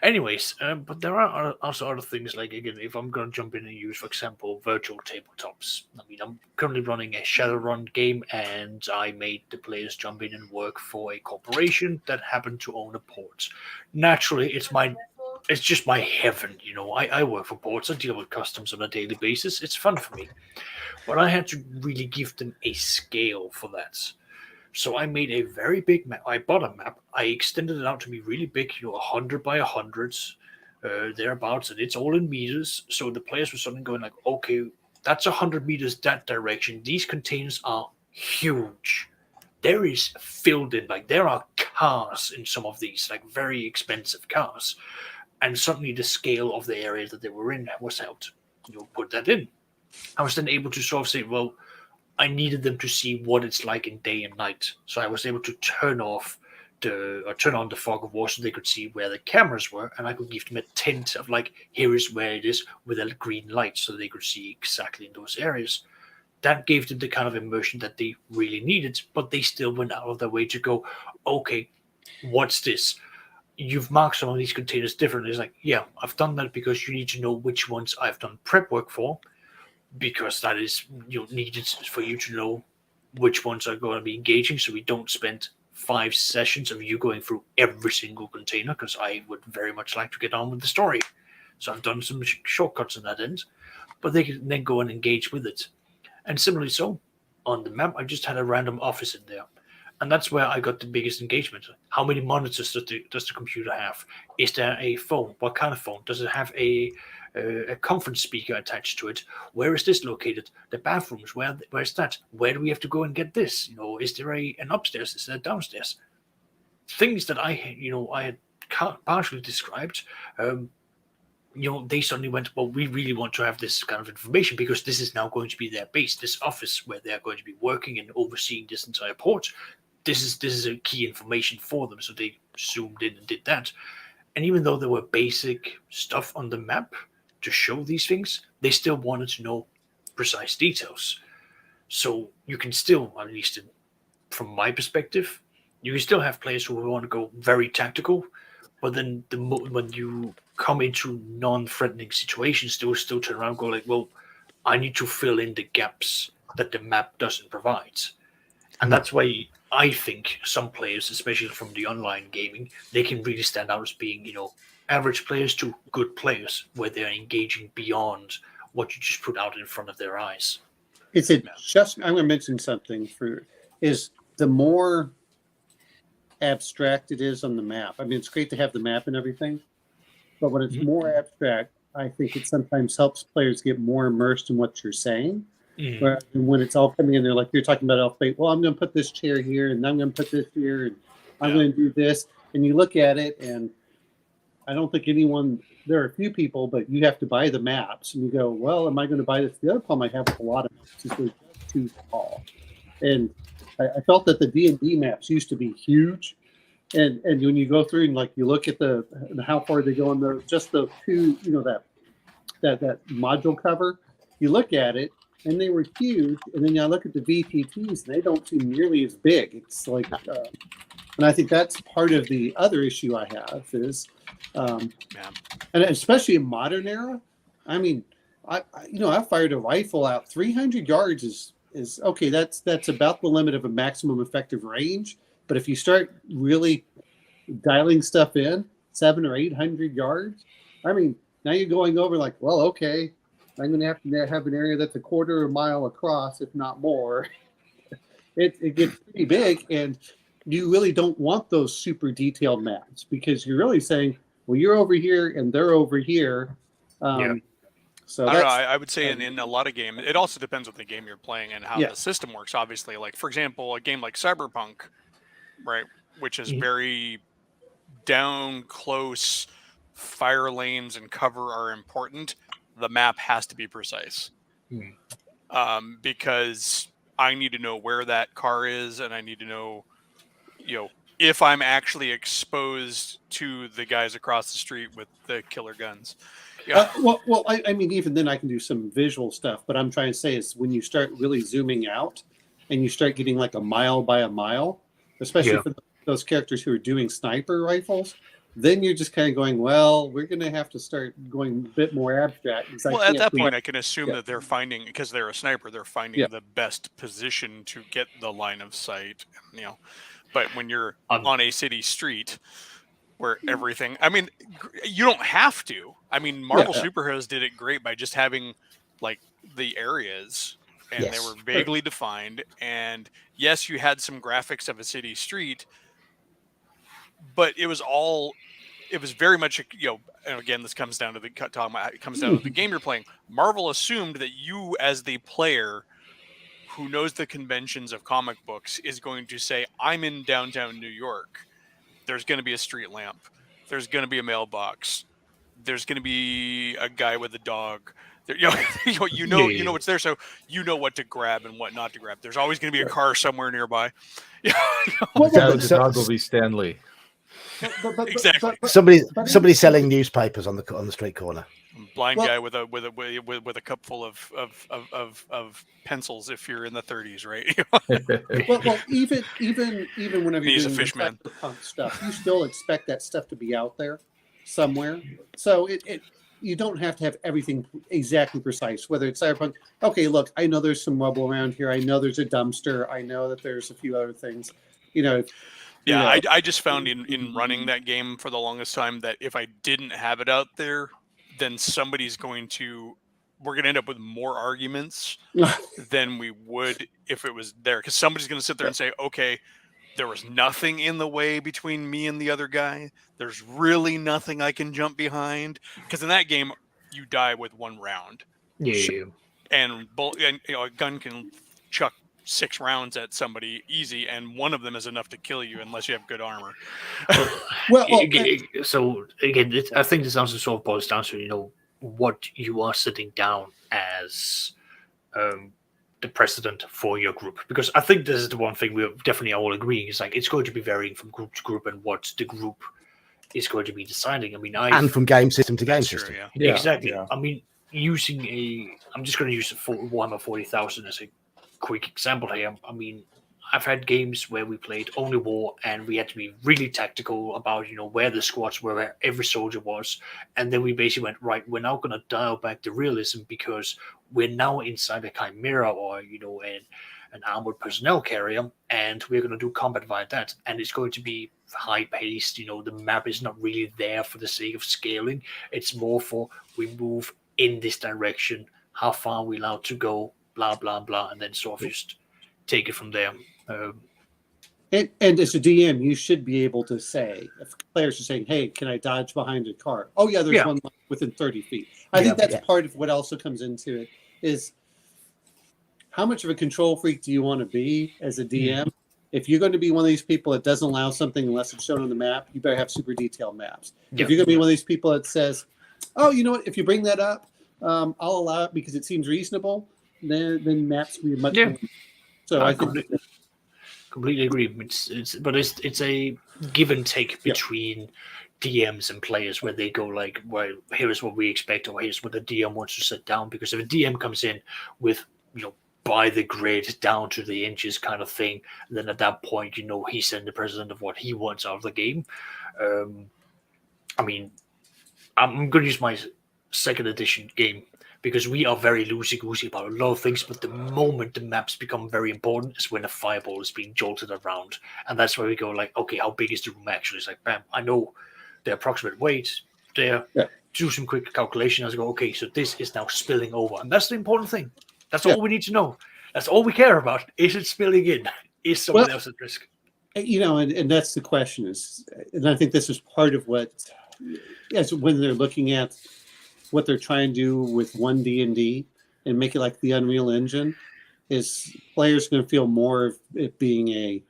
Anyways, but there are also other things, like, again, if I'm going to jump in and use, for example, virtual tabletops. I mean, I'm currently running a Shadowrun game, and I made the players jump in and work for a corporation that happened to own a port. Naturally, it's just my heaven, I work for ports, I deal with customs on a daily basis. It's fun for me. But I had to really give them a scale for that. So I made a very big map. I bought a map. I extended it out to be really big, 100 by 100, thereabouts, and it's all in meters. So the players were suddenly going like, okay, that's 100 meters that direction. These containers are huge. There is filled in, like there are cars in some of these, like very expensive cars. And suddenly the scale of the area that they were in was helped. Put that in. I was then able to sort of say, well, I needed them to see what it's like in day and night. So I was able to turn on the Fog of War so they could see where the cameras were, and I could give them a tint of like, here is where it is with a green light so they could see exactly in those areas. That gave them the kind of immersion that they really needed, but they still went out of their way to go, okay, what's this? You've marked some of these containers differently. It's like, yeah, I've done that because you need to know which ones I've done prep work for, because that is needed for you to know which ones are going to be engaging, so we don't spend 5 sessions of you going through every single container, because I would very much like to get on with the story. So I've done some shortcuts on that end, but they can then go and engage with it. And similarly so, on the map, I just had a random office in there. And that's where I got the biggest engagement. How many monitors does the computer have? Is there a phone? What kind of phone? Does it have a conference speaker attached to it? Where is this located? The bathrooms, where's that? Where do we have to go and get this? Is there an upstairs? Is there downstairs? Things that I had partially described. They suddenly went, well, we really want to have this kind of information because this is now going to be their base, this office where they're going to be working and overseeing this entire port. This is a key information for them. So they zoomed in and did that. And even though there were basic stuff on the map to show these things, they still wanted to know precise details. So you can still, at least from my perspective, you can still have players who want to go very tactical, but then when you come into non-threatening situations, they will still turn around and go like, well, I need to fill in the gaps that the map doesn't provide. And that's why I think some players, especially from the online gaming, they can really stand out as being, average players to good players, where they're engaging beyond what you just put out in front of their eyes. Is it just, I'm going to mention something is the more abstract it is on the map. I mean, it's great to have the map and everything, but when it's more abstract, I think it sometimes helps players get more immersed in what you're saying. Rather than when it's all coming in there, like you're talking about Elfate, well, I'm going to put this chair here, and I'm going to put this here, and I'm going to do this. And you look at it, and I don't think there are a few people, but you have to buy the maps. And you go, well, am I going to buy this? The other problem I have with a lot of maps is they're just too small. And I felt that the D&D maps used to be huge. And when you go through and like you look at how far they go on the two, that module cover, you look at it, and they were huge. And then I look at the VTTs, and they don't seem nearly as big. It's like And I think that's part of the other issue I have is, and especially in modern era. I mean, I fired a rifle out 300 yards is okay. That's about the limit of a maximum effective range. But if you start really dialing stuff in 700 or 800 yards, I mean, now you're going over like, well, okay, I'm going to have an area that's a quarter of a mile across, if not more. It gets pretty big, and you really don't want those super detailed maps because you're really saying, well, you're over here and they're over here. So I don't know. I would say in a lot of games, it also depends on the game you're playing and how the system works. Obviously, like for example, a game like Cyberpunk, right, which is very down close, fire lanes and cover are important. The map has to be precise, because I need to know where that car is, and I need to know, if I'm actually exposed to the guys across the street with the killer guns. I mean, even then I can do some visual stuff, but I'm trying to say is when you start really zooming out and you start getting like a mile by a mile, especially for those characters who are doing sniper rifles, then you're just kind of going, well, we're going to have to start going a bit more abstract. Well, at that point, I can assume that they're finding, because they're a sniper, they're finding the best position to get the line of sight, But when you're on a city street where everything, I mean, you don't have to. I mean, Marvel Superheroes did it great by just having like the areas, and they were vaguely defined. And yes, you had some graphics of a city street, but it was very much, and again, this comes down to it comes down to the game you're playing. Marvel assumed that you, as the player who knows the conventions of comic books, is going to say, I'm in downtown New York. There's going to be a street lamp. There's going to be a mailbox. There's going to be a guy with a dog. You know what's there, so you know what to grab and what not to grab. There's always going to be a car somewhere nearby. The dog will be Stanley. Exactly. Somebody selling newspapers on the street corner. Blind guy with a cup full of pencils. If you're in the 30s, right? even whenever he's you're a doing fish man stuff, you still expect that stuff to be out there somewhere. So you don't have to have everything exactly precise. Whether it's Cyberpunk, okay, look, I know there's some rubble around here. I know there's a dumpster. I know that there's a few other things. I just found in running that game for the longest time that if I didn't have it out there, then we're going to end up with more arguments than we would if it was there. Because somebody's going to sit there and say, okay, there was nothing in the way between me and the other guy. There's really nothing I can jump behind. Because in that game, you die with one round. Yeah. And a gun can chuck 6 rounds at somebody easy, and one of them is enough to kill you unless you have good armor. So again, I think this also sort of boils down to what you are sitting down as the precedent for your group, because I think this is the one thing we're definitely all agreeing is like it's going to be varying from group to group and what the group is going to be deciding. I mean, and from game system to game system. Exactly. Yeah. I mean, I'm just going to use Warhammer 40,000 as a quick example here. I mean, I've had games where we played only war and we had to be really tactical about where the squads were, where every soldier was, and then we basically went, right, we're now going to dial back the realism because we're now inside a chimera or an armored personnel carrier, and we're going to do combat via that, and it's going to be high paced. The map is not really there for the sake of scaling. It's more for we move in this direction, how far are we allowed to go, blah blah blah, and then sort of just take it from there. And as a DM, you should be able to say, if players are saying, hey, can I dodge behind a car? Oh yeah, there's one within 30 feet. I think that's part of what also comes into it is how much of a control freak do you want to be as a DM? If you're going to be one of these people that doesn't allow something unless it's shown on the map, you better have super detailed maps. If you're going to be one of these people that says, oh, you know what, if you bring that up, I'll allow it because it seems reasonable, then maps will be much more. So I think completely agree. It's a give and take between DMs and players where they go like, well, here's what we expect, or here's what the DM wants to set down. Because if a DM comes in with by the grid down to the inches kind of thing. And then at that point, he's then the president of what he wants out of the game. I mean, I'm going to use my second edition game because we are very loosey-goosey about a lot of things, but the moment the maps become very important is when a fireball is being jolted around. And that's where we go like, okay, how big is the room actually? It's like, bam, I know the approximate weight there. Yeah. Do some quick calculation as I go, okay, so this is now spilling over. And that's the important thing. That's all we need to know. That's all we care about. Is it spilling in? Is someone else at risk? And that's the question is, and I think this is part of what, as when they're looking at what they're trying to do with 1D&D and make it like the Unreal Engine, is players going to feel more of it being a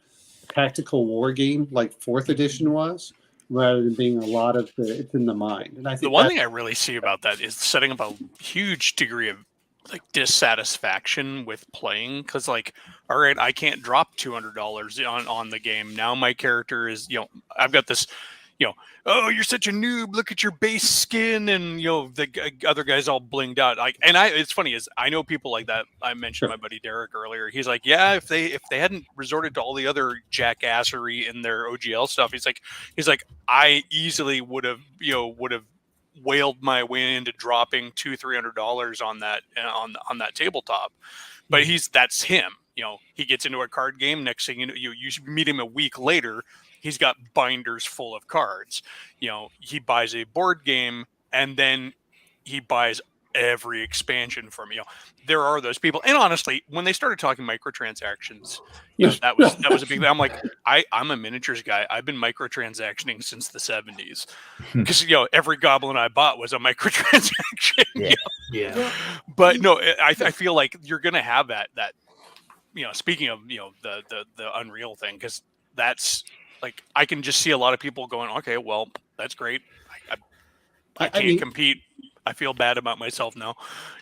tactical war game like 4th edition was, rather than being a lot of it's in the mind. And I think the one thing I really see about that is setting up a huge degree of like dissatisfaction with playing, because like, all right, I can't drop $200 on the game. Now my character is, I've got this, oh, you're such a noob, look at your base skin, and the other guy's all blinged out. Like, and it's funny is I know people like that. I mentioned my buddy Derek earlier. He's like, yeah, if they hadn't resorted to all the other jackassery in their OGL stuff, he's like I easily would have whaled my way into dropping $200-$300 on that tabletop. But that's him. He gets into a card game. Next thing you meet him a week later, he's got binders full of cards. He buys a board game and then he buys every expansion from me. There are those people. And honestly, when they started talking microtransactions, that was a big thing. I'm like, I'm a miniatures guy. I've been microtransactioning since the 70s. Because every goblin I bought was a microtransaction. Yeah. But no, I feel like you're gonna have that speaking of the Unreal thing, because that's like, I can just see a lot of people going, okay, well, that's great. I can't compete. I feel bad about myself now.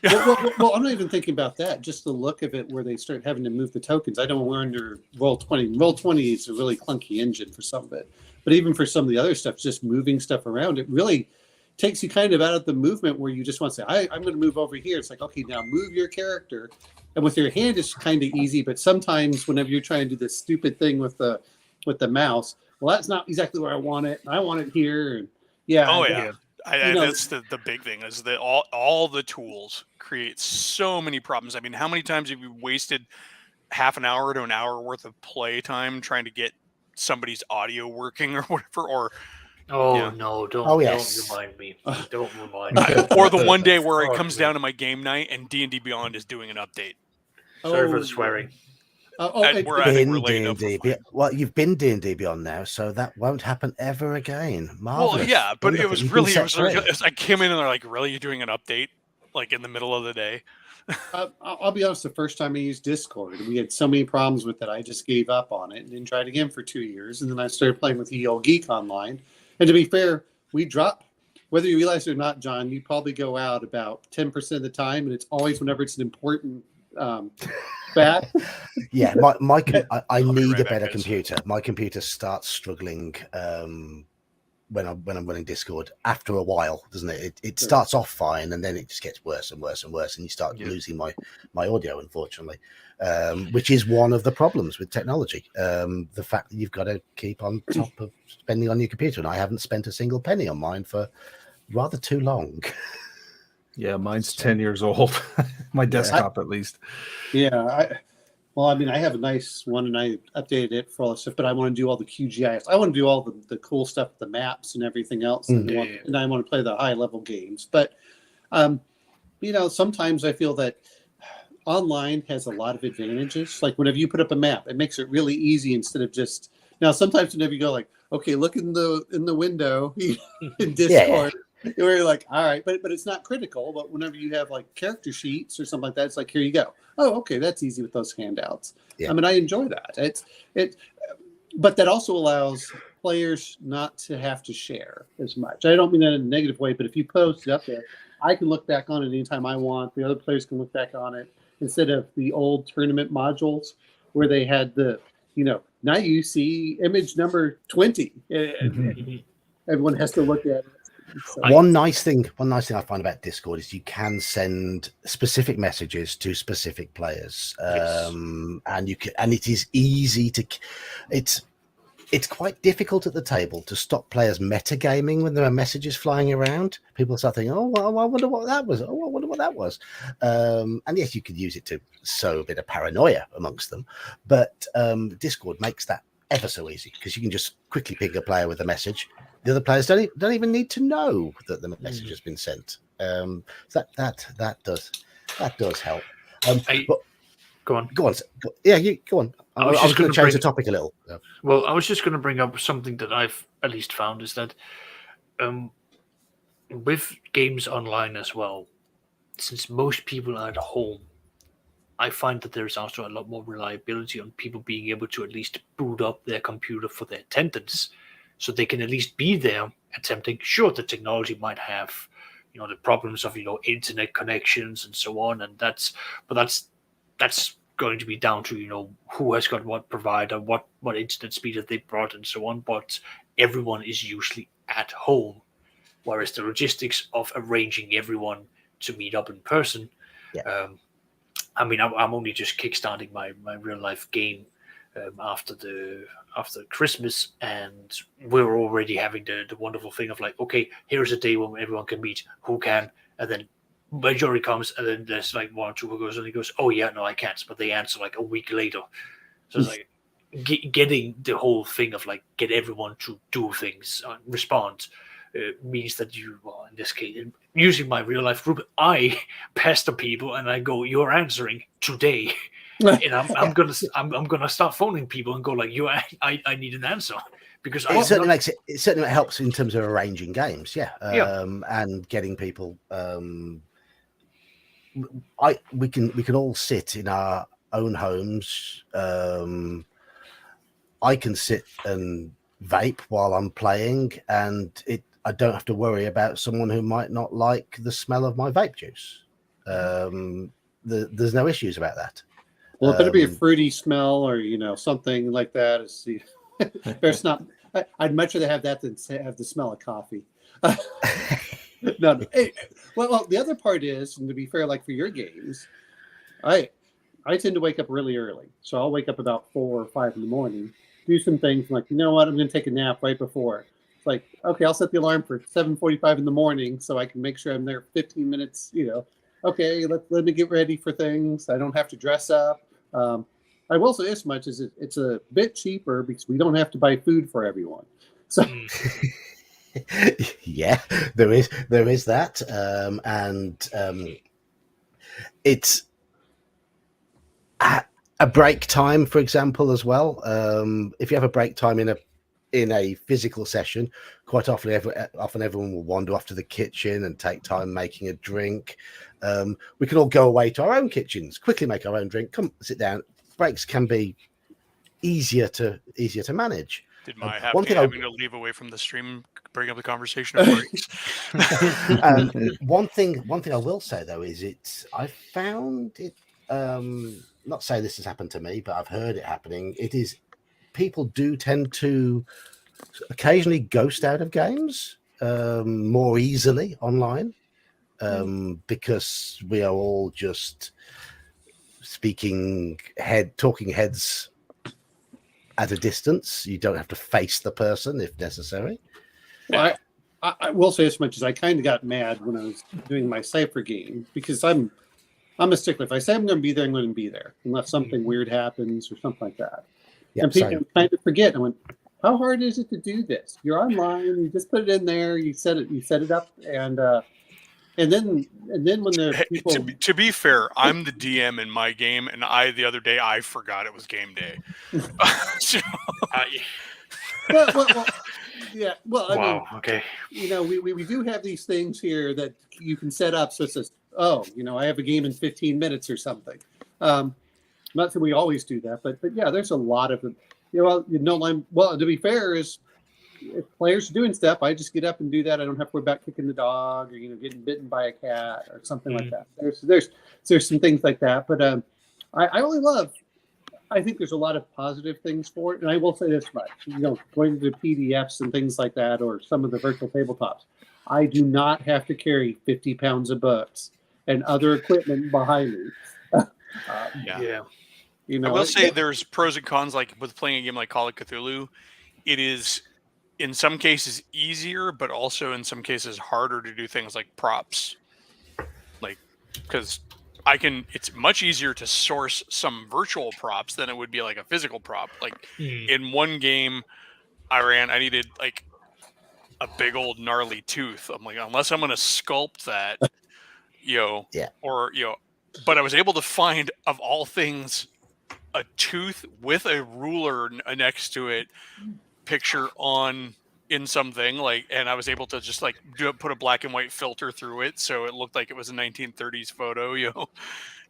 well, I'm not even thinking about that. Just the look of it, where they start having to move the tokens. I know we're under Roll20. Roll20 is a really clunky engine for some of it, but even for some of the other stuff, just moving stuff around, it really takes you kind of out of the movement where you just want to say, I'm going to move over here. It's like, okay, now move your character, and with your hand it's kind of easy. But sometimes whenever you're trying to do this stupid thing with the mouse, well, that's not exactly where I want it. I want it here. And that's the big thing, is that all the tools create so many problems. I mean, how many times have you wasted half an hour to an hour worth of play time trying to get somebody's audio working or whatever? No, don't remind me. Don't remind me. Or the one day where it comes down to my game night and D&D Beyond is doing an update. Sorry for the swearing. Well, you've been D&D Beyond now, so that won't happen ever again. Marvelous. Well, yeah, but it was really, I came in and they're like, really, you're doing an update like in the middle of the day? I'll be honest, the first time I used Discord, we had so many problems with it, I just gave up on it and then tried again for 2 years. And then I started playing with Geek online. And to be fair, we drop, whether you realize it or not, John, you probably go out about 10% of the time, and it's always whenever it's an important fact. Yeah, I need a better computer. My computer starts struggling when I'm running Discord after a while, doesn't it? It starts off fine, and then it just gets worse and worse and worse, and you start losing my audio, unfortunately, which is one of the problems with technology. The fact that you've got to keep on top of spending on your computer, and I haven't spent a single penny on mine for rather too long. Yeah, mine's 10 years old. My desktop, at least. Yeah. I have a nice one, and I updated it for all the stuff, but I want to do all the QGIS. I want to do all the cool stuff, the maps and everything else. And I want to play the high level games. But, sometimes I feel that online has a lot of advantages. Like whenever you put up a map, it makes it really easy instead of just, now sometimes whenever you go like, okay, look in the window in Discord. Where you're like, all right, but it's not critical. But whenever you have like character sheets or something like that, it's like, here you go. Oh, okay, that's easy with those handouts. Yeah. I mean, I enjoy that. But that also allows players not to have to share as much. I don't mean that in a negative way, but if you post it up there, I can look back on it anytime I want. The other players can look back on it, instead of the old tournament modules where they had now you see image number 20. Everyone has to look at it. So, One nice thing I find about Discord is you can send specific messages to specific players, Yes. and it is easy to. It's quite difficult at the table to stop players metagaming when there are messages flying around. People start thinking, "Oh, well, I wonder what that was. Oh, I wonder what that was." And yes, you could use it to sow a bit of paranoia amongst them, but Discord makes that ever so easy because you can just quickly ping a player with a message. The other players don't even need to know that the message has been sent. So that does help. But Go on. go on. Yeah, go on. I was just going gonna to change bring- the topic a little. Well, I was just going to bring up something that I've at least found is that with games online as well, since most people are at home, I find that there's also a lot more reliability on people being able to at least boot up their computer for their attendance, so they can at least be there attempting. Sure, the technology might have, the problems of internet connections and so on, and that's going to be down to who has got what provider, what internet speed that they brought, and so on. But everyone is usually at home, whereas the logistics of arranging everyone to meet up in person. Yeah. I'm only just kickstarting my real life game after Christmas, and we're already having the wonderful thing of like, okay, here's a day when everyone can meet who can, and then majority comes, and then there's like one or two who goes, and he goes, oh yeah, no, I can't, but they answer like a week later. So it's like getting the whole thing of like get everyone to do things, respond, means that in this case, using my real life group, I pester people and I go, you're answering today, and I'm gonna start phoning people and go like, I need an answer. Because it certainly helps in terms of arranging games, and getting people. We can all sit in our own homes. I can sit and vape while I'm playing, and I don't have to worry about someone who might not like the smell of my vape juice. There's no issues about that. Well, it better be a fruity smell or something like that. There's not. I'd much rather have that than have the smell of coffee. No. Hey, well, the other part is, and to be fair, like for your games, I tend to wake up really early, so I'll wake up about 4 or 5 in the morning, do some things. I'm like, you know what, I'm going to take a nap right before. It's like, okay, I'll set the alarm for 7:45 in the morning so I can make sure I'm there 15 minutes. Okay, let me get ready for things. I don't have to dress up. I will say as much as it's a bit cheaper because we don't have to buy food for everyone. So. Yeah, there is that, and it's a break time, for example, as well. If you have a break time in a physical session, quite often everyone will wander off to the kitchen and take time making a drink. We can all go away to our own kitchens, quickly make our own drink, come sit down. Breaks can be easier to manage. Did my having to leave away from the stream bring up the conversation of breaks? One thing I will say though is I found it. Not saying this has happened to me, but I've heard it happening. It is people do tend to occasionally ghost out of games more easily online because we are all just talking heads at a distance. You don't have to face the person if necessary. Well, I will say as much as I kind of got mad when I was doing my Cypher game because I'm a stickler. If I say I'm going to be there, I'm going to be there unless something weird happens or something like that. Yep, and people kind of forget. I went, how hard is it to do this? You're online. You just put it in there. You set it up, and then when the people. To be fair, I'm the DM in my game, and the other day I forgot it was game day. Well, yeah. Well, I mean, okay. We do have these things here that you can set up. So it says, oh, I have a game in 15 minutes or something. Not that we always do that, but yeah, there's a lot of them. Well, to be fair, is if players are doing stuff, I just get up and do that. I don't have to worry about kicking the dog or getting bitten by a cat or something like that. There's some things like that, but I only love. I think there's a lot of positive things for it, and I will say this much: going to the PDFs and things like that, or some of the virtual tabletops. I do not have to carry 50 pounds of books and other equipment behind me. Yeah. You I know, will say there's pros and cons. Like with playing a game like Call of Cthulhu, it is in some cases easier, but also in some cases harder to do things like props. Like, because it's much easier to source some virtual props than it would be like a physical prop. Like in one game I needed like a big old gnarly tooth. I'm like, unless I'm going to sculpt that, but I was able to find, of all things, a tooth with a ruler next to it, picture in something like, and I was able to just like put a black and white filter through it, so it looked like it was a 1930s photo,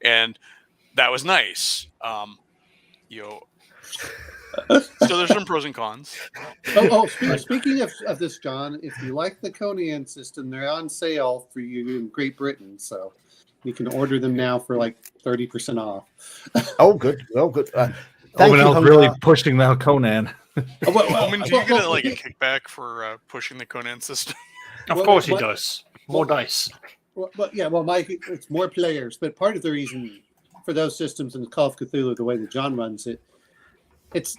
and that was nice. So there's some pros and cons. Speaking of this, John, if you like the Conan system, they're on sale for you in Great Britain, so you can order them now for like 30% off. Oh, good. Oh, good. Thank Omenel's really pushing that Conan. Do you get like a kickback for pushing the Conan system? Of course he does. More dice. Mike, it's more players, but part of the reason for those systems in Call of Cthulhu, the way that John runs it, it's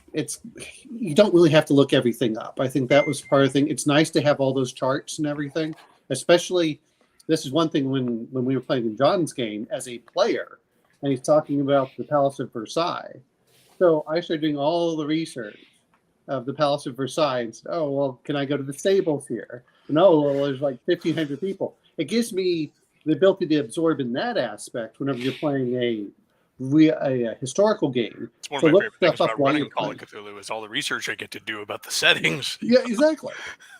you don't really have to look everything up. I think that was part of the thing. It's nice to have all those charts and everything, especially this is one thing when we were playing in John's game as a player, and he's talking about the Palace of Versailles. So I started doing all the research of the Palace of Versailles and said, oh, well, can I go to the stables here? No, well, there's like 1,500 people. It gives me the ability to absorb in that aspect whenever you're playing a historical game. It's one of my favorite things about running Call of Cthulhu is all the research I get to do about the settings. Yeah, exactly.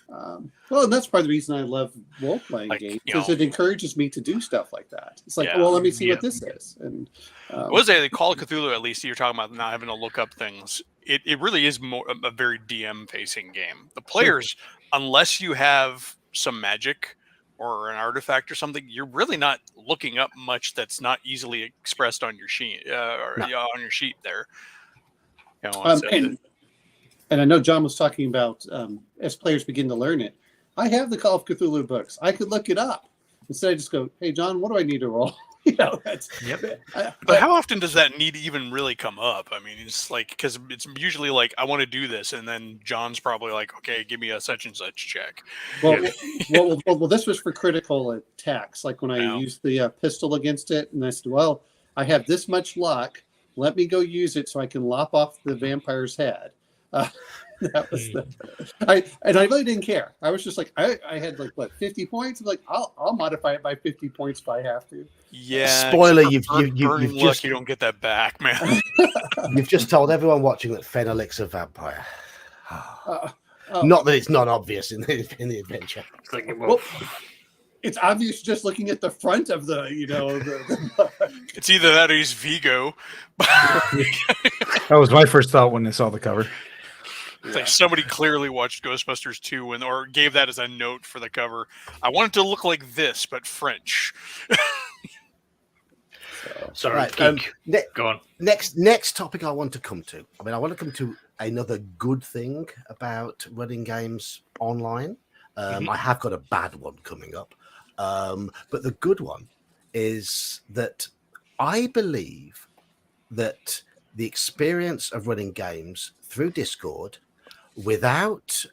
Well, and that's part of the reason I love role-playing games, because it encourages me to do stuff like that. It's like, well, let me see what this is. And I would say the Call of Cthulhu, at least you're talking about not having to look up things. It really is more a very DM-facing game. The players, unless you have some magic or an artifact or something, you're really not looking up much that's not easily expressed on your sheet on your sheet there. And I know John was talking about as players begin to learn it. I have the Call of Cthulhu books. I could look it up. Instead, I just go, hey, John, what do I need to roll? But how often does that need even really come up? I mean, it's like, because it's usually like, I want to do this, and then John's probably like, okay, give me a such and such check. Well, this was for critical attacks. Like when I used the pistol against it, and I said, well, I have this much luck. Let me go use it so I can lop off the vampire's head. That was I really didn't care. I was just like, I had like 50 points. I'm like, I'll modify it by 50 points if I have to. Yeah. Spoiler: you've just you don't get that back, man. You've just told everyone watching that Fenelix a vampire. Not that it's not obvious in the adventure. It's like, well, it's obvious just looking at the front of the. It's either that or he's Vigo. That was my first thought when I saw the cover. It's like somebody clearly watched Ghostbusters 2 or gave that as a note for the cover. I want it to look like this, but French. Sorry, right, go on. Next topic I want to come to. I mean, I want to come to another good thing about running games online. I have got a bad one coming up. But the good one is that I believe that the experience of running games through Discord without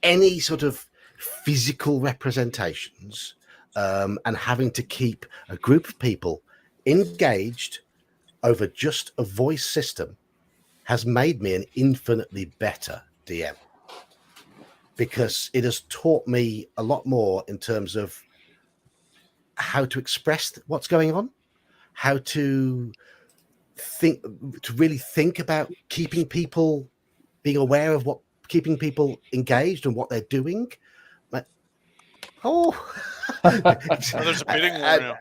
any sort of physical representations and having to keep a group of people engaged over just a voice system has made me an infinitely better DM, because it has taught me a lot more in terms of how to express what's going on, how to really think about keeping people, being aware of keeping people engaged and what they're doing. There's a bidding war now.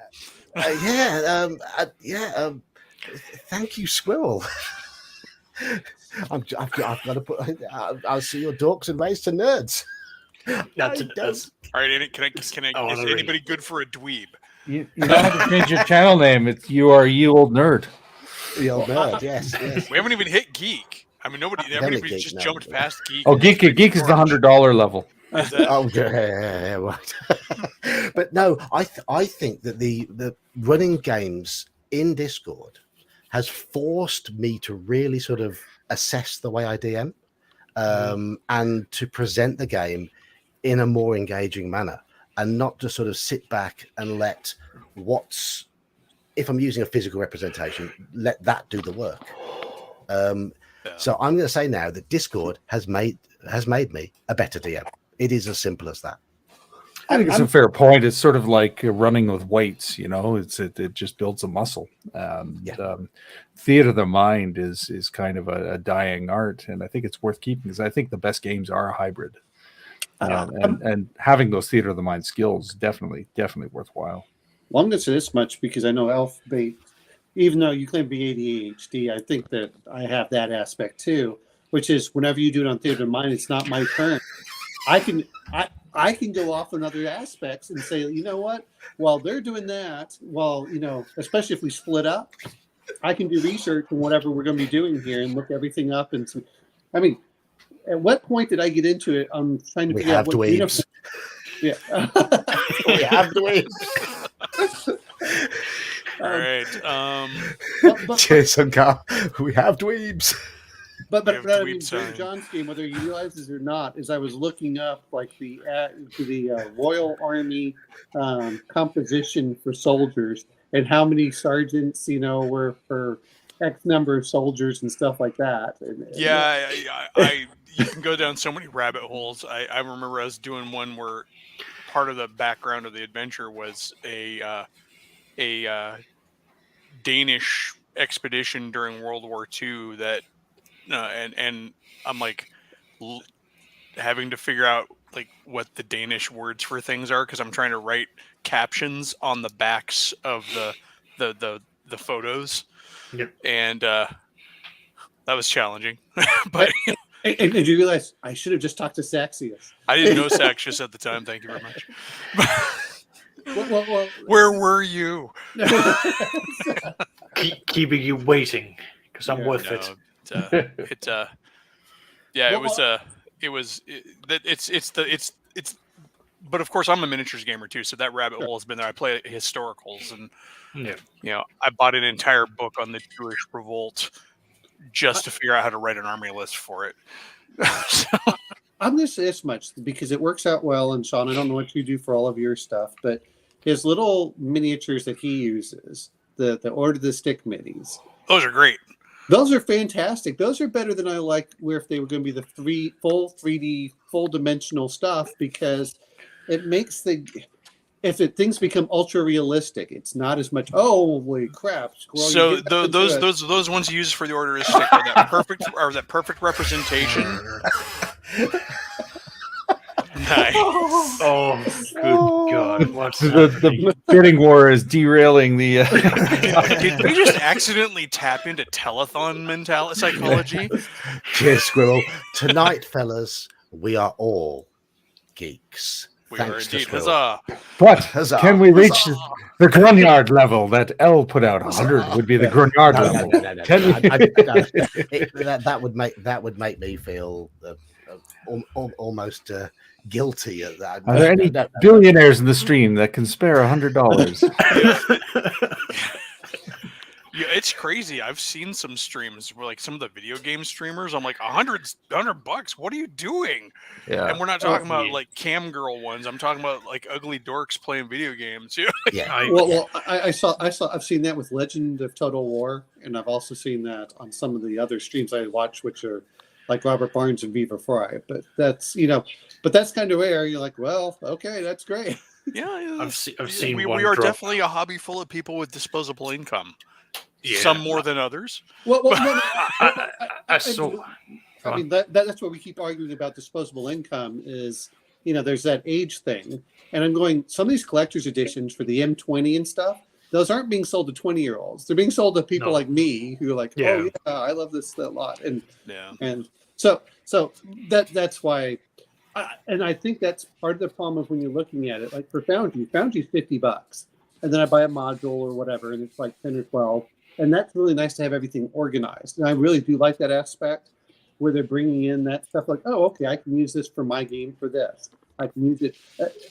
Thank you, Squirrel. I've got to put. I'll see your dorks and raise to nerds. All right, can I? Is anybody good for a dweeb? You don't have to change your channel name. It's you old nerd. The old nerd, yes. We haven't even hit Geek. I mean, everybody's just jumped past Geek. Oh, Geek is the $100 level. Is that? Oh, yeah, right. But no, I think that the running games in Discord has forced me to really sort of assess the way I DM, and to present the game in a more engaging manner, and not just sort of sit back and let what's, if I'm using a physical representation, let that do the work. So I'm going to say now that Discord has made me a better DM. It is as simple as that. I think it's a fair point. It's sort of like running with weights, it just builds a muscle. Theater of the mind is kind of a dying art, and I think it's worth keeping, because I think the best games are a hybrid. And having those theater of the mind skills definitely worthwhile. Well, I'm going to say this much because I know Elf Bait, even though you claim to be ADHD, I think that I have that aspect too, which is whenever you do it on theater of mind, it's not my turn. I can go off on other aspects and say, you know what? While they're doing that, especially if we split up, I can do research on whatever we're going to be doing here and look everything up. And so, I mean, at what point did I get into it? I'm trying to figure out what dweebs. Yeah. We have dweebs. All right. Jason Carr, we have dweebs. But have I mean, dweeb during sign. John's game, whether you realize this or not, is I was looking up like the Royal Army composition for soldiers and how many sergeants, were for X number of soldiers and stuff like that. Yeah, I you can go down so many rabbit holes. I remember I was doing one where part of the background of the adventure was a Danish expedition during World War II that, and I'm like having to figure out like what the Danish words for things are, because I'm trying to write captions on the backs of the photos. Yep. And that was challenging. But and did you realize I should have just talked to Saxius? I didn't know Saxius at the time. Thank you very much. Well, Where were you? Keeping you waiting, because I'm worth it. But of course I'm a miniatures gamer too, so that rabbit hole has been there. I play historicals, and I bought an entire book on the Jewish revolt just to figure out how to write an army list for it. I'm going to say this much because it works out well. And Sean, I don't know what you do for all of your stuff, but his little miniatures that he uses, the Order of the Stick minis, those are great. Those are fantastic. Those are better than I like where if they were going to be the full 3D, full dimensional stuff, because it makes things become ultra realistic. It's not as much. Holy crap! Squirrel, so those ones you use for the Order of Stick are that perfect representation. Nice. Oh, good God! What's the bidding war is derailing the. Did we just accidentally tap into telethon psychology? Cheers, Squirrel. Tonight, fellas, we are all geeks. We Thanks are to indeed. Squirrel. Huzzah! But Huzzah. can we reach the Grunyard level that L put out? 100 would be the Grunyard level. That would make me feel almost guilty at that. Are there any billionaires in the stream that can spare $100? Yeah, it's crazy. I've seen some streams where, like, some of the video game streamers, I'm like, $100. What are you doing? Yeah, and we're not talking about like cam girl ones. I'm talking about like ugly dorks playing video games. Yeah. I've seen that with Legend of Total War, and I've also seen that on some of the other streams I watch, which are like Robert Barnes and Viva Fry. But that's that's kind of rare. You're like, well, okay, that's great. Yeah, I've seen. We are definitely a hobby full of people with disposable income. Yeah. Some more than others. Well, that's what we keep arguing about disposable income is, there's that age thing. And I'm going, some of these collector's editions for the M20 and stuff, those aren't being sold to 20-year-olds. They're being sold to people like me who are like, oh, yeah, I love this a lot. And so that's why, I think that's part of the problem of when you're looking at it. Like for Foundry's $50. And then I buy a module or whatever, and it's like 10 or 12. And that's really nice to have everything organized. And I really do like that aspect where they're bringing in that stuff like, oh, okay, I can use this for my game for this. I can use it.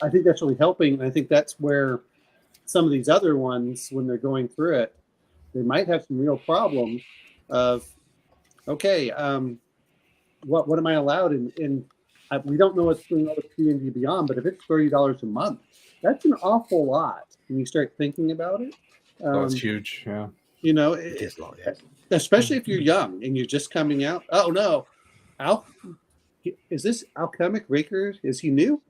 I think that's really helping. And I think that's where some of these other ones, when they're going through it, they might have some real problems of, okay, what am I allowed in we don't know what's going on with D&D Beyond, but if it's $30 a month, that's an awful lot when you start thinking about it. That's huge. Yeah. You know, It is a lot, yeah. especially if you're young and you're just coming out. Oh no, is this Alchemic Raker? Is he new?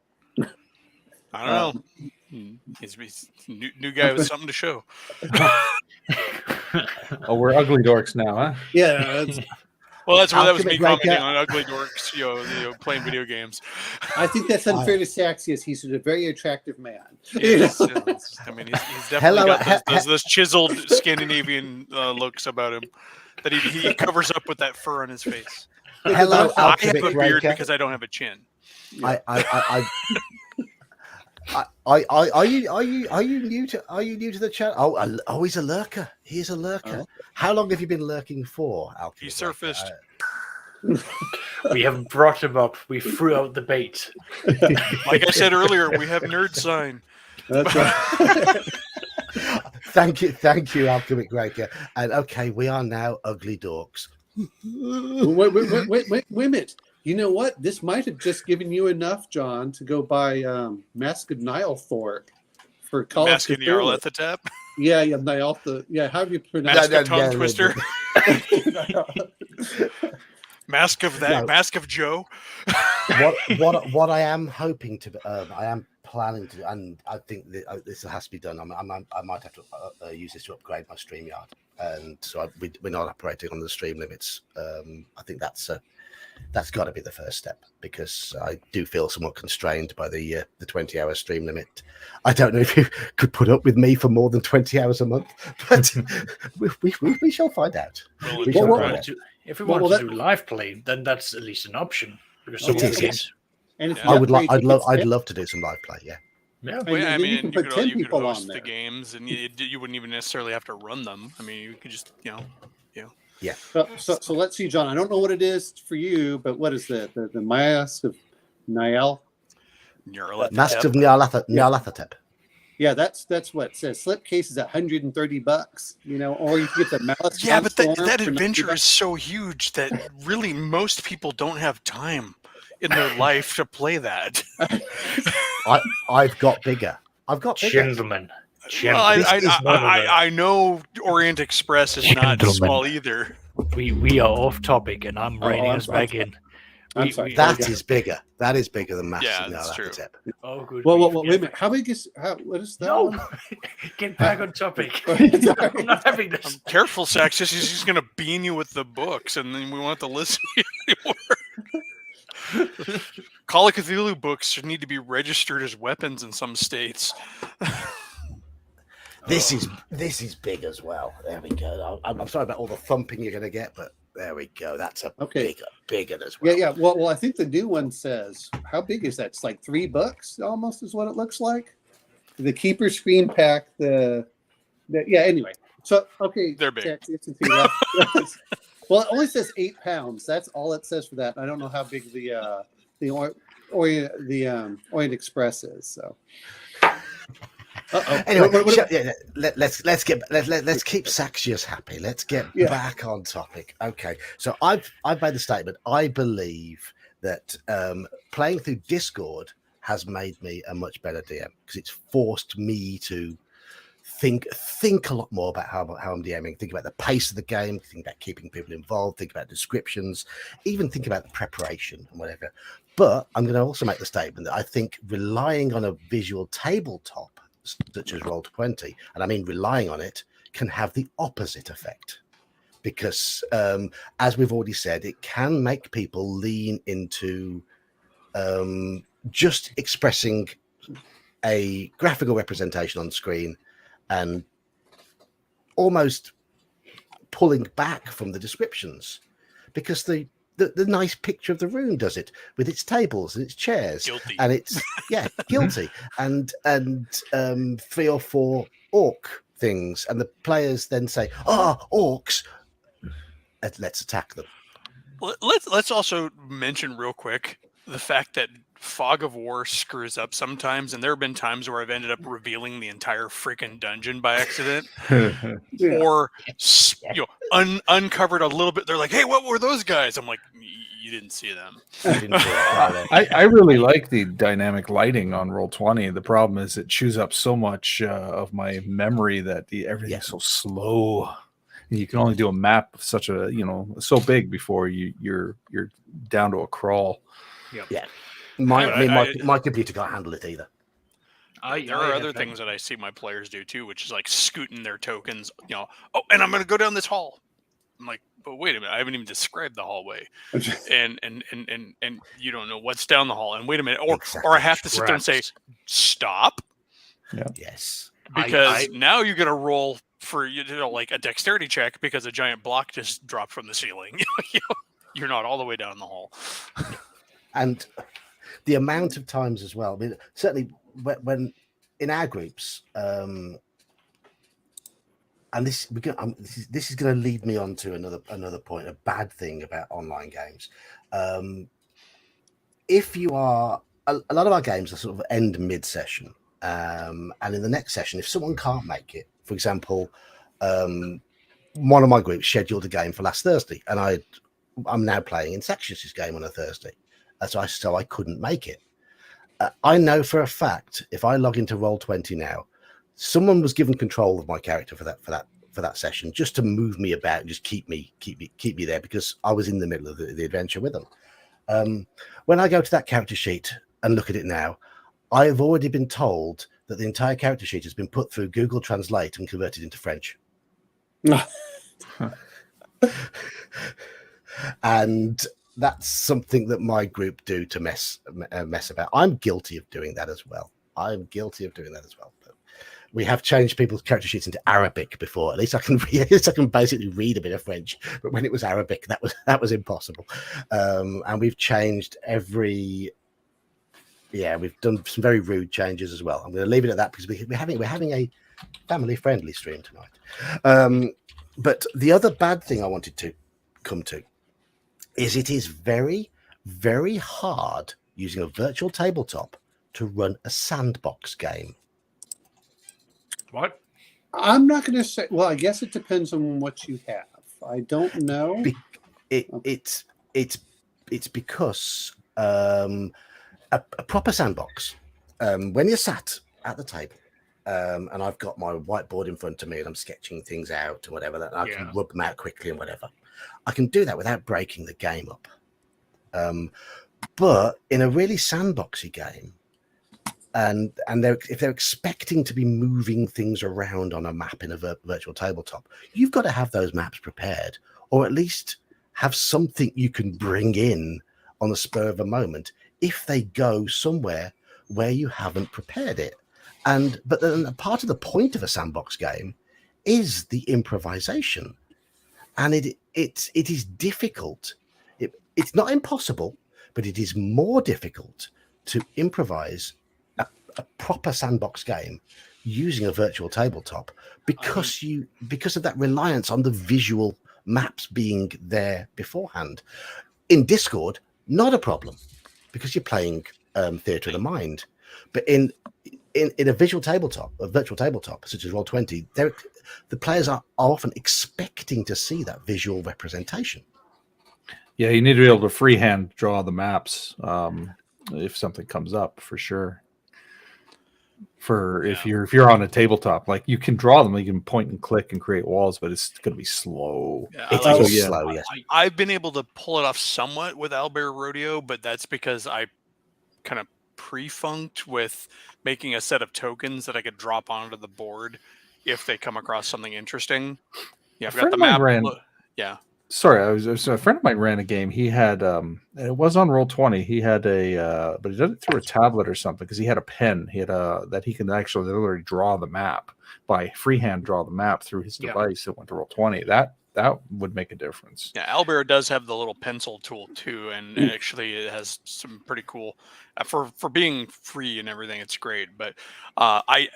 I don't know. He's new guy with something to show. Oh, we're ugly dorks now, huh? Yeah, Well, that was me Alchemic Raker. commenting on ugly dorks, playing video games. I think that's unfair to Saxius. He's a very attractive man. Yes, I mean, he's definitely got those chiseled Scandinavian looks about him that he covers up with that fur on his face. Hello, I have Alchemic a beard Raker. because I don't have a chin. Are you new to the channel? Oh, he's a lurker. He's a lurker. Oh. How long have you been lurking for, Alchemic? He surfaced. We haven't brought him up. We threw out the bait. Like I said earlier, we have nerd sign. That's right. Thank you, Alchemic Raker. And okay, we are now ugly dorks. Wait a minute. You know what? This might have just given you enough, John, to go buy Mask of Nialthor for Call Mask of of Cthulhu. Nyarlathotep. Yeah, Nialthor. Yeah, how do you pronounce Mask of Tongue Twister. it? Mask of that. No. Mask of Joe. What I am hoping to, I am planning to, and I think that, this has to be done. I might have to use this to upgrade my StreamYard, and so we're not operating on the stream limits. I think that's got to be the first step, because I do feel somewhat constrained by the 20-hour stream limit. I don't know if you could put up with me for more than 20 hours a month, but we shall find out. We shall find out. If we want to do live play, then that's at least an option. Because It is, can- yes. And if you I would like. upgrade, I'd love to do some live play. Yeah. Yeah. And I then mean, you can put 10 you could people host on the there. games, and you wouldn't even necessarily have to run them. I mean, you could just, So let's see, John. I don't know what it is for you, but what is the Mask of Niall? Mask of Nyarlathotep. Yeah, that's what it says. Slipcase is $130, or you can get the Malice. Yeah, but Storm that for adventure $90. is so huge that really most people don't have time in their life to play that. I've got bigger. Gentlemen. Well, I know Orient Express is not Gentlemen. small either. We are off topic, and I'm reining us back in. I'm sorry. That is bigger. That is bigger than Mask Yeah, of that's true. Nyarlathotep. Oh, good. Well, grief. wait a minute. How big is what is that? No, one? get back on topic. Sorry. I'm not having this. Careful, Saxis. He's just going to bean you with the books, and then we won't have to listen to you anymore. Call of Cthulhu books should need to be registered as weapons in some states. This is big as well. There we go. I'm sorry about all the thumping you're going to get, but there we go. That's a bigger as well. Yeah. Well, I think the new one says, how big is that? It's like $3 almost is what it looks like. The Keeper Screen Pack. Anyway. So okay, They're big. Well, it only says 8 pounds. That's all it says for that. I don't know how big the Orient Express is. So. Anyway, let's keep Saxius happy. Let's get back on topic. Okay, so I've made the statement. I believe that playing through Discord has made me a much better DM, because it's forced me to think a lot more about how I'm DMing. Think about the pace of the game. Think about keeping people involved. Think about descriptions. Even think about the preparation and whatever. But I'm going to also make the statement that I think relying on a visual tabletop such as Roll20, and I mean relying on it, can have the opposite effect, because as we've already said, it can make people lean into just expressing a graphical representation on screen and almost pulling back from the descriptions, because the nice picture of the room does it with its tables and its chairs. Guilty. And it's guilty and 3 or 4 orc things, and the players then say, orcs, let's attack them. Let's also mention real quick the fact that Fog of War screws up sometimes, and there have been times where I've ended up revealing the entire freaking dungeon by accident, Yeah. or uncovered a little bit. They're like, "Hey, what were those guys?" I'm like, "You didn't see them." You didn't see it, no, no. I really like the dynamic lighting on Roll20. The problem is it chews up so much of my memory that everything's so slow. And you can only do a map of such a so big before you're down to a crawl. Yeah. I- My computer can't handle it either. There are other things that I see my players do too, which is like scooting their tokens. Oh, and I'm going to go down this hall. I'm like, but wait a minute, I haven't even described the hallway, and you don't know what's down the hall. And wait a minute, or I have to sit there and say, stop. Yeah. Yes. Because now you're going to roll for like a dexterity check because a giant block just dropped from the ceiling. You're not all the way down the hall. And the amount of times as well. I mean, certainly when in our groups, and this is going to lead me on to another point, a bad thing about online games. If you are a lot of our games are sort of end mid session, and in the next session, if someone can't make it, for example, one of my groups scheduled a game for last Thursday, and I'm now playing in Sectious' game on a Thursday, so I couldn't make it. I know for a fact if I log into Roll20 now, someone was given control of my character for that session, just to move me about and just keep me there, because I was in the middle of the adventure with them. When I go to that character sheet and look at it now, I have already been told that the entire character sheet has been put through Google Translate and converted into French. And that's something that my group do to mess about. I'm guilty of doing that as well. But we have changed people's character sheets into Arabic before. At least I can basically read a bit of French. But when it was Arabic, that was impossible. And we've changed we've done some very rude changes as well. I'm going to leave it at that because we're having a family-friendly stream tonight. But the other bad thing I wanted to come to is it is very, very hard using a virtual tabletop to run a sandbox game. What? I'm not going to say. Well, I guess it depends on what you have. I don't know. It's because a proper sandbox, when you're sat at the table, and I've got my whiteboard in front of me and I'm sketching things out and whatever, that I can rub them out quickly and whatever. I can do that without breaking the game up. But in a really sandboxy game, and if they're expecting to be moving things around on a map in a virtual tabletop, you've got to have those maps prepared, or at least have something you can bring in on the spur of a moment if they go somewhere where you haven't prepared it. But then part of the point of a sandbox game is the improvisation, and it is difficult. It's not impossible, but it is more difficult to improvise a proper sandbox game using a virtual tabletop because of that reliance on the visual maps being there beforehand. In Discord, not a problem, because you're playing Theatre of the Mind. But in a virtual tabletop, such as Roll20, the players are often expecting to see that visual representation. Yeah, you need to be able to freehand draw the maps if something comes up, for sure. If you're on a tabletop, like, you can draw them, you can point and click and create walls, but it's going to be slow. Slow, yes. I've been able to pull it off somewhat with Owlbear Rodeo, but that's because I kind of pre-funked with making a set of tokens that I could drop onto the board if they come across something interesting. Yeah, I've got the map. Sorry, a friend of mine ran a game. He had it was on Roll20. He had but he did it through a tablet or something, because he had a pen. He had that he can actually literally draw the map freehand draw the map through his device. It went to Roll20. That would make a difference. Yeah, Owlbear does have the little pencil tool too, and actually it has some pretty cool for being free and everything. It's great, but I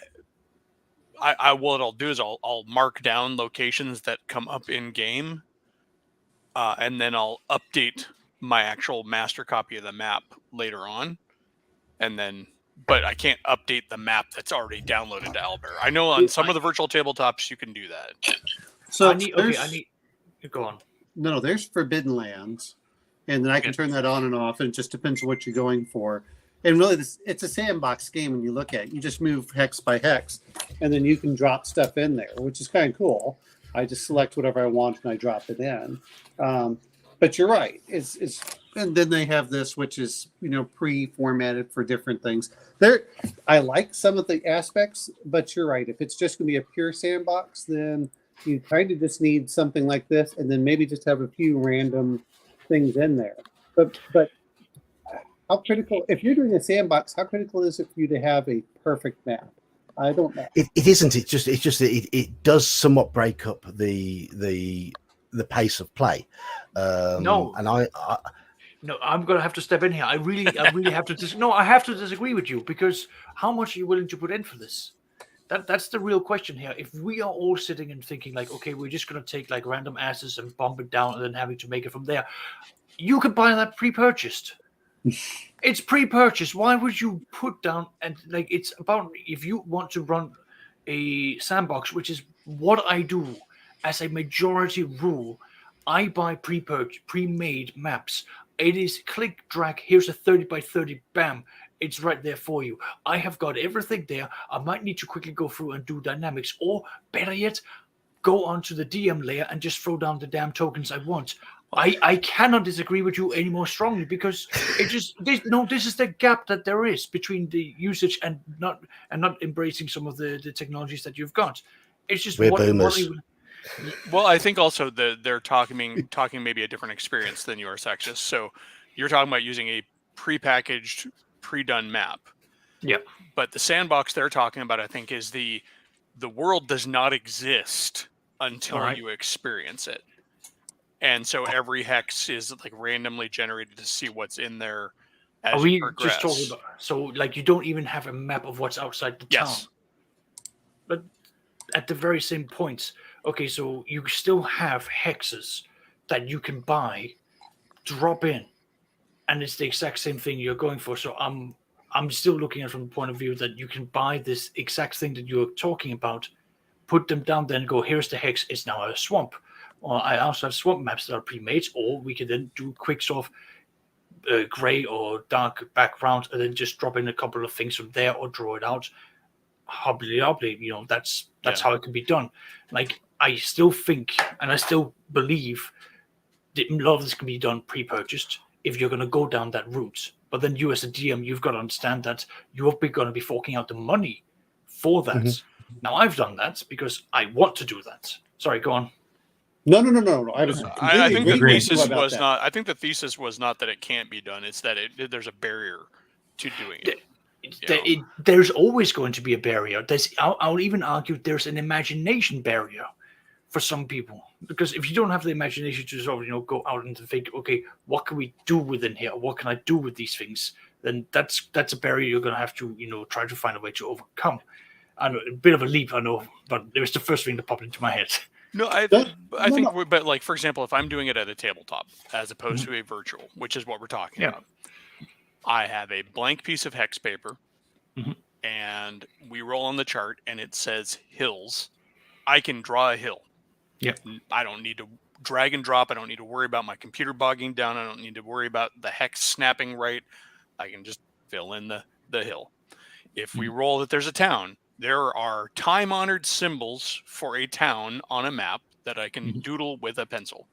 what I'll do is I'll mark down locations that come up in game. And then I'll update my actual master copy of the map later on, and then. But I can't update the map that's already downloaded to Owlbear. I know on some of the virtual tabletops you can do that. So I need go on. No, there's Forbidden Lands, and then I can turn that on and off, and it just depends on what you're going for. And really, it's a sandbox game when you look at it. You just move hex by hex, and then you can drop stuff in there, which is kind of cool. I just select whatever I want and I drop it in. But you're right. And then they have this, which is pre-formatted for different things. I like some of the aspects, but you're right. If it's just going to be a pure sandbox, then you kind of just need something like this, and then maybe just have a few random things in there. But how critical? If you're doing a sandbox, how critical is it for you to have a perfect map? I don't know. It isn't. It's just that it does somewhat break up the pace of play. No, and I no, I'm going to have to step in here. I really have to. No, I have to disagree with you, because how much are you willing to put in for this? That's the real question here. If we are all sitting and thinking like, okay, we're just going to take like random assets and bump it down and then having to make it from there, you could buy that pre-purchased. It's pre-purchased. Why would you put down and like it's about if you want to run a sandbox, which is what I do as a majority rule, I buy pre-made maps. It is click, drag, here's a 30 by 30, bam. It's right there for you. I have got everything there. I might need to quickly go through and do dynamics, or better yet, go onto the DM layer and just throw down the damn tokens I want. I cannot disagree with you any more strongly, because this is the gap that there is between the usage and not embracing some of the technologies that you've got. It's just we're boomers. Well, I think also they're talking maybe a different experience than yours, Sextus. So you're talking about using a prepackaged, pre-done map. Yeah. But the sandbox they're talking about, I think, is the world does not exist until you experience it. And so every hex is like randomly generated to see what's in there as you progress. Just talking about, so like you don't even have a map of what's outside the town? But at the very same points, okay, so you still have hexes that you can buy, drop in, and it's the exact same thing you're going for. So I'm still looking at it from the point of view that you can buy this exact thing that you're talking about, put them down, then go, here's the hex, it's now a swamp. Or I also have swamp maps that are pre-made, or we can then do quick sort of gray or dark background and then just drop in a couple of things from there or draw it out. Hobbly, that's how it can be done. Like, I still think and I still believe that a lot of this can be done pre-purchased if you're going to go down that route. But then you as a DM, you've got to understand that you're going to be forking out the money for that. Mm-hmm. Now, I've done that because I want to do that. Sorry, go on. No. I think the thesis was not. I think the thesis was not that it can't be done. It's that there's a barrier to doing it. There's always going to be a barrier. I'll even argue there's an imagination barrier for some people, because if you don't have the imagination to sort of go out and think, okay, what can we do within here? What can I do with these things? Then that's a barrier you're going to have to try to find a way to overcome. And a bit of a leap, I know, but it was the first thing that popped into my head. No, I think, but like, for example, if I'm doing it at a tabletop as opposed to a virtual, which is what we're talking about, I have a blank piece of hex paper, and we roll on the chart, and it says hills. I can draw a hill. Yeah. I don't need to drag and drop. I don't need to worry about my computer bogging down. I don't need to worry about the hex snapping right. I can just fill in the hill. If we roll that there's a town, there are time-honored symbols for a town on a map that I can doodle with a pencil.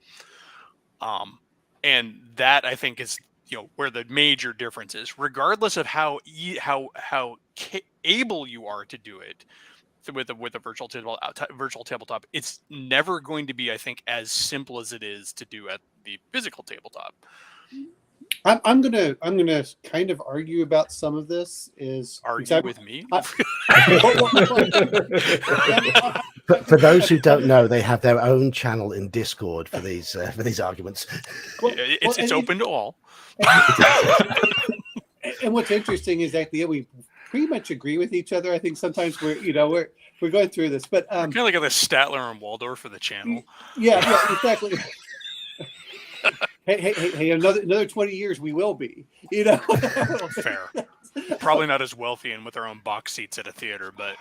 And that, I think, is where the major difference is. Regardless of how able you are to do it with a virtual tabletop, it's never going to be, I think, as simple as it is to do at the physical tabletop. I'm gonna kind of argue about some of this. With me? For those who don't know, they have their own channel in Discord for these arguments. It's open to all. And what's interesting is that we pretty much agree with each other. I think sometimes we're going through this, but kind of like the Statler and Waldorf for the channel. Yeah, exactly. Hey! Another 20 years, we will be. Fair. Probably not as wealthy and with our own box seats at a theater, but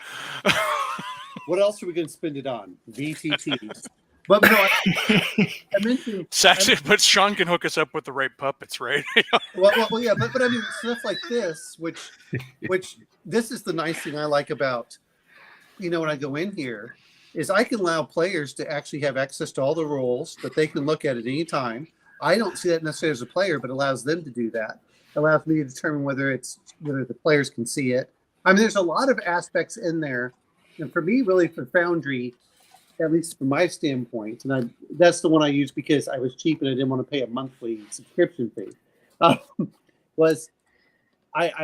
What else are we going to spend it on? VTTs. But no, I mentioned but Sean can hook us up with the right puppets, right? well, yeah, but I mean stuff like this, which this is the nice thing I like about, when I go in here, is I can allow players to actually have access to all the rules that they can look at any time. I don't see that necessarily as a player, but allows them to do that. Allows me to determine whether the players can see it. I mean, there's a lot of aspects in there, and for me, really, for Foundry, at least from my standpoint, and that's the one I use because I was cheap and I didn't want to pay a monthly subscription fee. I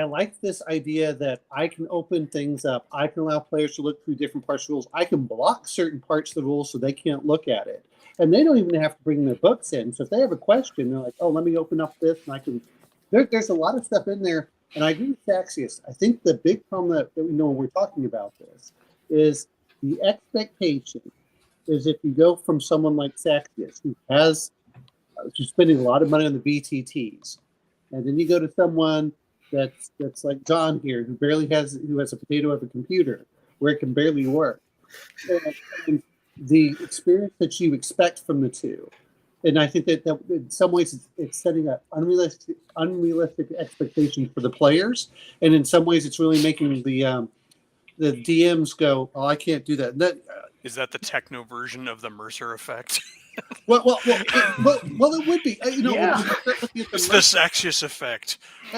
like this idea that I can open things up. I can allow players to look through different parts of the rules. I can block certain parts of the rules so they can't look at it. And they don't even have to bring their books in. So if they have a question, they're like, oh, let me open up this. And I can. There's a lot of stuff in there. And I agree with Saxius. I think the big problem that we know when we're talking about this is the expectation is if you go from someone like Saxius, who's spending a lot of money on the VTTs, and then you go to someone that's like John here, who has a potato of a computer where it can barely work. And the experience that you expect from the two, and I think that in some ways it's setting up unrealistic expectations for the players, and in some ways it's really making the DMs go, "Oh, I can't do that." Is that the techno version of the Mercer effect? Well, it would be. Yeah. It's the Saxius effect.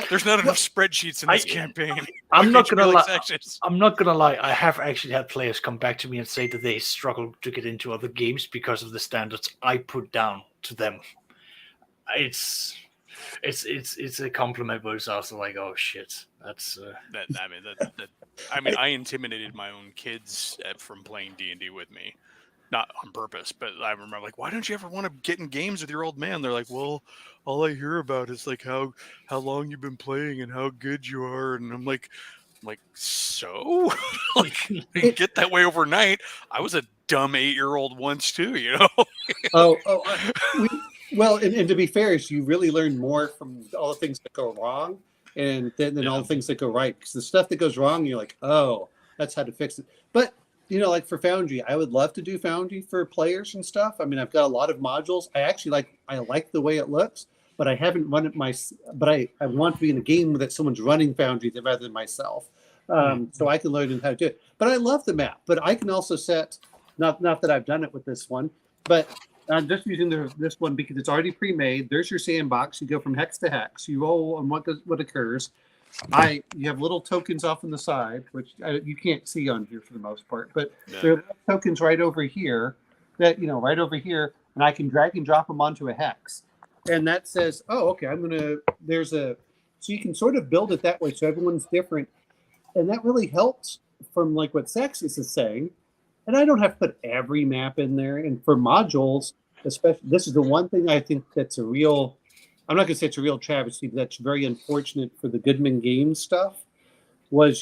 There's not enough spreadsheets in this campaign. I'm not gonna lie. Saxius? I'm not gonna lie. I have actually had players come back to me and say that they struggle to get into other games because of the standards I put down to them. It's a compliment, but it's also like, oh shit, that's. I intimidated my own kids from playing D&D with me. Not on purpose, but I remember like, why don't you ever want to get in games with your old man? They're like, well, all I hear about is like how long you've been playing and how good you are, and I'm like, so like get that way overnight. I was a dumb 8-year-old once too, Well, and to be fair, is you really learn more from all the things that go wrong, and then all the things that go right. Because the stuff that goes wrong, you're like, oh, that's how to fix it. But like for Foundry, I would love to do Foundry for players and stuff. I mean, I've got a lot of modules. I like the way it looks, but I haven't run it But I want to be in a game that someone's running Foundry rather than myself, so I can learn how to do it. But I love the map. But I can also set, not that I've done it with this one, but I'm just using this one because it's already pre-made. There's your sandbox. You go from hex to hex. You roll on what occurs. You have little tokens off on the side, which you can't see on here for the most part, but there are tokens right over here right over here, and I can drag and drop them onto a hex, and that says, oh, okay, so you can sort of build it that way, so everyone's different, and that really helps from like what Saxius is saying, and I don't have to put every map in there, and for modules, especially, this is the one thing I think that's I'm not going to say it's a real travesty, but that's very unfortunate for the Goodman Games stuff, is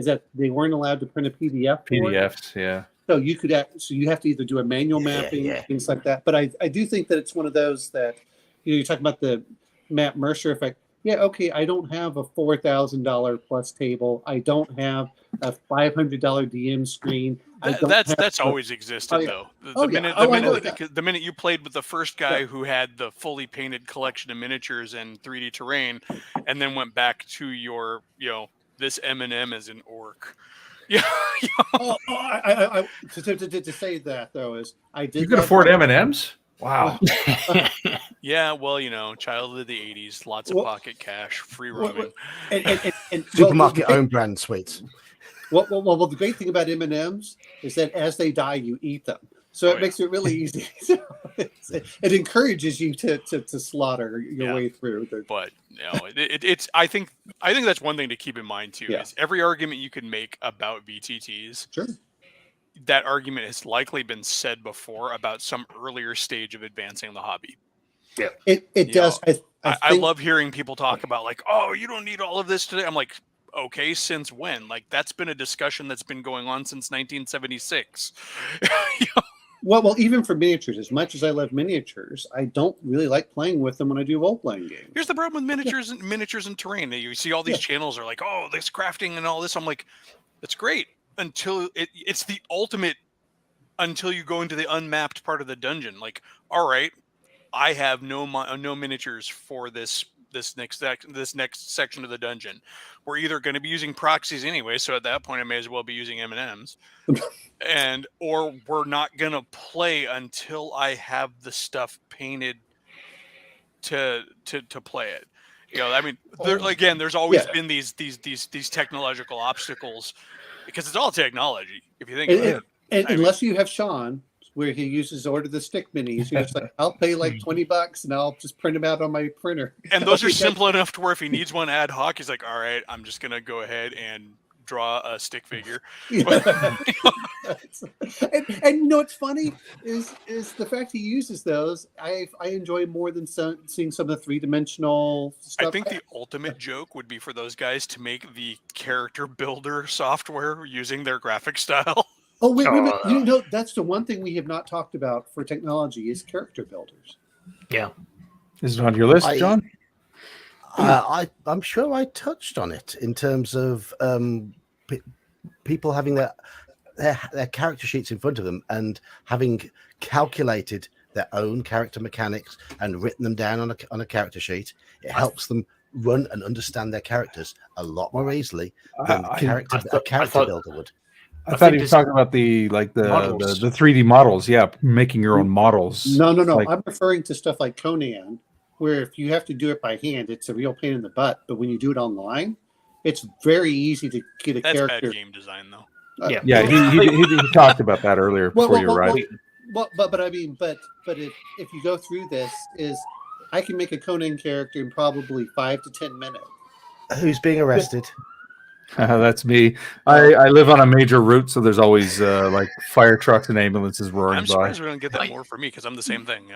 that they weren't allowed to print a PDF for PDFs, yeah. So you have to either do a manual mapping, things like that. But I do think that it's one of those that, you're talking about the Matt Mercer effect. Yeah, okay, I don't have a $4,000 plus table. I don't have a $500 DM screen. That's always existed though. The minute you played with the first guy who had the fully painted collection of miniatures and 3D terrain, and then went back to your this M&M as an orc. Yeah. To say that though is I did. You could afford M&Ms? Wow. Yeah, well, child of the 80s, lots of pocket cash, free roaming. And supermarket own brand sweets. Well, the great thing about M&Ms is that as they die, you eat them. So it makes it really easy. It encourages you to slaughter your way through. But it's. I think that's one thing to keep in mind too. Is every argument you can make about VTTs. Sure. That argument has likely been said before about some earlier stage of advancing the hobby. Yeah, it does. I love hearing people talk about like, oh, you don't need all of this today. I'm like, okay, since when? Like that's been a discussion that's been going on since 1976. Well, even for miniatures, as much as I love miniatures, I don't really like playing with them when I do role-playing games. Here's the problem with miniatures and terrain. You see all these channels are like, oh, this crafting and all this. I'm like, that's great until it's the ultimate. Until you go into the unmapped part of the dungeon, like, all right, I have no miniatures for this next section of the dungeon. We're either going to be using proxies anyway, so at that point I may as well be using M&Ms, or we're not going to play until I have the stuff painted to play it. I mean, there's always been these technological obstacles because it's all technology. If you think about it, unless you have Sean, where he uses order the stick minis, you're just like, I'll pay like $20 and I'll just print them out on my printer. And those are simple enough to where if he needs one ad hoc, he's like, all right, I'm just gonna go ahead and draw a stick figure. And you know what's funny is the fact he uses those. I enjoy more than seeing some of the 3-dimensional stuff. I think the ultimate joke would be for those guys to make the character builder software using their graphic style. Oh, wait a minute. You know, that's the one thing we have not talked about for technology is character builders. Yeah. Is it on your list, John? I'm sure I touched on it in terms of people having their character sheets in front of them and having calculated their own character mechanics and written them down on a character sheet. It helps them run and understand their characters a lot more easily than a character builder would. I thought he was talking about the 3D models. Yeah, making your own models. No. Like, I'm referring to stuff like Conan, where if you have to do it by hand, it's a real pain in the butt. But when you do it online, it's very easy to get a character. That's bad game design, though. He talked about that earlier before you arrived. But I mean, but if you go through this, I can make a Conan character in probably 5 to 10 minutes. Who's being arrested? That's me. I live on a major route, so there's always like fire trucks and ambulances roaring by. I'm surprised we don't get that more for me because I'm the same thing.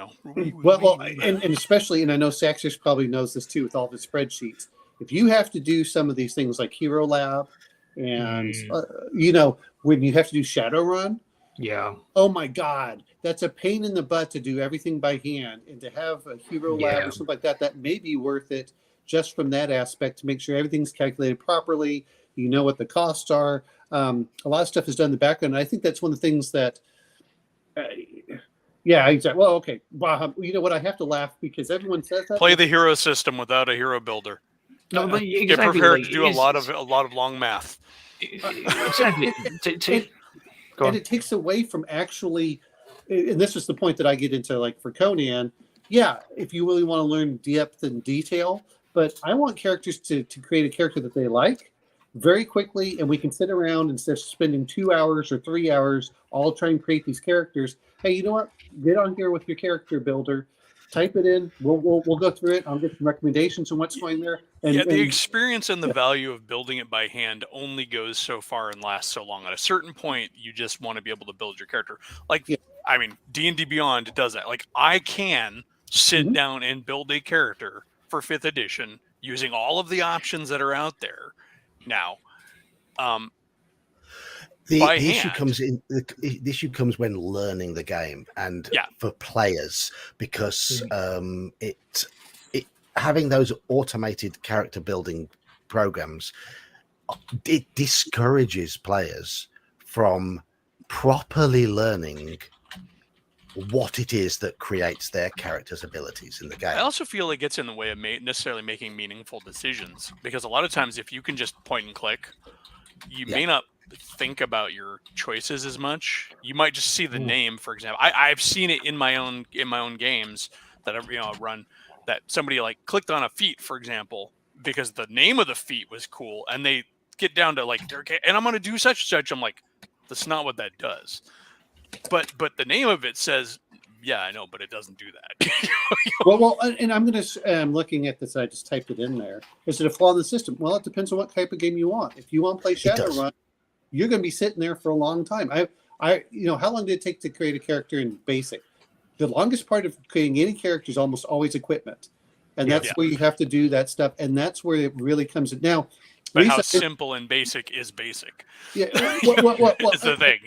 Well, and especially, and I know Saxers probably knows this too with all the spreadsheets. If you have to do some of these things like Hero Lab, and when you have to do Shadowrun, oh my God, that's a pain in the butt to do everything by hand, and to have a Hero Lab or something like that may be worth it just from that aspect to make sure everything's calculated properly. You know what the costs are. A lot of stuff is done in the background. And I think that's one of the things that, exactly. Well, okay. Well, you know what? I have to laugh because everyone says that. Play the hero system without a hero builder. No, but exactly, get prepared to do a lot of long math. Exactly. And it takes away from actually, and this is the point that I get into, like for Conan. Yeah, if you really want to learn depth and detail, but I want characters to create a character that they like very quickly, and we can sit around instead of spending 2 hours or 3 hours all trying to create these characters. Hey, you know what? Get on here with your character builder, type it in. We'll go through it. I'll get some recommendations on what's going there. The experience and the value of building it by hand only goes so far and lasts so long. At a certain point, you just want to be able to build your character. I mean, D&D Beyond does that. Like, I can sit down and build a character for 5th edition using all of the options that are out there now. The issue comes when learning the game and for players, because having those automated character building programs, it discourages players from properly learning what it is that creates their character's abilities in the game. I also feel it gets in the way of necessarily making meaningful decisions, because a lot of times if you can just point and click, you may not think about your choices as much. You might just see the name, for example. I've seen it in my own games that I've run, that somebody like clicked on a feat, for example, because the name of the feat was cool, and they get down to like, okay, and I'm going to do such and such. I'm like, that's not what that does. But the name of it says, yeah, I know, but it doesn't do that. well, and I'm looking at this. I just typed it in there. Is it a flaw in the system? Well, it depends on what type of game you want. If you want to play Shadowrun, you're going to be sitting there for a long time. How long did it take to create a character in Basic? The longest part of creating any character is almost always equipment, and that's where you have to do that stuff, and that's where it really comes in. Now, but how simple and basic is basic? Yeah, it's the thing,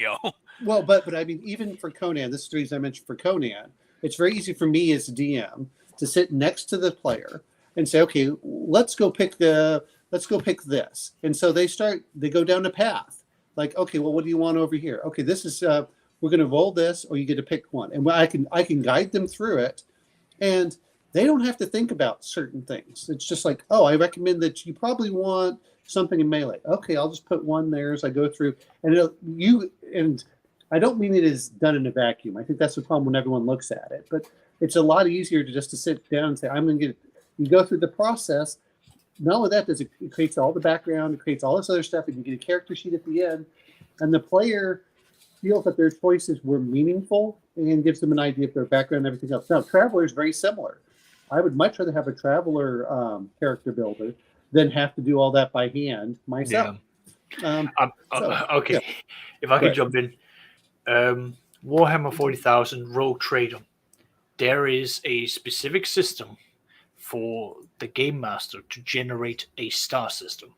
Well, but I mean, even for Conan, this is the reason I mentioned for Conan, it's very easy for me as a DM to sit next to the player and say, okay, let's go pick this. And so they go down a path. Like, okay, well, what do you want over here? Okay, this is we're going to roll this, or you get to pick one, and I can guide them through it, and they don't have to think about certain things. It's just like, oh, I recommend that you probably want something in melee. Okay, I'll just put one there as I go through, and I don't mean it is done in a vacuum. I think that's the problem when everyone looks at it, but it's a lot easier to just to sit down and say, I'm going to get it. You go through the process. Not only that, it creates all the background, it creates all this other stuff, and you get a character sheet at the end, and the player feels that their choices were meaningful and gives them an idea of their background and everything else. Now, Traveler is very similar. I would much rather have a Traveler character builder than have to do all that by hand myself. Yeah. Okay, yeah. If I could jump in. Warhammer 40,000 Rogue Trader. There is a specific system for the game master to generate a star system.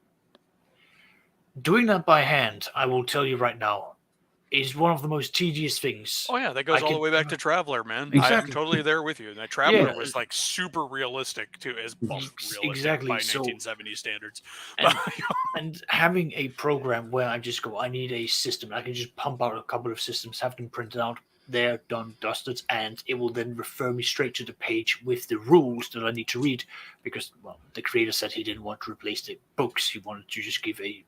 Doing that by hand, I will tell you right now, is one of the most tedious things. Oh yeah, that goes all the way back to Traveler, man. Exactly. I'm totally there with you. And that Traveler was like super realistic too, as realistic exactly by 1970s standards. And having a program where I just go, I need a system. I can just pump out a couple of systems, have them printed out, they're done, dusted, and it will then refer me straight to the page with the rules that I need to read. Because, well, the creator said he didn't want to replace the books. He wanted to just give a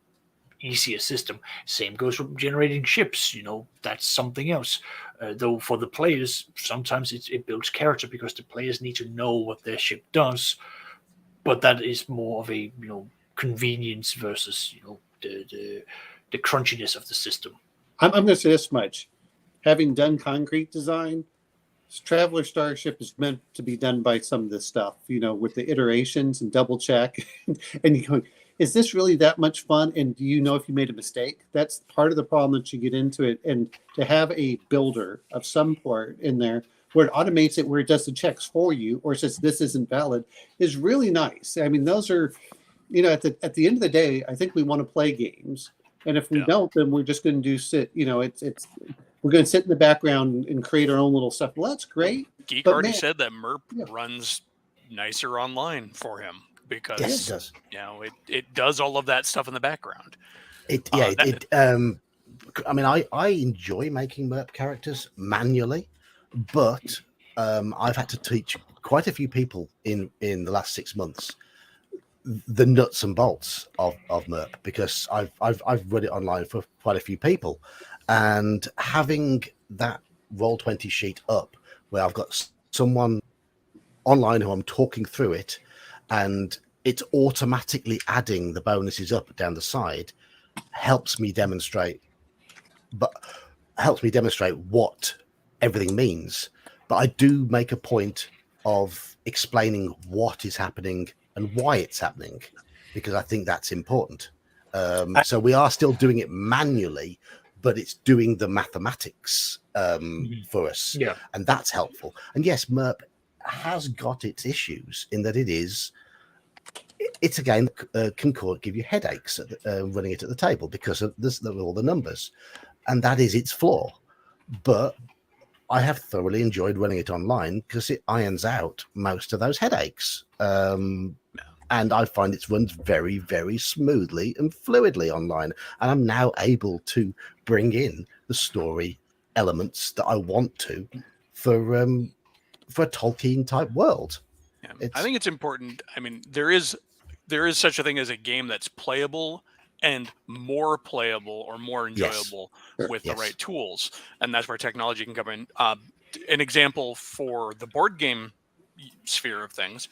easier system. Same goes for generating ships. That's something else. Though for the players, sometimes it builds character because the players need to know what their ship does. But that is more of a convenience versus the crunchiness of the system. I'm going to say this much: having done concrete design, Traveler Starship is meant to be done by some of this stuff. With the iterations and double check, and you go, is this really that much fun? And do you know if you made a mistake? That's part of the problem that you get into it. And to have a builder of some sort in there where it automates it, where it does the checks for you, or says this isn't valid, is really nice. I mean, those are, at the end of the day, I think we want to play games. And if we don't, then we're just going to we're going to sit in the background and create our own little stuff. Well, that's great. Geek already said that MERP runs nicer online for him. Because yes, it does. It does all of that stuff in the background. I mean, I enjoy making MERP characters manually, but I've had to teach quite a few people in the last 6 months the nuts and bolts of MERP, because I've run it online for quite a few people, and having that Roll20 sheet up where I've got someone online who I'm talking through it, and it's automatically adding the bonuses up down the side, helps me demonstrate what everything means. But I do make a point of explaining what is happening and why it's happening, because I think that's important. So we are still doing it manually, but it's doing the mathematics for us, and that's helpful. And yes, MERP has got its issues in that it's a game that can give you headaches running it at the table because of all the numbers, and that is its flaw. But I have thoroughly enjoyed running it online because it irons out most of those headaches, and I find it runs very, very smoothly and fluidly online, and I'm now able to bring in the story elements that I want to for a Tolkien type world. I think it's important. I mean, there is such a thing as a game that's playable and more playable or more enjoyable with the right tools, and that's where technology can come in. An example for the board game sphere of things,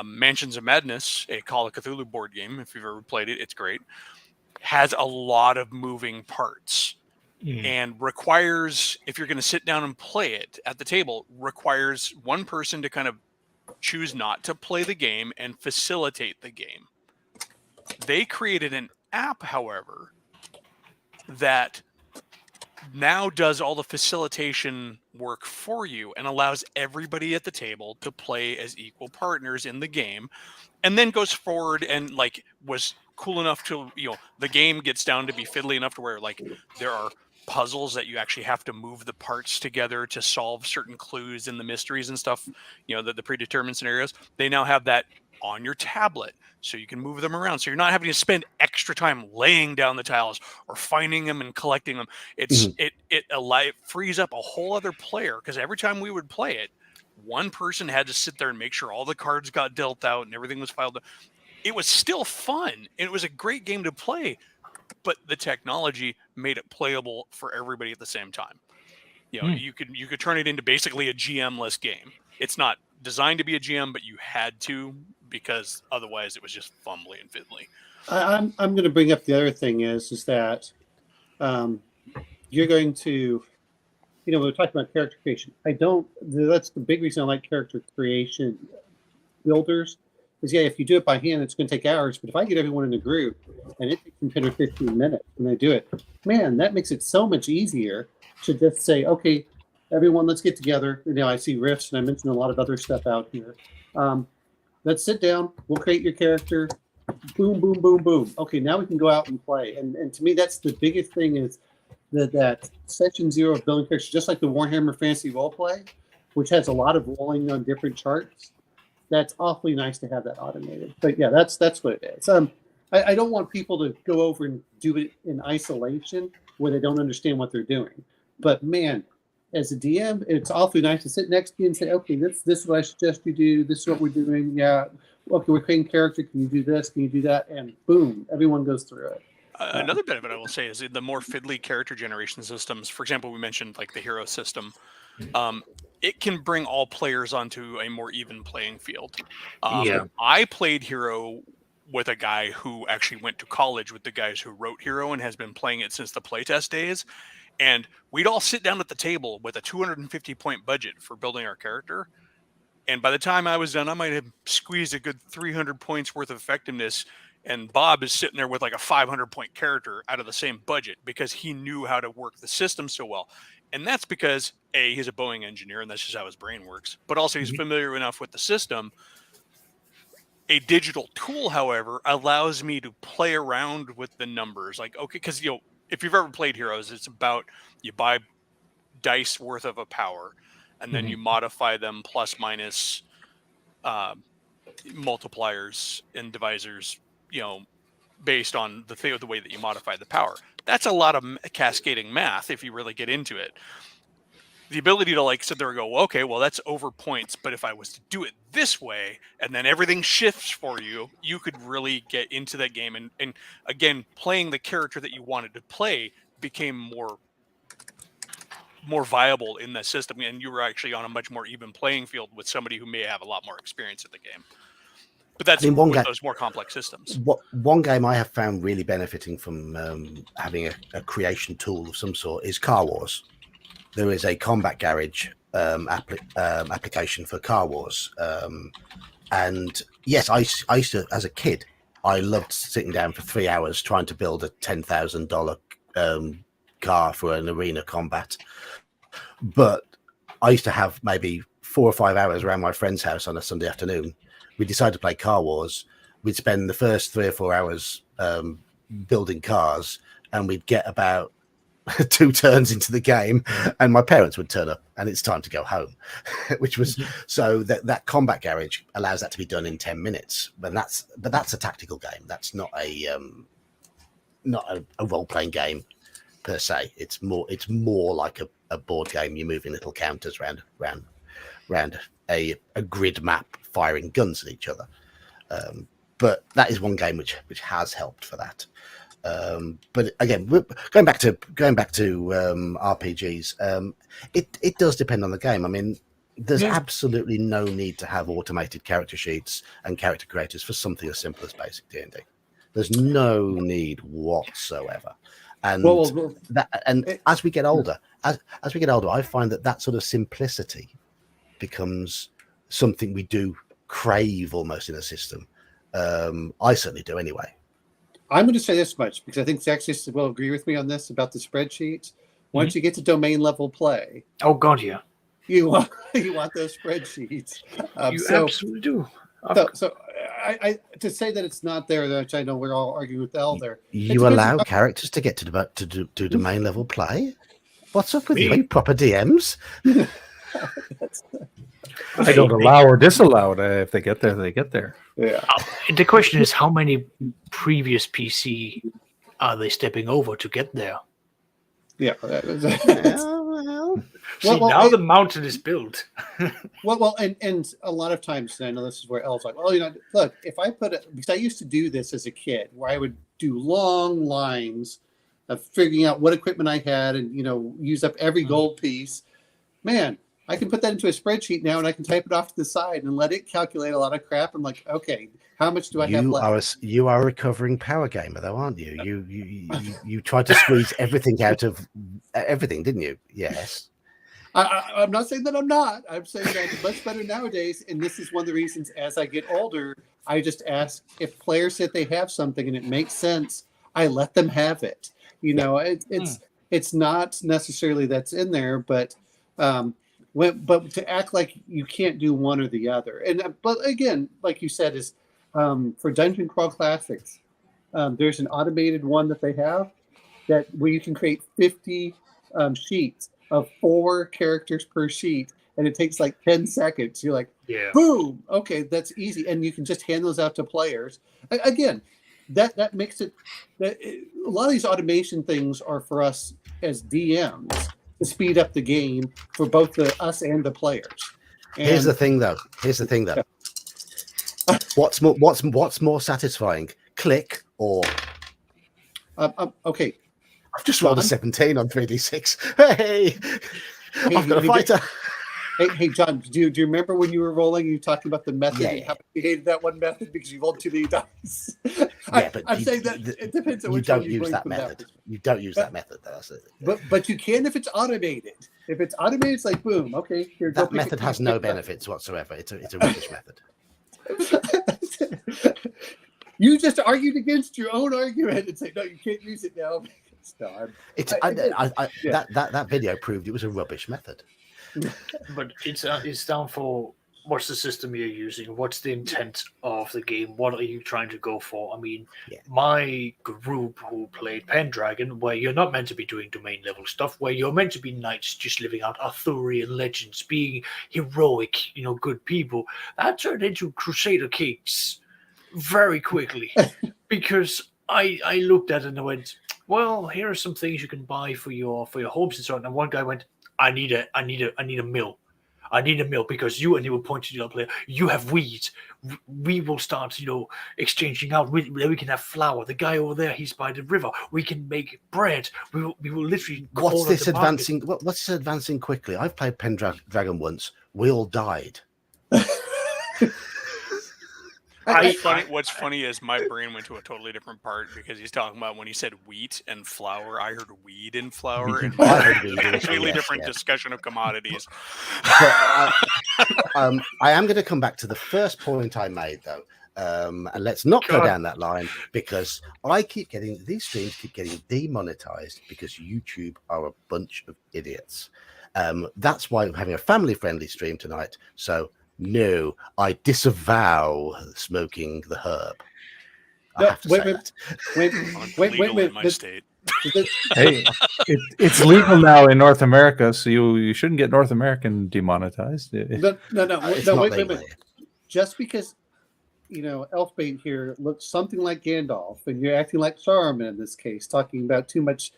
Mansions of Madness, a Call of Cthulhu board game, if you've ever played it, it's great, has a lot of moving parts. And requires, if you're going to sit down and play it at the table, requires one person to kind of choose not to play the game and facilitate the game. They created an app, however, that now does all the facilitation work for you and allows everybody at the table to play as equal partners in the game, and then goes forward and was cool enough to, the game gets down to be fiddly enough to where there are puzzles that you actually have to move the parts together to solve certain clues in the mysteries and stuff, the predetermined scenarios, they now have that on your tablet, so you can move them around. So you're not having to spend extra time laying down the tiles or finding them and collecting them. It frees up a whole other player, because every time we would play it, one person had to sit there and make sure all the cards got dealt out and everything was filed. It was still fun. It was a great game to play, but the technology made it playable for everybody at the same time. You could turn it into basically a GM-less game. It's not designed to be a GM, but you had to, because otherwise it was just fumbly and fiddly. I'm going to bring up the other thing is that you're going to, we're talking about character creation. That's the big reason I like character creation builders is, if you do it by hand, it's going to take hours. But if I get everyone in a group and it takes them 10 or 15 minutes and they do it, man, that makes it so much easier to just say, okay, everyone, let's get together. I see riffs, and I mentioned a lot of other stuff out here. Let's sit down. We'll create your character. Boom, boom, boom, boom. Okay, now we can go out and play. And to me, that's the biggest thing is that session 0 of building characters, just like the Warhammer Fantasy Roleplay, which has a lot of rolling on different charts. That's awfully nice to have that automated. But yeah, that's what it is. I don't want people to go over and do it in isolation where they don't understand what they're doing. But man, as a DM, it's awfully nice to sit next to you and say, okay, this is what I suggest you do. This is what we're doing. Yeah. Okay, we're creating character. Can you do this? Can you do that? And boom, everyone goes through it. Another benefit I will say is the more fiddly character generation systems. For example, we mentioned like the hero system. It can bring all players onto a more even playing field. I played Hero with a guy who actually went to college with the guys who wrote Hero and has been playing it since the playtest days. And we'd all sit down at the table with a 250-point budget for building our character. And by the time I was done, I might have squeezed a good 300 points worth of effectiveness. And Bob is sitting there with like a 500-point character out of the same budget because he knew how to work the system so well. And that's because, A, he's a Boeing engineer, and that's just how his brain works. But also he's familiar enough with the system. A digital tool, however, allows me to play around with the numbers. Like, okay, because, if you've ever played Heroes, it's about you buy dice worth of a power, and then you modify them plus minus multipliers and divisors, based on the way that you modify the power. That's a lot of cascading math if you really get into it. The ability to sit there and go, well, okay, well, that's over points, but if I was to do it this way, and then everything shifts for you, you could really get into that game. And again, playing the character that you wanted to play became more viable in the system, and you were actually on a much more even playing field with somebody who may have a lot more experience in the game. But that's those more complex systems. One game I have found really benefiting from having a creation tool of some sort is Car Wars. There is a Combat Garage application for Car Wars. And yes, I used to, as a kid, I loved sitting down for 3 hours trying to build a $10,000 car for an arena combat. But I used to have maybe 4 or 5 hours around my friend's house on a Sunday afternoon. We decided to play Car Wars. We'd spend the first 3 or 4 hours building cars, and we'd get about 2 turns into the game, and my parents would turn up, and it's time to go home. Which was so that Combat Garage allows that to be done in 10 minutes. But that's a tactical game. That's not a role playing game per se. It's more like a board game. You're moving little counters around a grid map, firing guns at each other. But that is one game which has helped for that. But again, going back to RPGs, it does depend on the game. I mean, there's absolutely no need to have automated character sheets and character creators for something as simple as basic D&D. There's no need whatsoever. And as we get older, I find that sort of simplicity becomes something we do crave almost in a system. I certainly do anyway. I'm going to say this much because I think Zach will agree with me on this about the spreadsheets. Once you get to domain level play, oh god, yeah, you want those spreadsheets. You absolutely do. So I to say that it's not there, which I know we're all arguing with Elle there. You allow characters to get to do domain level play? What's up with you? Are you proper DMs? I don't allow or disallow it. If they get there, they get there. Yeah. The question is, how many previous PC are they stepping over to get there? Yeah. See, now the mountain is built. well, and a lot of times, and I know this is where Elle's like, well, look, if I put it, because I used to do this as a kid, where I would do long lines of figuring out what equipment I had and, use up every gold piece. Man, I can put that into a spreadsheet now and I can type it off to the side and let it calculate a lot of crap. I'm like, okay, how much do I have left? You are a recovering power gamer, though, aren't you? You tried to squeeze everything out of everything, didn't you? Yes. I'm not saying that I'm not. I'm saying that I'm much better nowadays. And this is one of the reasons as I get older, I just ask if players say they have something and it makes sense, I let them have it. It's not necessarily that's in there, but to act like you can't do one or the other. But again, like you said, is for Dungeon Crawl Classics, there's an automated one that they have where you can create 50 sheets of 4 characters per sheet, and it takes like 10 seconds. You're like, boom, okay, that's easy, and you can just hand those out to players. Again, that makes it. A lot of these automation things are for us as DMs to speed up the game for both us and the players. And Here's the thing, though. What's more satisfying? Click or okay. I've just rolled a 17 on 3d6. Hey, I've got a fighter. Hey, John, do you remember when you were rolling? You talking about the method and how you hated that one method because you rolled too many dice. I'm saying that it depends on which one you use that method. You don't use that method, though. But you can if it's automated. If it's automated, it's like boom. Okay, here. That method has no benefits whatsoever. It's a rubbish method. You just argued against your own argument and say no, you can't use it now. That video proved it was a rubbish method. But it's down for what's the system you're using, what's the intent of the game, what are you trying to go for? I mean, my group who played Pendragon, where you're not meant to be doing domain level stuff, where you're meant to be knights just living out Arthurian legends, being heroic, good people, that turned into Crusader Kings very quickly because I looked at it and I went, well, here are some things you can buy for your homes and so on. And one guy went, I need a mill. I need a mill because you, and he would point to the other player, you have wheat. We will start, exchanging out. We can have flour. The guy over there, he's by the river. We can make bread. We will literally. What's this advancing? What's this advancing quickly? I've played Pendragon once. We all died. What's funny is my brain went to a totally different part because he's talking about when he said wheat and flour. I heard weed and flour, and a completely different discussion of commodities. But, I am going to come back to the first point I made, though, and let's not go down that line because these streams keep getting demonetized because YouTube are a bunch of idiots. That's why I'm having a family-friendly stream tonight. So. No, I disavow smoking the herb. I have to say that. Wait. In my state. Hey, it's legal now in North America, so you shouldn't get North American demonetized. No. Wait. Just because Elfbane here looks something like Gandalf, and you're acting like Saruman in this case, talking about too much.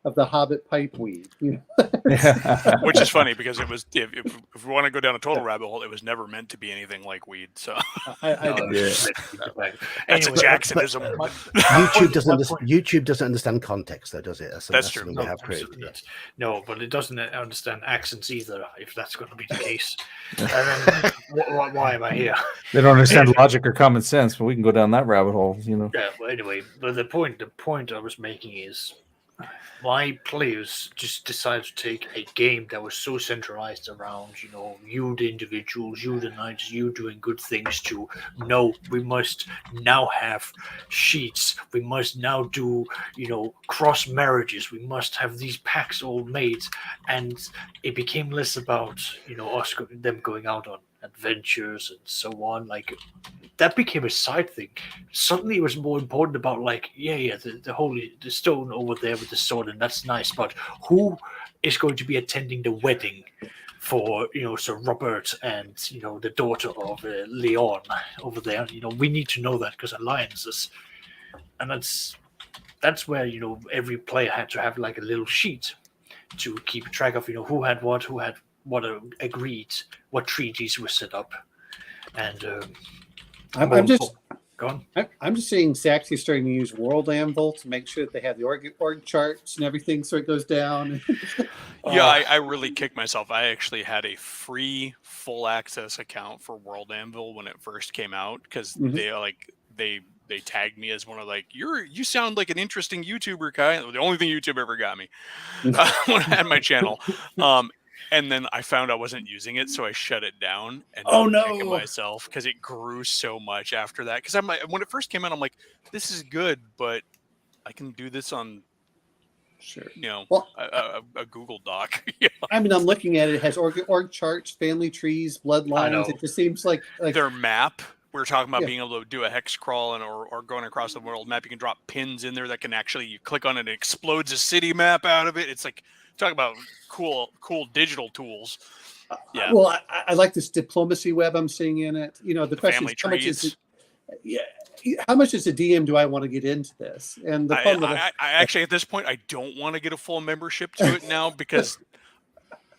Of the Hobbit pipe weed. Which is funny because it was if we want to go down a total rabbit hole, it was never meant to be anything like weed. So that's a Jacksonism. YouTube doesn't understand context, though, does it? That's true. We have proved. No, but it doesn't understand accents either. If that's going to be the case, then why am I here? They don't understand logic or common sense, but we can go down that rabbit hole. Yeah. Well, anyway, but the point I was making is. My players just decided to take a game that was so centralized around, you the individuals, you the knights, you doing good things to no, we must now have sheets. We must now do, cross marriages. We must have these packs all made. And it became less about, them going out on adventures and so on. Like that became a side thing. Suddenly it was more important about like, the stone over there with the sword, and that's nice, but who is going to be attending the wedding for Sir Robert and the daughter of Leon over there? We need to know that because alliances, and that's where every player had to have like a little sheet to keep track of who had what agreed, what treaties were set up, and I'm just go on. I'm just seeing Saxy starting to use World Anvil to make sure that they have the org charts and everything, so it goes down. Yeah, I really kicked myself. I actually had a free full access account for World Anvil when it first came out because they tagged me as one of like, you sound like an interesting YouTuber, Kai. The only thing YouTube ever got me when I had my channel. And then I found I wasn't using it, so I shut it down. And I'm kicking myself because it grew so much after that. Because I'm like, when it first came out, I'm like, this is good, but I can do this on a Google Doc. I mean, I'm looking at it. It has org charts, family trees, bloodlines. It just seems like their map. We're talking about being able to do a hex crawl or going across the world map. You can drop pins in there that can actually, you click on it, it explodes a city map out of it. It's like, talk about cool digital tools. Yeah. Well, I like this diplomacy web I'm seeing in it. The question is, how much is it? Yeah. How much as a DM do I want to get into this? And the fun I actually, at this point, I don't want to get a full membership to it now because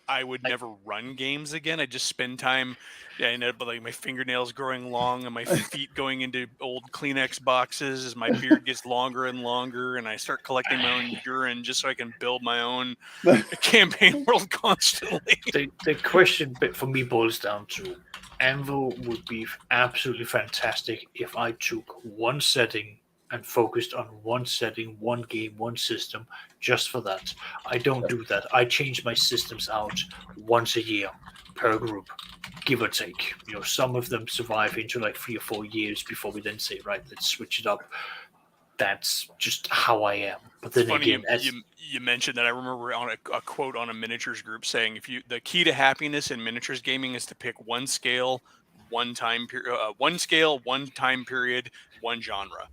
I would never run games again. I just spend time, and like my fingernails growing long and my feet going into old Kleenex boxes as my beard gets longer and longer, and I start collecting my own urine just so I can build my own campaign world constantly. The question for me boils down to, Anvil would be absolutely fantastic if I took one setting and focused on one setting, one game, one system, just for that. I don't do that. I change my systems out once a year per group, give or take. Some of them survive into like 3 or 4 years before we then say, right, let's switch it up. That's just how I am. But then again, you mentioned that. I remember on a quote on a miniatures group saying, the key to happiness in miniatures gaming is to pick one scale, one time period, one time period, one genre.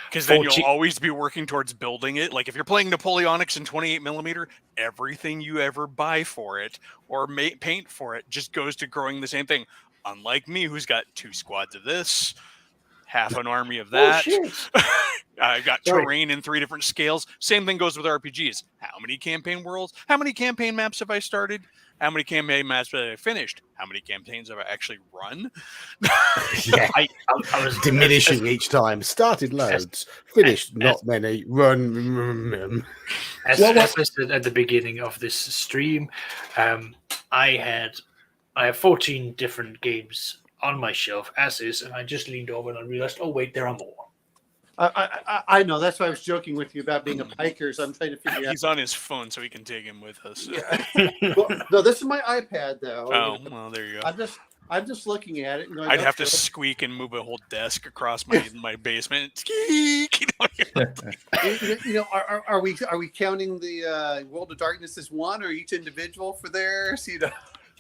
Because then you'll always be working towards building it. Like if you're playing Napoleonics in 28mm, everything you ever buy for it or paint for it just goes to growing the same thing. Unlike me, who's got 2 squads of this, half an army of that. I've got terrain in 3 different scales. Same thing goes with RPGs. How many campaign worlds? How many campaign maps have I started? How many campaign maps have I finished? How many campaigns have I actually run? I was diminishing each time. Started loads, finished not many. Run. As I said at the beginning of this stream, I have 14 different games on my shelf as is, and I just leaned over and I realized, oh wait, there are more. I know. That's why I was joking with you about being a piker. So I'm trying to figure out. He's on his phone, so he can take him with us. Well, no, this is my iPad, though. Oh, well, there you go. I'm just looking at it. I'd have to squeak and move a whole desk across my basement. Geek. Are we counting the World of Darkness as one, or each individual for theirs?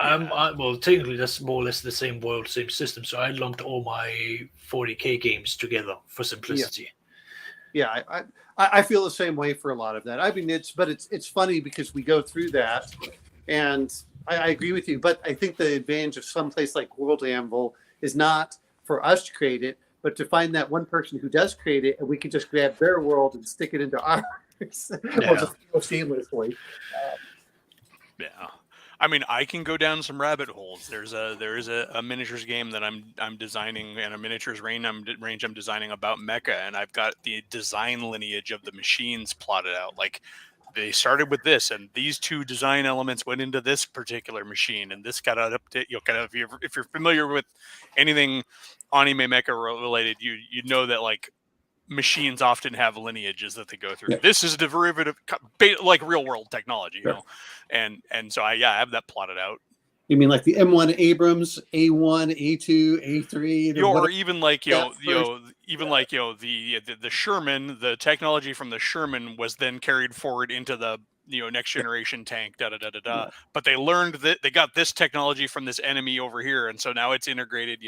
Well, technically, that's more or less the same world, same system. So I lumped all my 40K games together for simplicity. Yeah, I feel the same way for a lot of that. I mean, it's funny because we go through that, and I agree with you. But I think the advantage of some place like World Anvil is not for us to create it, but to find that one person who does create it, and we can just grab their world and stick it into ours, or just seamlessly. Yeah. I mean, I can go down some rabbit holes. There is a miniatures game that I'm designing, and a miniatures range I'm designing about mecha, and I've got the design lineage of the machines plotted out. Like they started with this, and these 2 design elements went into this particular machine, and this got updated. If you're familiar with anything anime mecha related, you know that like machines often have lineages that they go through. Yeah. This is a derivative, like real world technology, you know, and so I have that plotted out. You mean like the M1 Abrams, A1, A2, A3, or even like the Sherman, the technology from the Sherman was then carried forward into the next generation tank, da da da da da. Yeah. But they learned that they got this technology from this enemy over here, and so now it's integrated.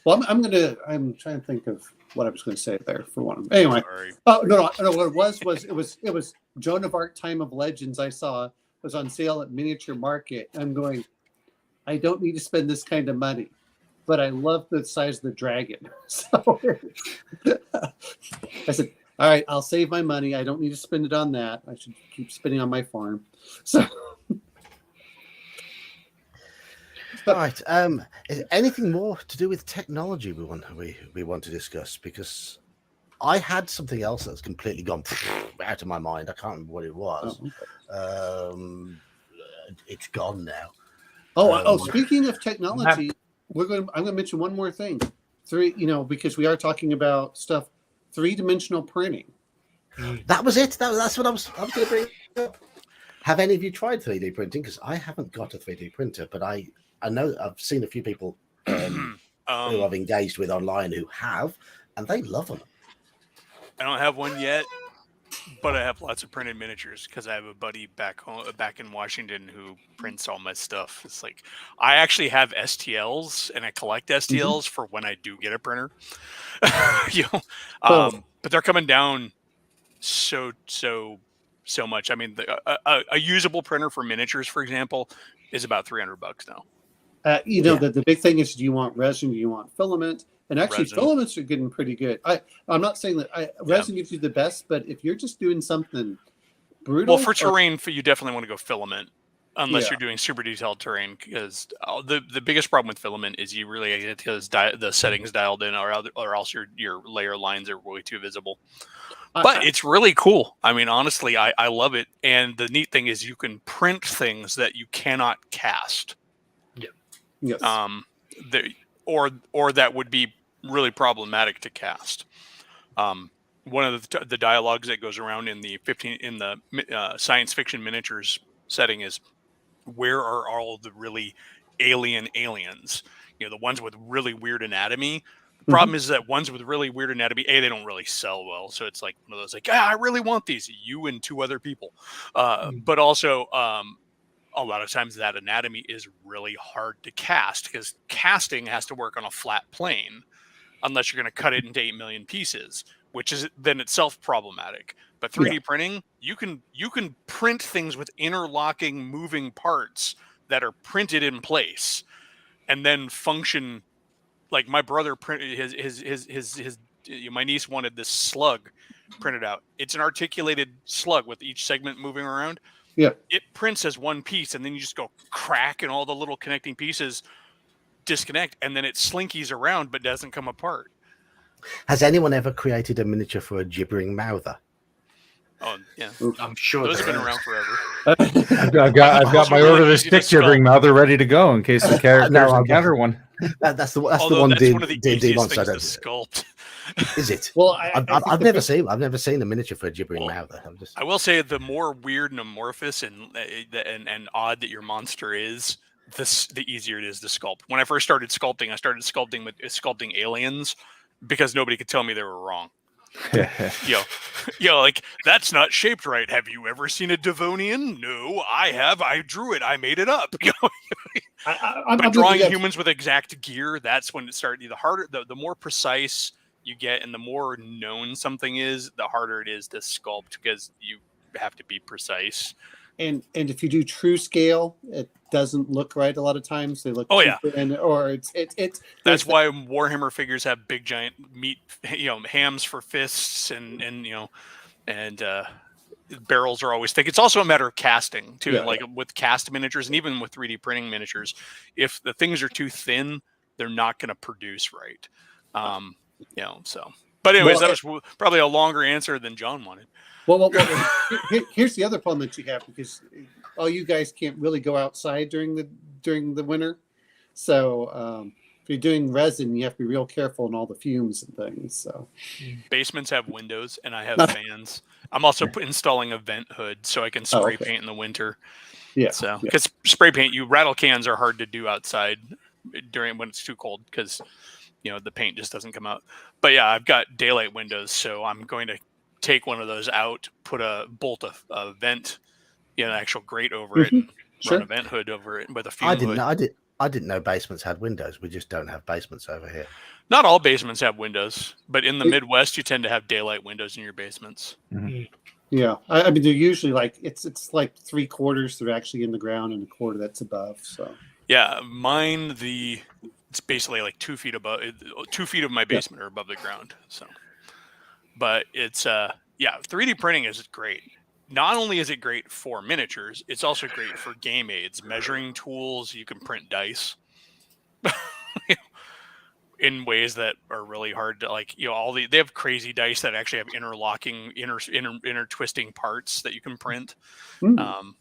Well, I'm trying to think of what I was going to say there for one. Anyway, Sorry. oh no, what it was Joan of Arc Time of Legends. I saw was on sale at Miniature Market. I'm going, I don't need to spend this kind of money, but I love the size of the dragon. So I said, all right, I'll save my money. I don't need to spend it on that. I should keep spending on my farm. So. All right. Is anything more to do with technology we want to discuss? Because I had something else that's completely gone out of my mind. I can't remember what it was. It's gone now. Speaking of technology, I'm going to mention one more thing. Because we are talking about stuff, 3-dimensional printing. That was it. That's what I was going to bring up. Have any of you tried 3D printing? Because I haven't got a 3D printer, but I know I've seen a few people who I've engaged with online who have, and they love them. I don't have one yet, but I have lots of printed miniatures because I have a buddy back in Washington who prints all my stuff. It's like I actually have STLs and I collect STLs for when I do get a printer. But they're coming down so much. I mean, a usable printer for miniatures, for example, is about $300 now. The big thing is, do you want resin? Do you want filament? And actually, Resin. filaments are getting pretty good. I'm not saying that resin gives you the best, but if you're just doing something brutal, well, for terrain, you definitely want to go filament, unless you're doing super detailed terrain. Because the biggest problem with filament is you really get the settings dialed in, or else your layer lines are way too visible. But it's really cool. I mean, honestly, I love it. And the neat thing is you can print things that you cannot cast. Yes. Or that would be really problematic to cast. One of the dialogues that goes around in the science fiction miniatures setting is, where are all the really alien aliens? The ones with really weird anatomy. The problem is that ones with really weird anatomy, they don't really sell well. So it's like one of those I really want these, you and 2 other people. But also, a lot of times that anatomy is really hard to cast because casting has to work on a flat plane unless you're going to cut it into 8 million pieces, which is then itself problematic. But 3D printing, you can print things with interlocking moving parts that are printed in place and then function. Like my brother printed his my niece wanted this slug printed out. It's an articulated slug with each segment moving around. Yeah. It prints as one piece, and then you just go crack, and all the little connecting pieces disconnect, and then it slinkies around but doesn't come apart. Has anyone ever created a miniature for a gibbering mouther? Oh yeah, I'm sure those have been around forever. I've got my order this stick gibbering mouther ready to go in case the characters encounter one. That's the one That's one of the D&D easiest monster. things to sculpt. Is it? Well, I've never seen a miniature for a gibbering mouther. I will say the more weird and amorphous and odd that your monster is, the easier it is to sculpt. When I first started sculpting, I started sculpting aliens because nobody could tell me they were wrong. Like that's not shaped right. Have you ever seen a Devonian? No, I have. I drew it. I made it up. But drawing humans with exact gear, that's when it started. The harder, the more precise you get, and the more known something is, the harder it is to sculpt because you have to be precise. And if you do true scale, it doesn't look right a lot of times. They look thin, or it's that's why Warhammer figures have big giant meat, hams for fists, and barrels are always thick. It's also a matter of casting too. With cast miniatures and even with 3D printing miniatures, if the things are too thin, they're not going to produce right. So. But anyways, that was probably a longer answer than John wanted. Well, here's the other problem that you have, because all you guys can't really go outside during the winter. So if you're doing resin, you have to be real careful in all the fumes and things. So basements have windows, and I have fans. I'm also installing a vent hood so I can spray paint in the winter. Yeah. So because spray paint, rattle cans are hard to do outside when it's too cold because the paint just doesn't come out. But yeah, I've got daylight windows, so I'm going to take one of those out, bolt a vent, an actual grate over it, and Sure. run a vent hood over it with a fume hood. I didn't know basements had windows. We just don't have basements over here. Not all basements have windows, but in the Midwest, you tend to have daylight windows in your basements. Yeah, I mean they're usually like it's like 3/4 they're actually in the ground and 1/4 that's above. So yeah, mine it's basically like 2 feet above. 2 feet of my basement are above the ground. So, but it's 3D printing is great. Not only is it great for miniatures, it's also great for game aids, measuring tools. You can print dice in ways that are really hard to they have crazy dice that actually have interlocking, inner twisting parts that you can print. Mm.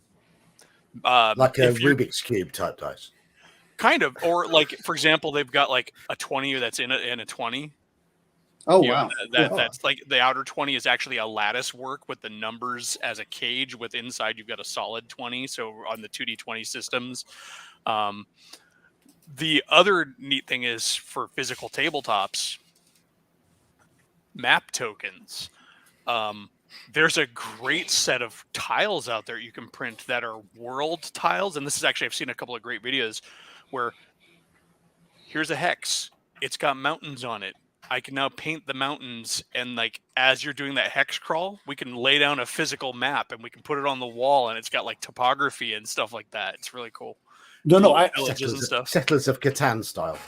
Like a Rubik's Cube type dice. Kind of, or like for example, they've got like a 20 that's in a 20. Oh wow! That's like the outer 20 is actually a lattice work with the numbers as a cage. With inside, you've got a solid 20. So on the 2D20 systems, the other neat thing is for physical tabletops, map tokens. There's a great set of tiles out there you can print that are world tiles, and this is actually I've seen a couple of great videos where here's a hex. It's got mountains on it. I can now paint the mountains, and like as you're doing that hex crawl, we can lay down a physical map and we can put it on the wall, and it's got like topography and stuff like that. It's really cool. Villages and stuff. Settlers of Catan style.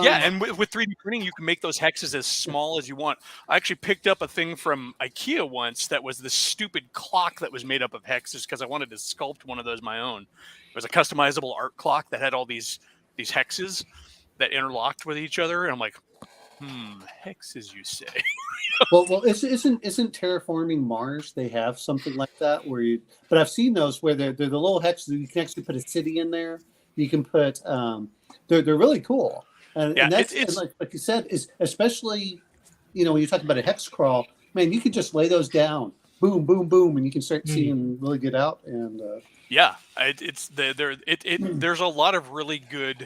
Yeah, and with 3D printing, you can make those hexes as small as you want. I actually picked up a thing from IKEA once that was this stupid clock that was made up of hexes because I wanted to sculpt one of those my own. It was a customizable art clock that had all these hexes that interlocked with each other, and I'm like, hexes, you say? well, isn't terraforming Mars? They have something like that but I've seen those where they're the little hexes. You can actually put a city in there. You can put they're really cool. And that's and like you said, is especially when you're talking about a hex crawl, man, you can just lay those down, boom, boom, boom, and you can start seeing really good out. And there's a lot of really good.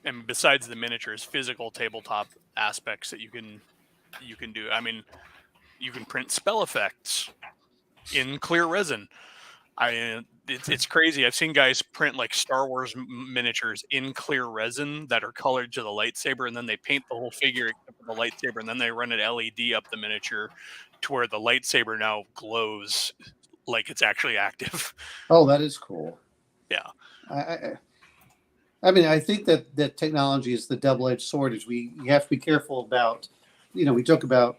And besides the miniatures, physical tabletop aspects that you can do. I mean, you can print spell effects in clear resin. It's crazy. I've seen guys print like Star Wars miniatures in clear resin that are colored to the lightsaber, and then they paint the whole figure except for the lightsaber, and then they run an LED up the miniature to where the lightsaber now glows like it's actually active. Oh, that is cool. Yeah. I mean, I think that technology is the double-edged sword. You have to be careful about, we joke about,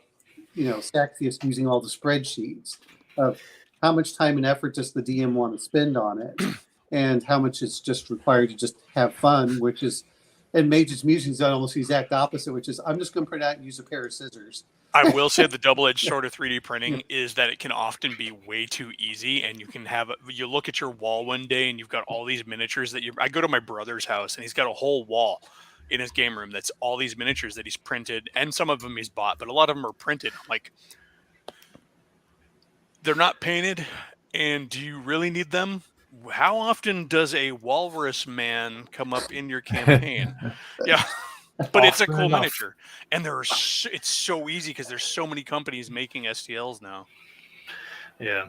Saxius using all the spreadsheets of how much time and effort does the DM want to spend on it, and how much is just required to just have fun, which is, and Mage's Musings is almost the exact opposite, which is I'm just going to print out and use a pair of scissors. I will say the double-edged sword of 3D printing is that it can often be way too easy, and you look at your wall one day and you've got all these miniatures I go to my brother's house and he's got a whole wall in his game room that's all these miniatures that he's printed, and some of them he's bought, but a lot of them are printed. Like, they're not painted, and do you really need them? How often does a walrus man come up in your campaign? Yeah. But it's a cool miniature, and it's so easy because there's so many companies making STLs now. Yeah.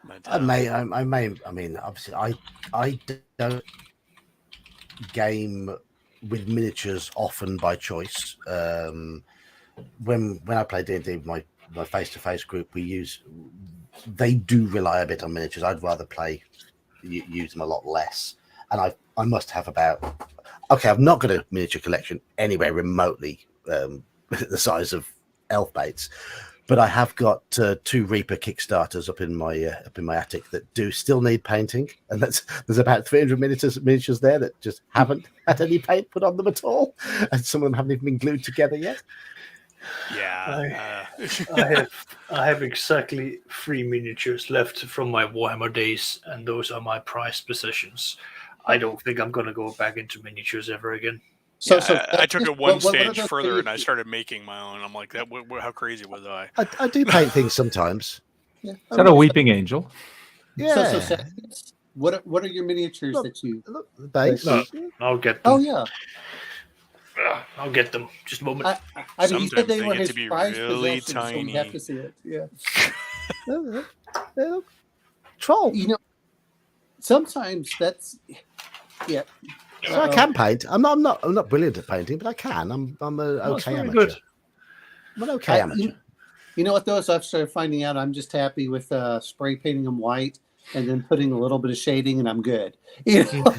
But, I mean, obviously, I don't game with miniatures often by choice. When I play D&D with my face-to-face group, they do rely a bit on miniatures. I'd rather use them a lot less, and I must have about. Okay, I've not got a miniature collection anywhere remotely the size of Elf Baits, but I have got 2 Reaper Kickstarters up in my attic that do still need painting, and there's about 300 miniatures there that just haven't had any paint put on them at all, and some of them haven't even been glued together yet. Yeah, I have exactly 3 miniatures left from my Warhammer days, and those are my prized possessions. I don't think I'm going to go back into miniatures ever again. So I took it one stage further and I started making my own. I'm like, how crazy was I? I do paint things sometimes. Yeah. Is that a weeping angel? Yeah. So what are your miniatures that you? Look, the base. No, I'll get them. Oh yeah. I'll get them. Just a moment. I mean, he said Sometimes they they were get his to be prized really possessions, so we have tiny. to see it. Yeah. Troll. You know, sometimes that's yeah. So I can paint. I'm not brilliant at painting, but I can. I'm an That's okay very amateur. good. I'm an okay amateur. You know what though? So I've started finding out I'm just happy with spray painting them white and then putting a little bit of shading, and I'm good. You know?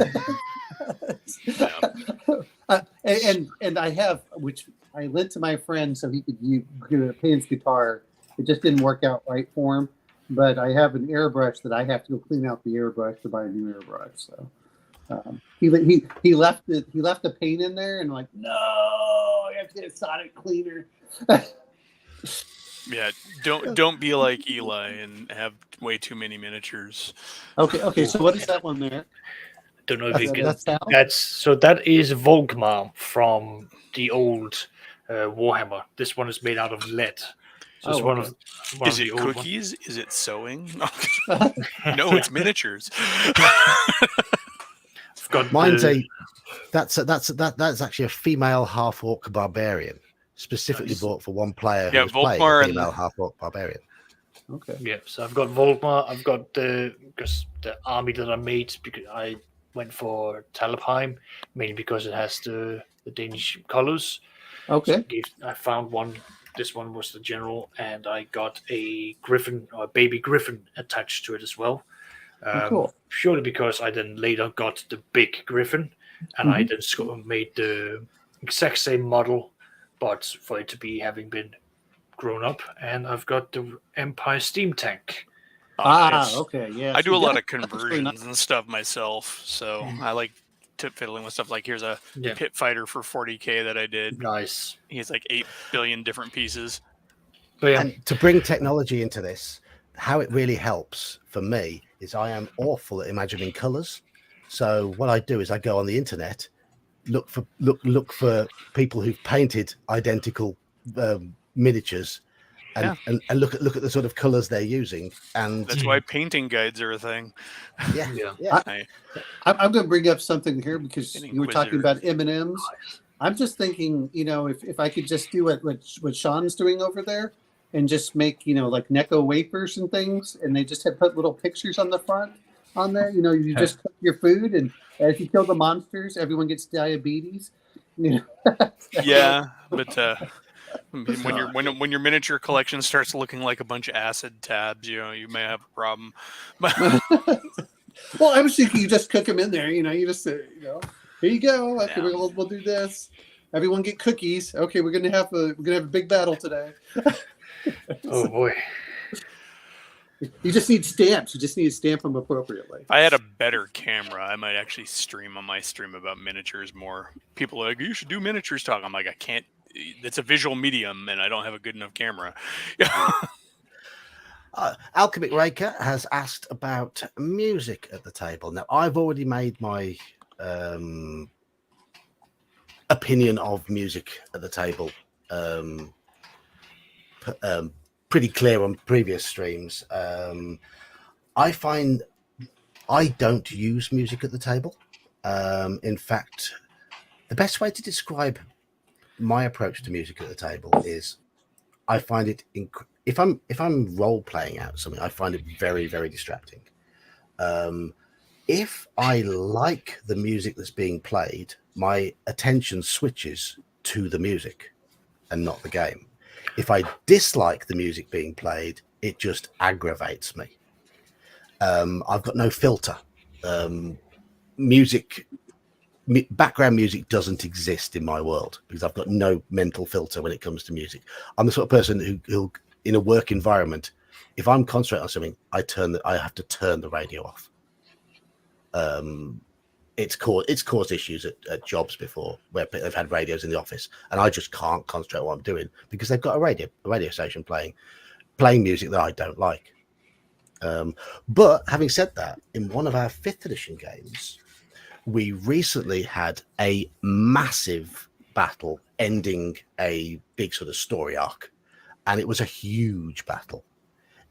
And I have, which I lent to my friend so he could paint his guitar. It just didn't work out right for him. But I have an airbrush that I have to go clean out the airbrush to buy a new airbrush. So he left the paint in there, and I'm like, no, I have to get a sonic cleaner. Yeah, don't be like Eli and have way too many miniatures. Okay. So what is that one there? Don't know if you can. That's That is Volkmar from the old Warhammer. This one is made out of lead. So it's one of Is the it old cookies? Is it sewing? No, it's miniatures. Mine's that's actually a female half orc barbarian, specifically bought for one player who's playing a female half orc barbarian. Okay. Yeah, so I've got Volkmar. I've got the army that I made because I went for Talabheim, mainly because it has the Danish colors. Okay. So I found one. This one was the general, and I got a griffin or a baby griffin attached to it as well. Cool. Purely because I then later got the big griffin, and I then made the exact same model, but for it to be having been grown up. And I've got the Empire steam tank. Okay, yeah. I do a lot of conversions and stuff myself, so I like fiddling with stuff. Like here's a pit fighter for 40K that I did. Nice. He has like 8 billion different pieces. And to bring technology into this, how it really helps for me is I am awful at imagining colors. So what I do is I go on the internet, look for people who've painted identical miniatures, and look at the sort of colors they're using. And that's why painting guides are a thing. Yeah. I'm going to bring up something here because you were talking about M&Ms. I'm just thinking, if I could just do what Sean's doing over there and just make, like Necco wafers and things, and they just put little pictures on the front on there. You just cook your food, and if you kill the monsters, everyone gets diabetes. Yeah, but when your miniature collection starts looking like a bunch of acid tabs, you may have a problem. Well, I was thinking you just cook them in there. You just here you go. Okay, we'll do this. Everyone get cookies. Okay, we're gonna have a big battle today. Oh boy. You just need stamps. You just need to stamp them appropriately. If I had a better camera, I might actually stream on my stream about miniatures more. People are like, you should do miniatures talk. I'm like, I can't. It's a visual medium, and I don't have a good enough camera. Alchemic Raker has asked about music at the table. Now, I've already made my opinion of music at the table pretty clear on previous streams. I find I don't use music at the table. In fact, the best way to describe my approach to music at the table is I find it if I'm role playing out something, I find it very, very distracting. If I like the music that's being played, my attention switches to the music and not the game. If I dislike the music being played, it just aggravates me. I've got no filter. Background music doesn't exist in my world because I've got no mental filter when it comes to music. I'm the sort of person who in a work environment, if I'm concentrating on something, I have to turn the radio off. It's caused issues at jobs before where they've had radios in the office, and I just can't concentrate on what I'm doing because they've got a radio station playing music that I don't like. But having said that, in one of our 5th edition games, we recently had a massive battle ending a big sort of story arc, and it was a huge battle.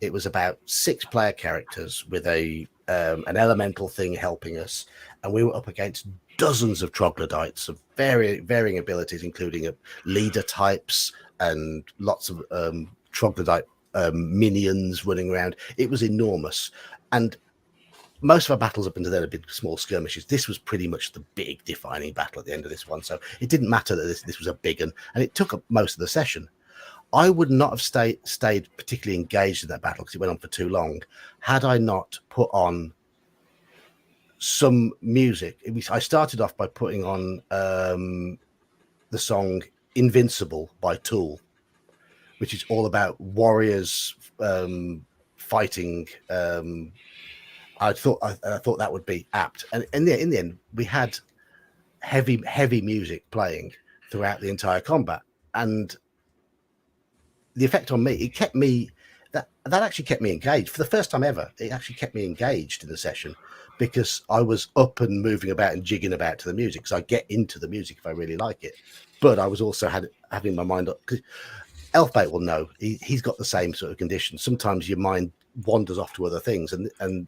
It was about 6 player characters with an elemental thing helping us, and we were up against dozens of troglodytes of varying abilities, including leader types and lots of troglodyte minions running around. It was enormous. And most of our battles up until then had been small skirmishes. This was pretty much the big defining battle at the end of this one. So it didn't matter that this was a big one, and it took up most of the session. I would not have stayed particularly engaged in that battle because it went on for too long had I not put on some music. I started off by putting on the song Invincible by Tool, which is all about warriors fighting. I thought that would be apt, and in the end, we had heavy music playing throughout the entire combat, and the effect on me, it kept me that actually kept me engaged for the first time ever. It actually kept me engaged in the session because I was up and moving about and jigging about to the music. Because I get into the music if I really like it, but I was also having my mind up because Elfbait will know he's got the same sort of condition. Sometimes your mind wanders off to other things, and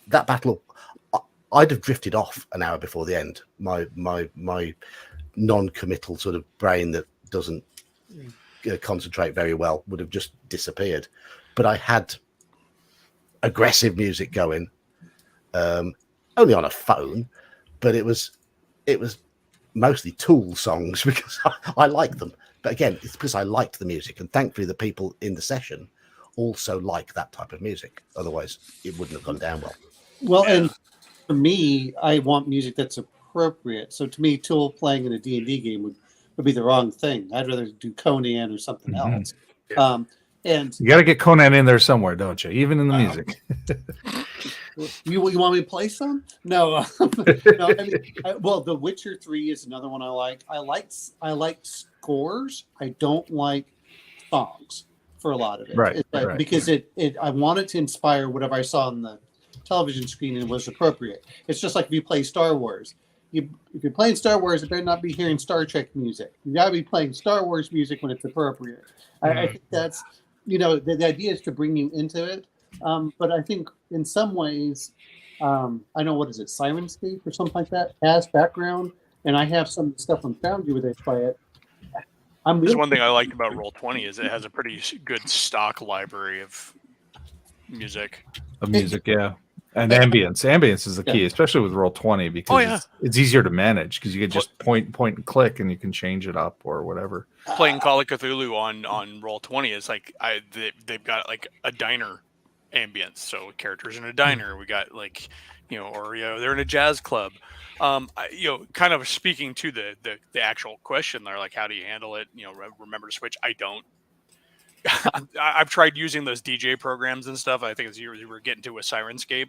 that battle, I'd have drifted off an hour before the end. My non-committal sort of brain that doesn't concentrate very well would have just disappeared. But I had aggressive music going, only on a phone, but it was mostly Tool songs because I like them. But again, it's because I liked the music, and thankfully the people in the session also like that type of music. Otherwise, it wouldn't have gone down well. Well, and for me, I want music that's appropriate. So to me, Tool playing in a D&D game would be the wrong thing. I'd rather do Conan or something else. And you got to get Conan in there somewhere, don't you? Even in the music. You want me to play some? No. No. I mean, well, The Witcher 3 is another one I like. I like scores. I don't like songs for a lot of it. Right. Because I wanted to inspire whatever I saw on the television screen and was appropriate. It's just like if you play Star Wars. If you're playing Star Wars, it better not be hearing Star Trek music. You got to be playing Star Wars music when it's appropriate. I think that's, the idea is to bring you into it. But I think in some ways, I know, what is it, Sirenscape or something like that, has background, and I have some stuff on Foundry where they play it. There's one thing I liked about Roll20 is it has a pretty good stock library of music. Yeah. And ambience is the key, especially with Roll20, because it's easier to manage because you can just point and click, and you can change it up or whatever. Playing Call of Cthulhu on Roll20 is like they've got like a diner ambience, so characters in a diner. We got like they're in a jazz club. Kind of speaking to the actual question there, like how do you handle it? Remember to switch. I don't. I've tried using those DJ programs and stuff. I think as you were getting to a Sirenscape,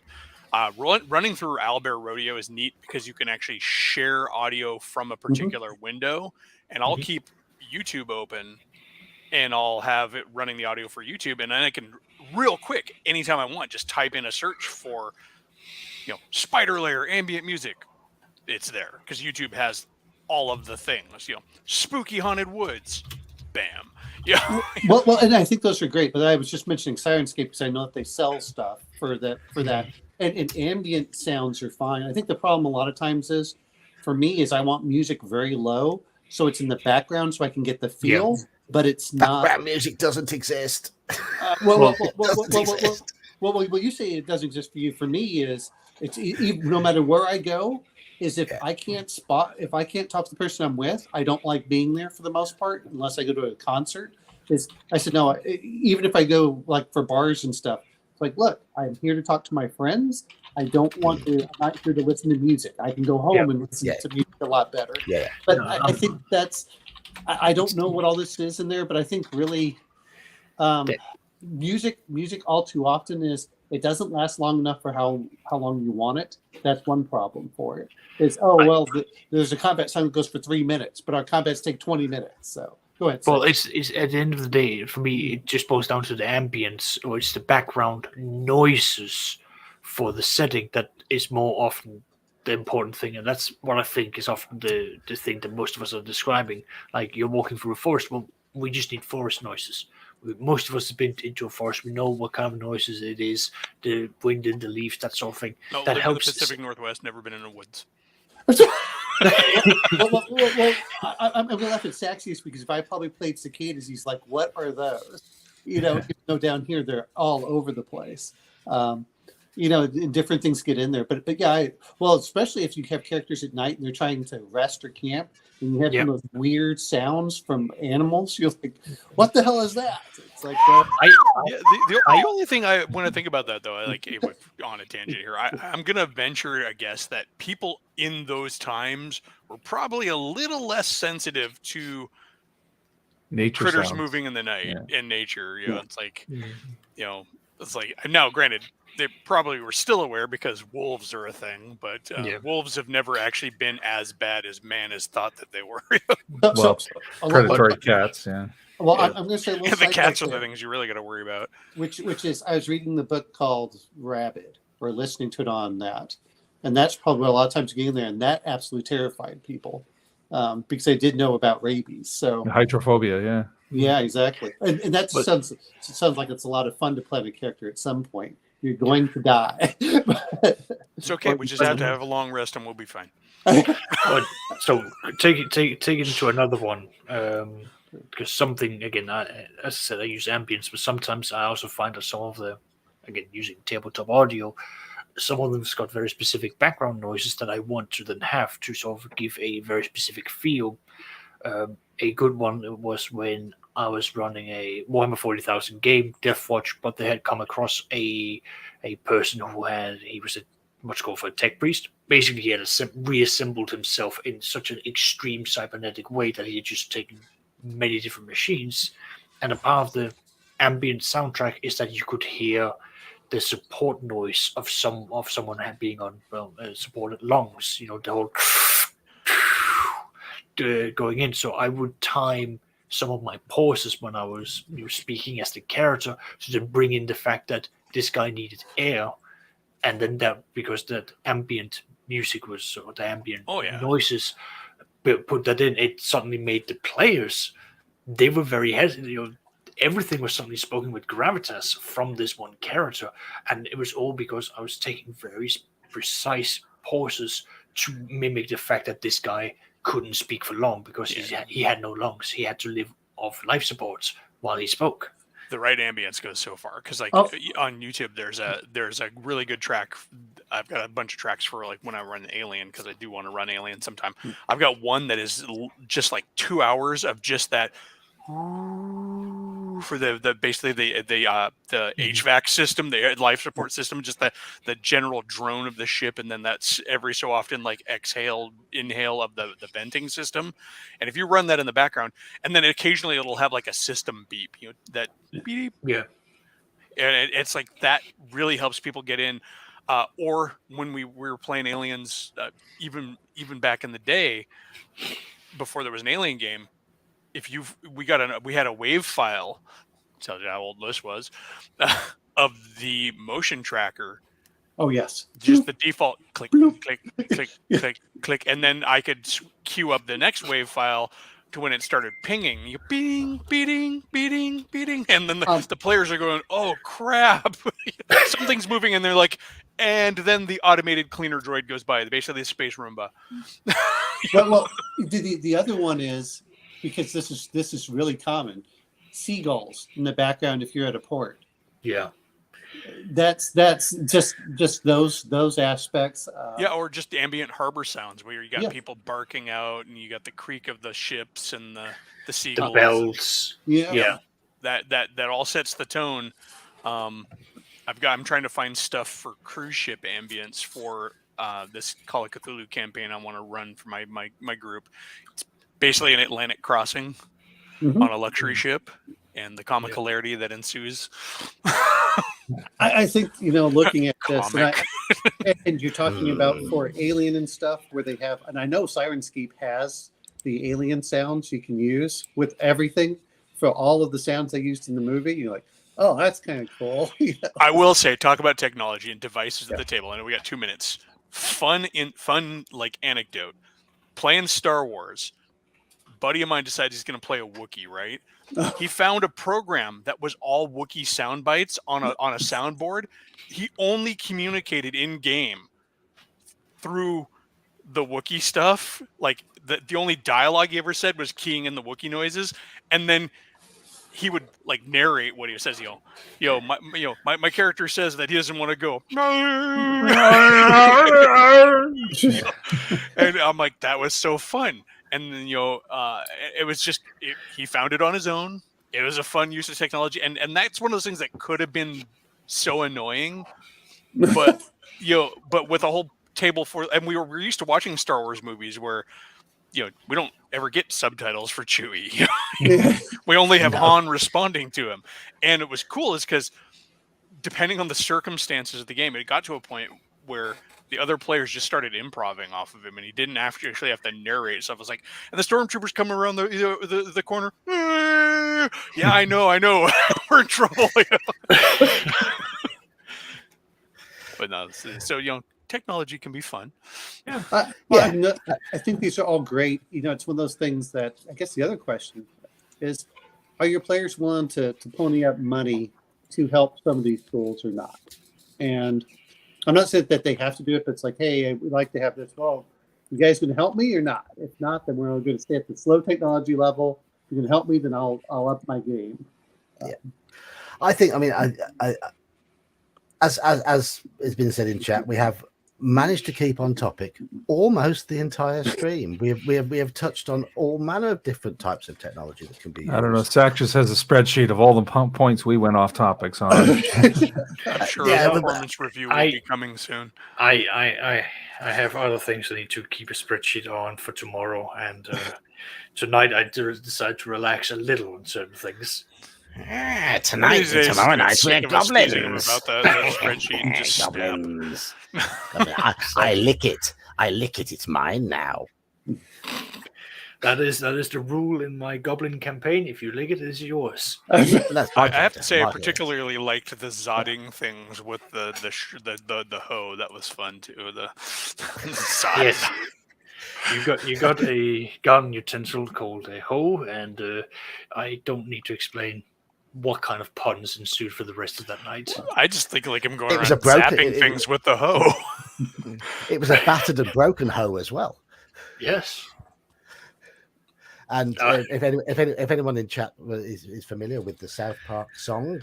running through Owlbear Rodeo is neat because you can actually share audio from a particular window, and I'll keep YouTube open and I'll have it running the audio for YouTube, and then I can real quick anytime I want just type in a search for Spider Lair ambient music. It's there because YouTube has all of the things. Spooky haunted woods, bam. Yeah. Well, and I think those are great. But I was just mentioning Sirenscape because I know that they sell stuff for that. And ambient sounds are fine. I think the problem a lot of times is, for me, is I want music very low, so it's in the background, so I can get the feel. But it's not. Background music doesn't exist. Well, you say it doesn't exist for you. For me, it's no matter where I go. If I can't talk to the person I'm with, I don't like being there for the most part, unless I go to a concert. I said, no, even if I go like for bars and stuff, it's like, look, I'm here to talk to my friends. I'm not here to listen to music. I can go home and listen to music a lot better. Yeah. But I think I don't know what all this is in there, but I think really music all too often it doesn't last long enough for how long you want it. That's one problem for it. There's a combat song that goes for 3 minutes, but our combats take 20 minutes. So go ahead. Well, it's at the end of the day, for me, it just boils down to the ambience, or it's the background noises for the setting that is more often the important thing, and that's what I think is often the thing that most of us are describing. Like, you're walking through a forest, well, we just need forest noises. Most of us have been into a forest. We know what kind of noises it is, the wind in the leaves, that sort of thing. No, that helps. In the Pacific Northwest, never been in the woods. I'm gonna laugh at Saxius because if I probably played cicadas, he's like, "What are those?" Even though down here they're all over the place. Different things get in there, but yeah, especially if you have characters at night and they're trying to rest or camp, and you have some of those weird sounds from animals. You're like, "What the hell is that?" It's like, the only thing I want to think about that though, I like on a tangent here. I'm gonna venture a guess that people in those times were probably a little less sensitive to nature critters sounds. moving in the night and nature. Yeah. It's like, it's like now. Granted, they probably were still aware because wolves are a thing, but wolves have never actually been as bad as man has thought that they were. Predatory cats, yeah. Well, I'm going to say the cats are the things you really got to worry about. Which is, I was reading the book called Rabid, or listening to it on that, and that's probably a lot of times getting there, and that absolutely terrified people because they did know about rabies. So hydrophobia, yeah. Yeah, exactly, and that sounds like it's a lot of fun to play a character at some point. You're going to die. It's okay. We just have to have a long rest, and we'll be fine. So take it to another one. Because something again, as I said, I use ambience, but sometimes I also find that some of the, again, using tabletop audio, some of them's got very specific background noises that I want to then have to sort of give a very specific feel. A good one was when I was running a Warhammer 40,000 game, Deathwatch, but they had come across a person he was a what's called for a tech priest. Basically, he had reassembled himself in such an extreme cybernetic way that he had just taken many different machines, and a part of the ambient soundtrack is that you could hear the support noise of someone being on supported lungs. The whole going in. So I would time some of my pauses when I was speaking as the character to bring in the fact that this guy needed air, and then that because that ambient music was or the ambient noises put that in, it suddenly made the players, they were very hesitant. Everything was suddenly spoken with gravitas from this one character, and it was all because I was taking very precise pauses to mimic the fact that this guy couldn't speak for long because he had no lungs. He had to live off life supports while he spoke. The right ambience goes so far because on YouTube there's a really good track. I've got a bunch of tracks for like when I run Alien because I do want to run Alien sometime. I've got one that is just like 2 hours of just that for the basically the HVAC system, the life support system, just the general drone of the ship, and then that's every so often like inhale of the venting system. And if you run that in the background, and then occasionally it'll have like a system beep, that beep, and it's like that really helps people get in. Or when we were playing Aliens, even back in the day, before there was an Alien game. We had a wave file, tells you how old this was, of the motion tracker. Oh yes, just the default click, click, click, click, click, and then I could queue up the next wave file to when it started pinging. You beating, beating, beating, beating, and then the players are going, "Oh crap, something's moving," and they're like, and then the automated cleaner droid goes by, basically the space Roomba. Well, the other one is. Because this is really common, seagulls in the background if you're at a port. Yeah, that's just those aspects. Or just ambient harbor sounds where you got people barking out, and you got the creak of the ships and the seagulls, the bells. That all sets the tone. I'm trying to find stuff for cruise ship ambience for this Call of Cthulhu campaign I want to run for my group. It's basically an Atlantic crossing on a luxury ship and the comic hilarity that ensues. I think, looking at this, and you're talking about for Alien and stuff where they have, and I know Sirenscape has the Alien sounds you can use with everything for all of the sounds they used in the movie. You're like, oh, that's kind of cool. I will say, talk about technology and devices at the table. I know we got 2 minutes. Fun like anecdote. Playing Star Wars. Buddy of mine decides he's going to play a Wookiee, right? He found a program that was all Wookiee sound bites on a soundboard. He only communicated in game through the Wookiee stuff. Like the only dialogue he ever said was keying in the Wookiee noises, and then he would like narrate what he says. My character says that he doesn't want to go. And I'm like, that was so fun. And then it was just he found it on his own. It was a fun use of technology, and that's one of those things that could have been so annoying, but but with a whole table for, and we're used to watching Star Wars movies where we don't ever get subtitles for Chewie. We only have Han responding to him, and it was cool is because depending on the circumstances of the game, it got to a point where the other players just started improvising off of him, and he didn't actually have to narrate stuff. It was like, and the stormtroopers come around the corner. Yeah, I know, we're in trouble. But no, so technology can be fun. Yeah. I think these are all great. It's one of those things that I guess the other question is, are your players willing to pony up money to help some of these tools or not? And I'm not saying that they have to do it, but it's like, hey, we'd like to have this. Well, you guys going to help me or not? If not, then we're going to stay at the slow technology level. If you're going to help me, then I'll up my game. I think, as has been said in chat, we have managed to keep on topic almost the entire stream. We have touched on all manner of different types of technology that can be used. I don't know. Zach just has a spreadsheet of all the points we went off topics on. I'm sure a performance review will be coming soon. I have other things I need to keep a spreadsheet on for tomorrow, and tonight I decide to relax a little on certain things. Tomorrow night we're goblins. About that spreadsheet and just goblins. I lick it. It's mine now. That is the rule in my goblin campaign. If you lick it, it's yours. I have to say, I particularly liked the zodding things with the hoe. That was fun too. The yes. You got a garden utensil called a hoe, and I don't need to explain what kind of puns ensued for the rest of that night. I just think like I'm going around zapping things with the hoe. It was a battered and broken hoe as well. Yes. And if anyone in chat is familiar with the South Park song,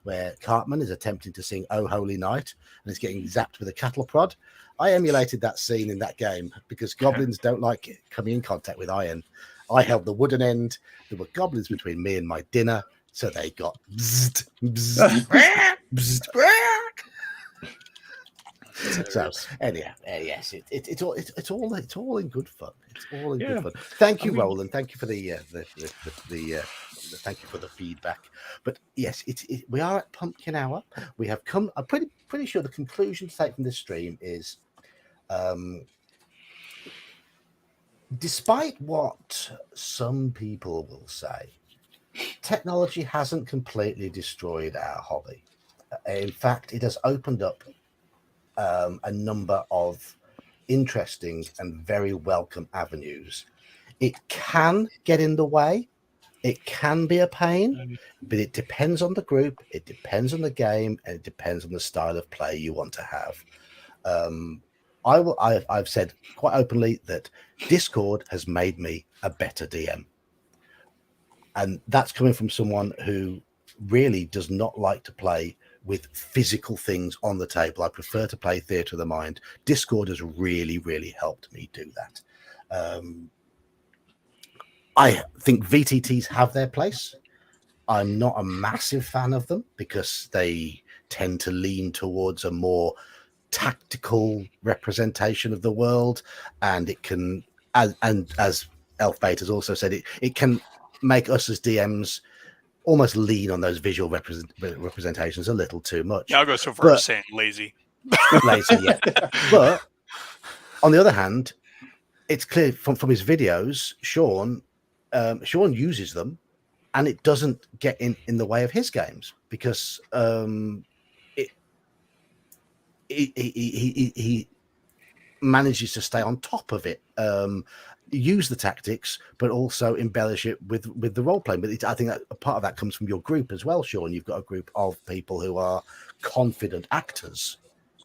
where Cartman is attempting to sing "Oh Holy Night" and is getting zapped with a cattle prod, I emulated that scene in that game because goblins don't like coming in contact with iron. I held the wooden end. There were goblins between me and my dinner, so they got bzzzt, bzzzt, bzzzt, So anyhow, yes, it's all in good fun. It's all in good fun. Thank you, Roland. Thank you for the thank you for the feedback. But yes, we are at pumpkin hour. We have come. I'm pretty sure the conclusion to take from this stream is, despite what some people will say, technology hasn't completely destroyed our hobby. In fact, it has opened up a number of interesting and very welcome avenues. It can get in the way. It can be a pain, but it depends on the group, it depends on the game, and it depends on the style of play you want to have. I've said quite openly that Discord has made me a better DM. And that's coming from someone who really does not like to play with physical things on the table. I prefer to play Theatre of the Mind. Discord has really, really helped me do that. I think VTTs have their place. I'm not a massive fan of them because they tend to lean towards a more tactical representation of the world, and it can, as Elfbait has also said, it can make us as DMs almost lean on those visual representations a little too much. Yeah, I'll go so far as saying lazy. Lazy, yeah. But on the other hand, it's clear from his videos, Sean uses them, and it doesn't get in the way of his games because he manages to stay on top of it, use the tactics, but also embellish it with the role playing. But I think that a part of that comes from your group as well, Sean. You've got a group of people who are confident actors.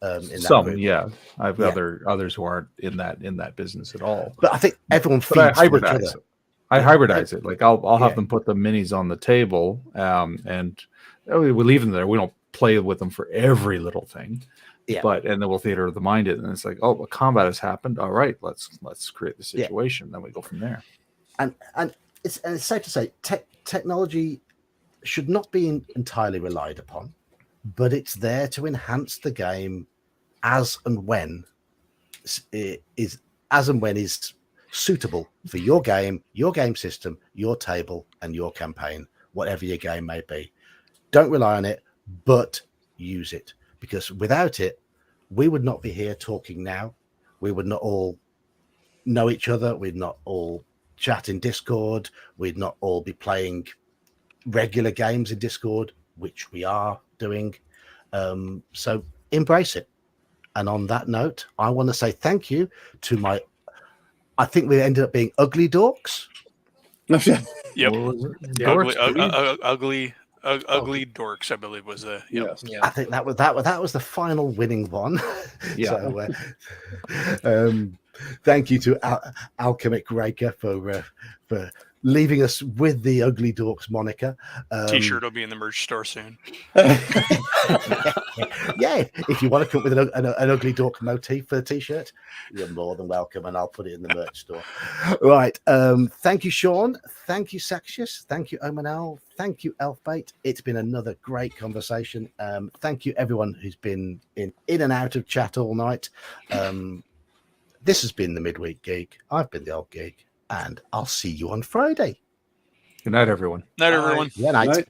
in that Some, group. yeah. I've Yeah. others who aren't in that business at all. But I think everyone But I feeds to each hybridize other. it. I Yeah. hybridize it. Like I'll have Yeah. them put the minis on the table, and we leave them there. We don't play with them for every little thing. Yeah. But and then we'll theater of the mind it, and it's like, oh, a combat has happened. All right, let's create the situation. Then we go from there. And it's safe to say technology should not be entirely relied upon, but it's there to enhance the game as and when is suitable for your game system, your table, and your campaign, whatever your game may be. Don't rely on it, but use it, because without it, we would not be here talking now. We would not all know each other. We'd not all chat in Discord. We'd not all be playing regular games in Discord, which we are doing. So embrace it. And on that note, I want to say thank you to I think we ended up being ugly dorks. Yep. What was it? The ugly dorks, I believe, was the. Yep. Yes. I think that was the final winning one. Yeah. So, thank you to Alchemic Raker for leaving us with the ugly dorks moniker. T-shirt will be in the merch store soon. Yeah, if you want to come up with an ugly dork motif for the t-shirt, you're more than welcome, and I'll put it in the merch store. Right. Thank you, Sean. Thank you, Saxius. Thank you, Omanel. Thank you, Elfbait. It's been another great conversation. Thank you, everyone who's been in and out of chat all night. This has been the Midweek Geek. I've been the Old Geek, and I'll see you on Friday. Good night, everyone. Night, everyone. Yeah, night. Right.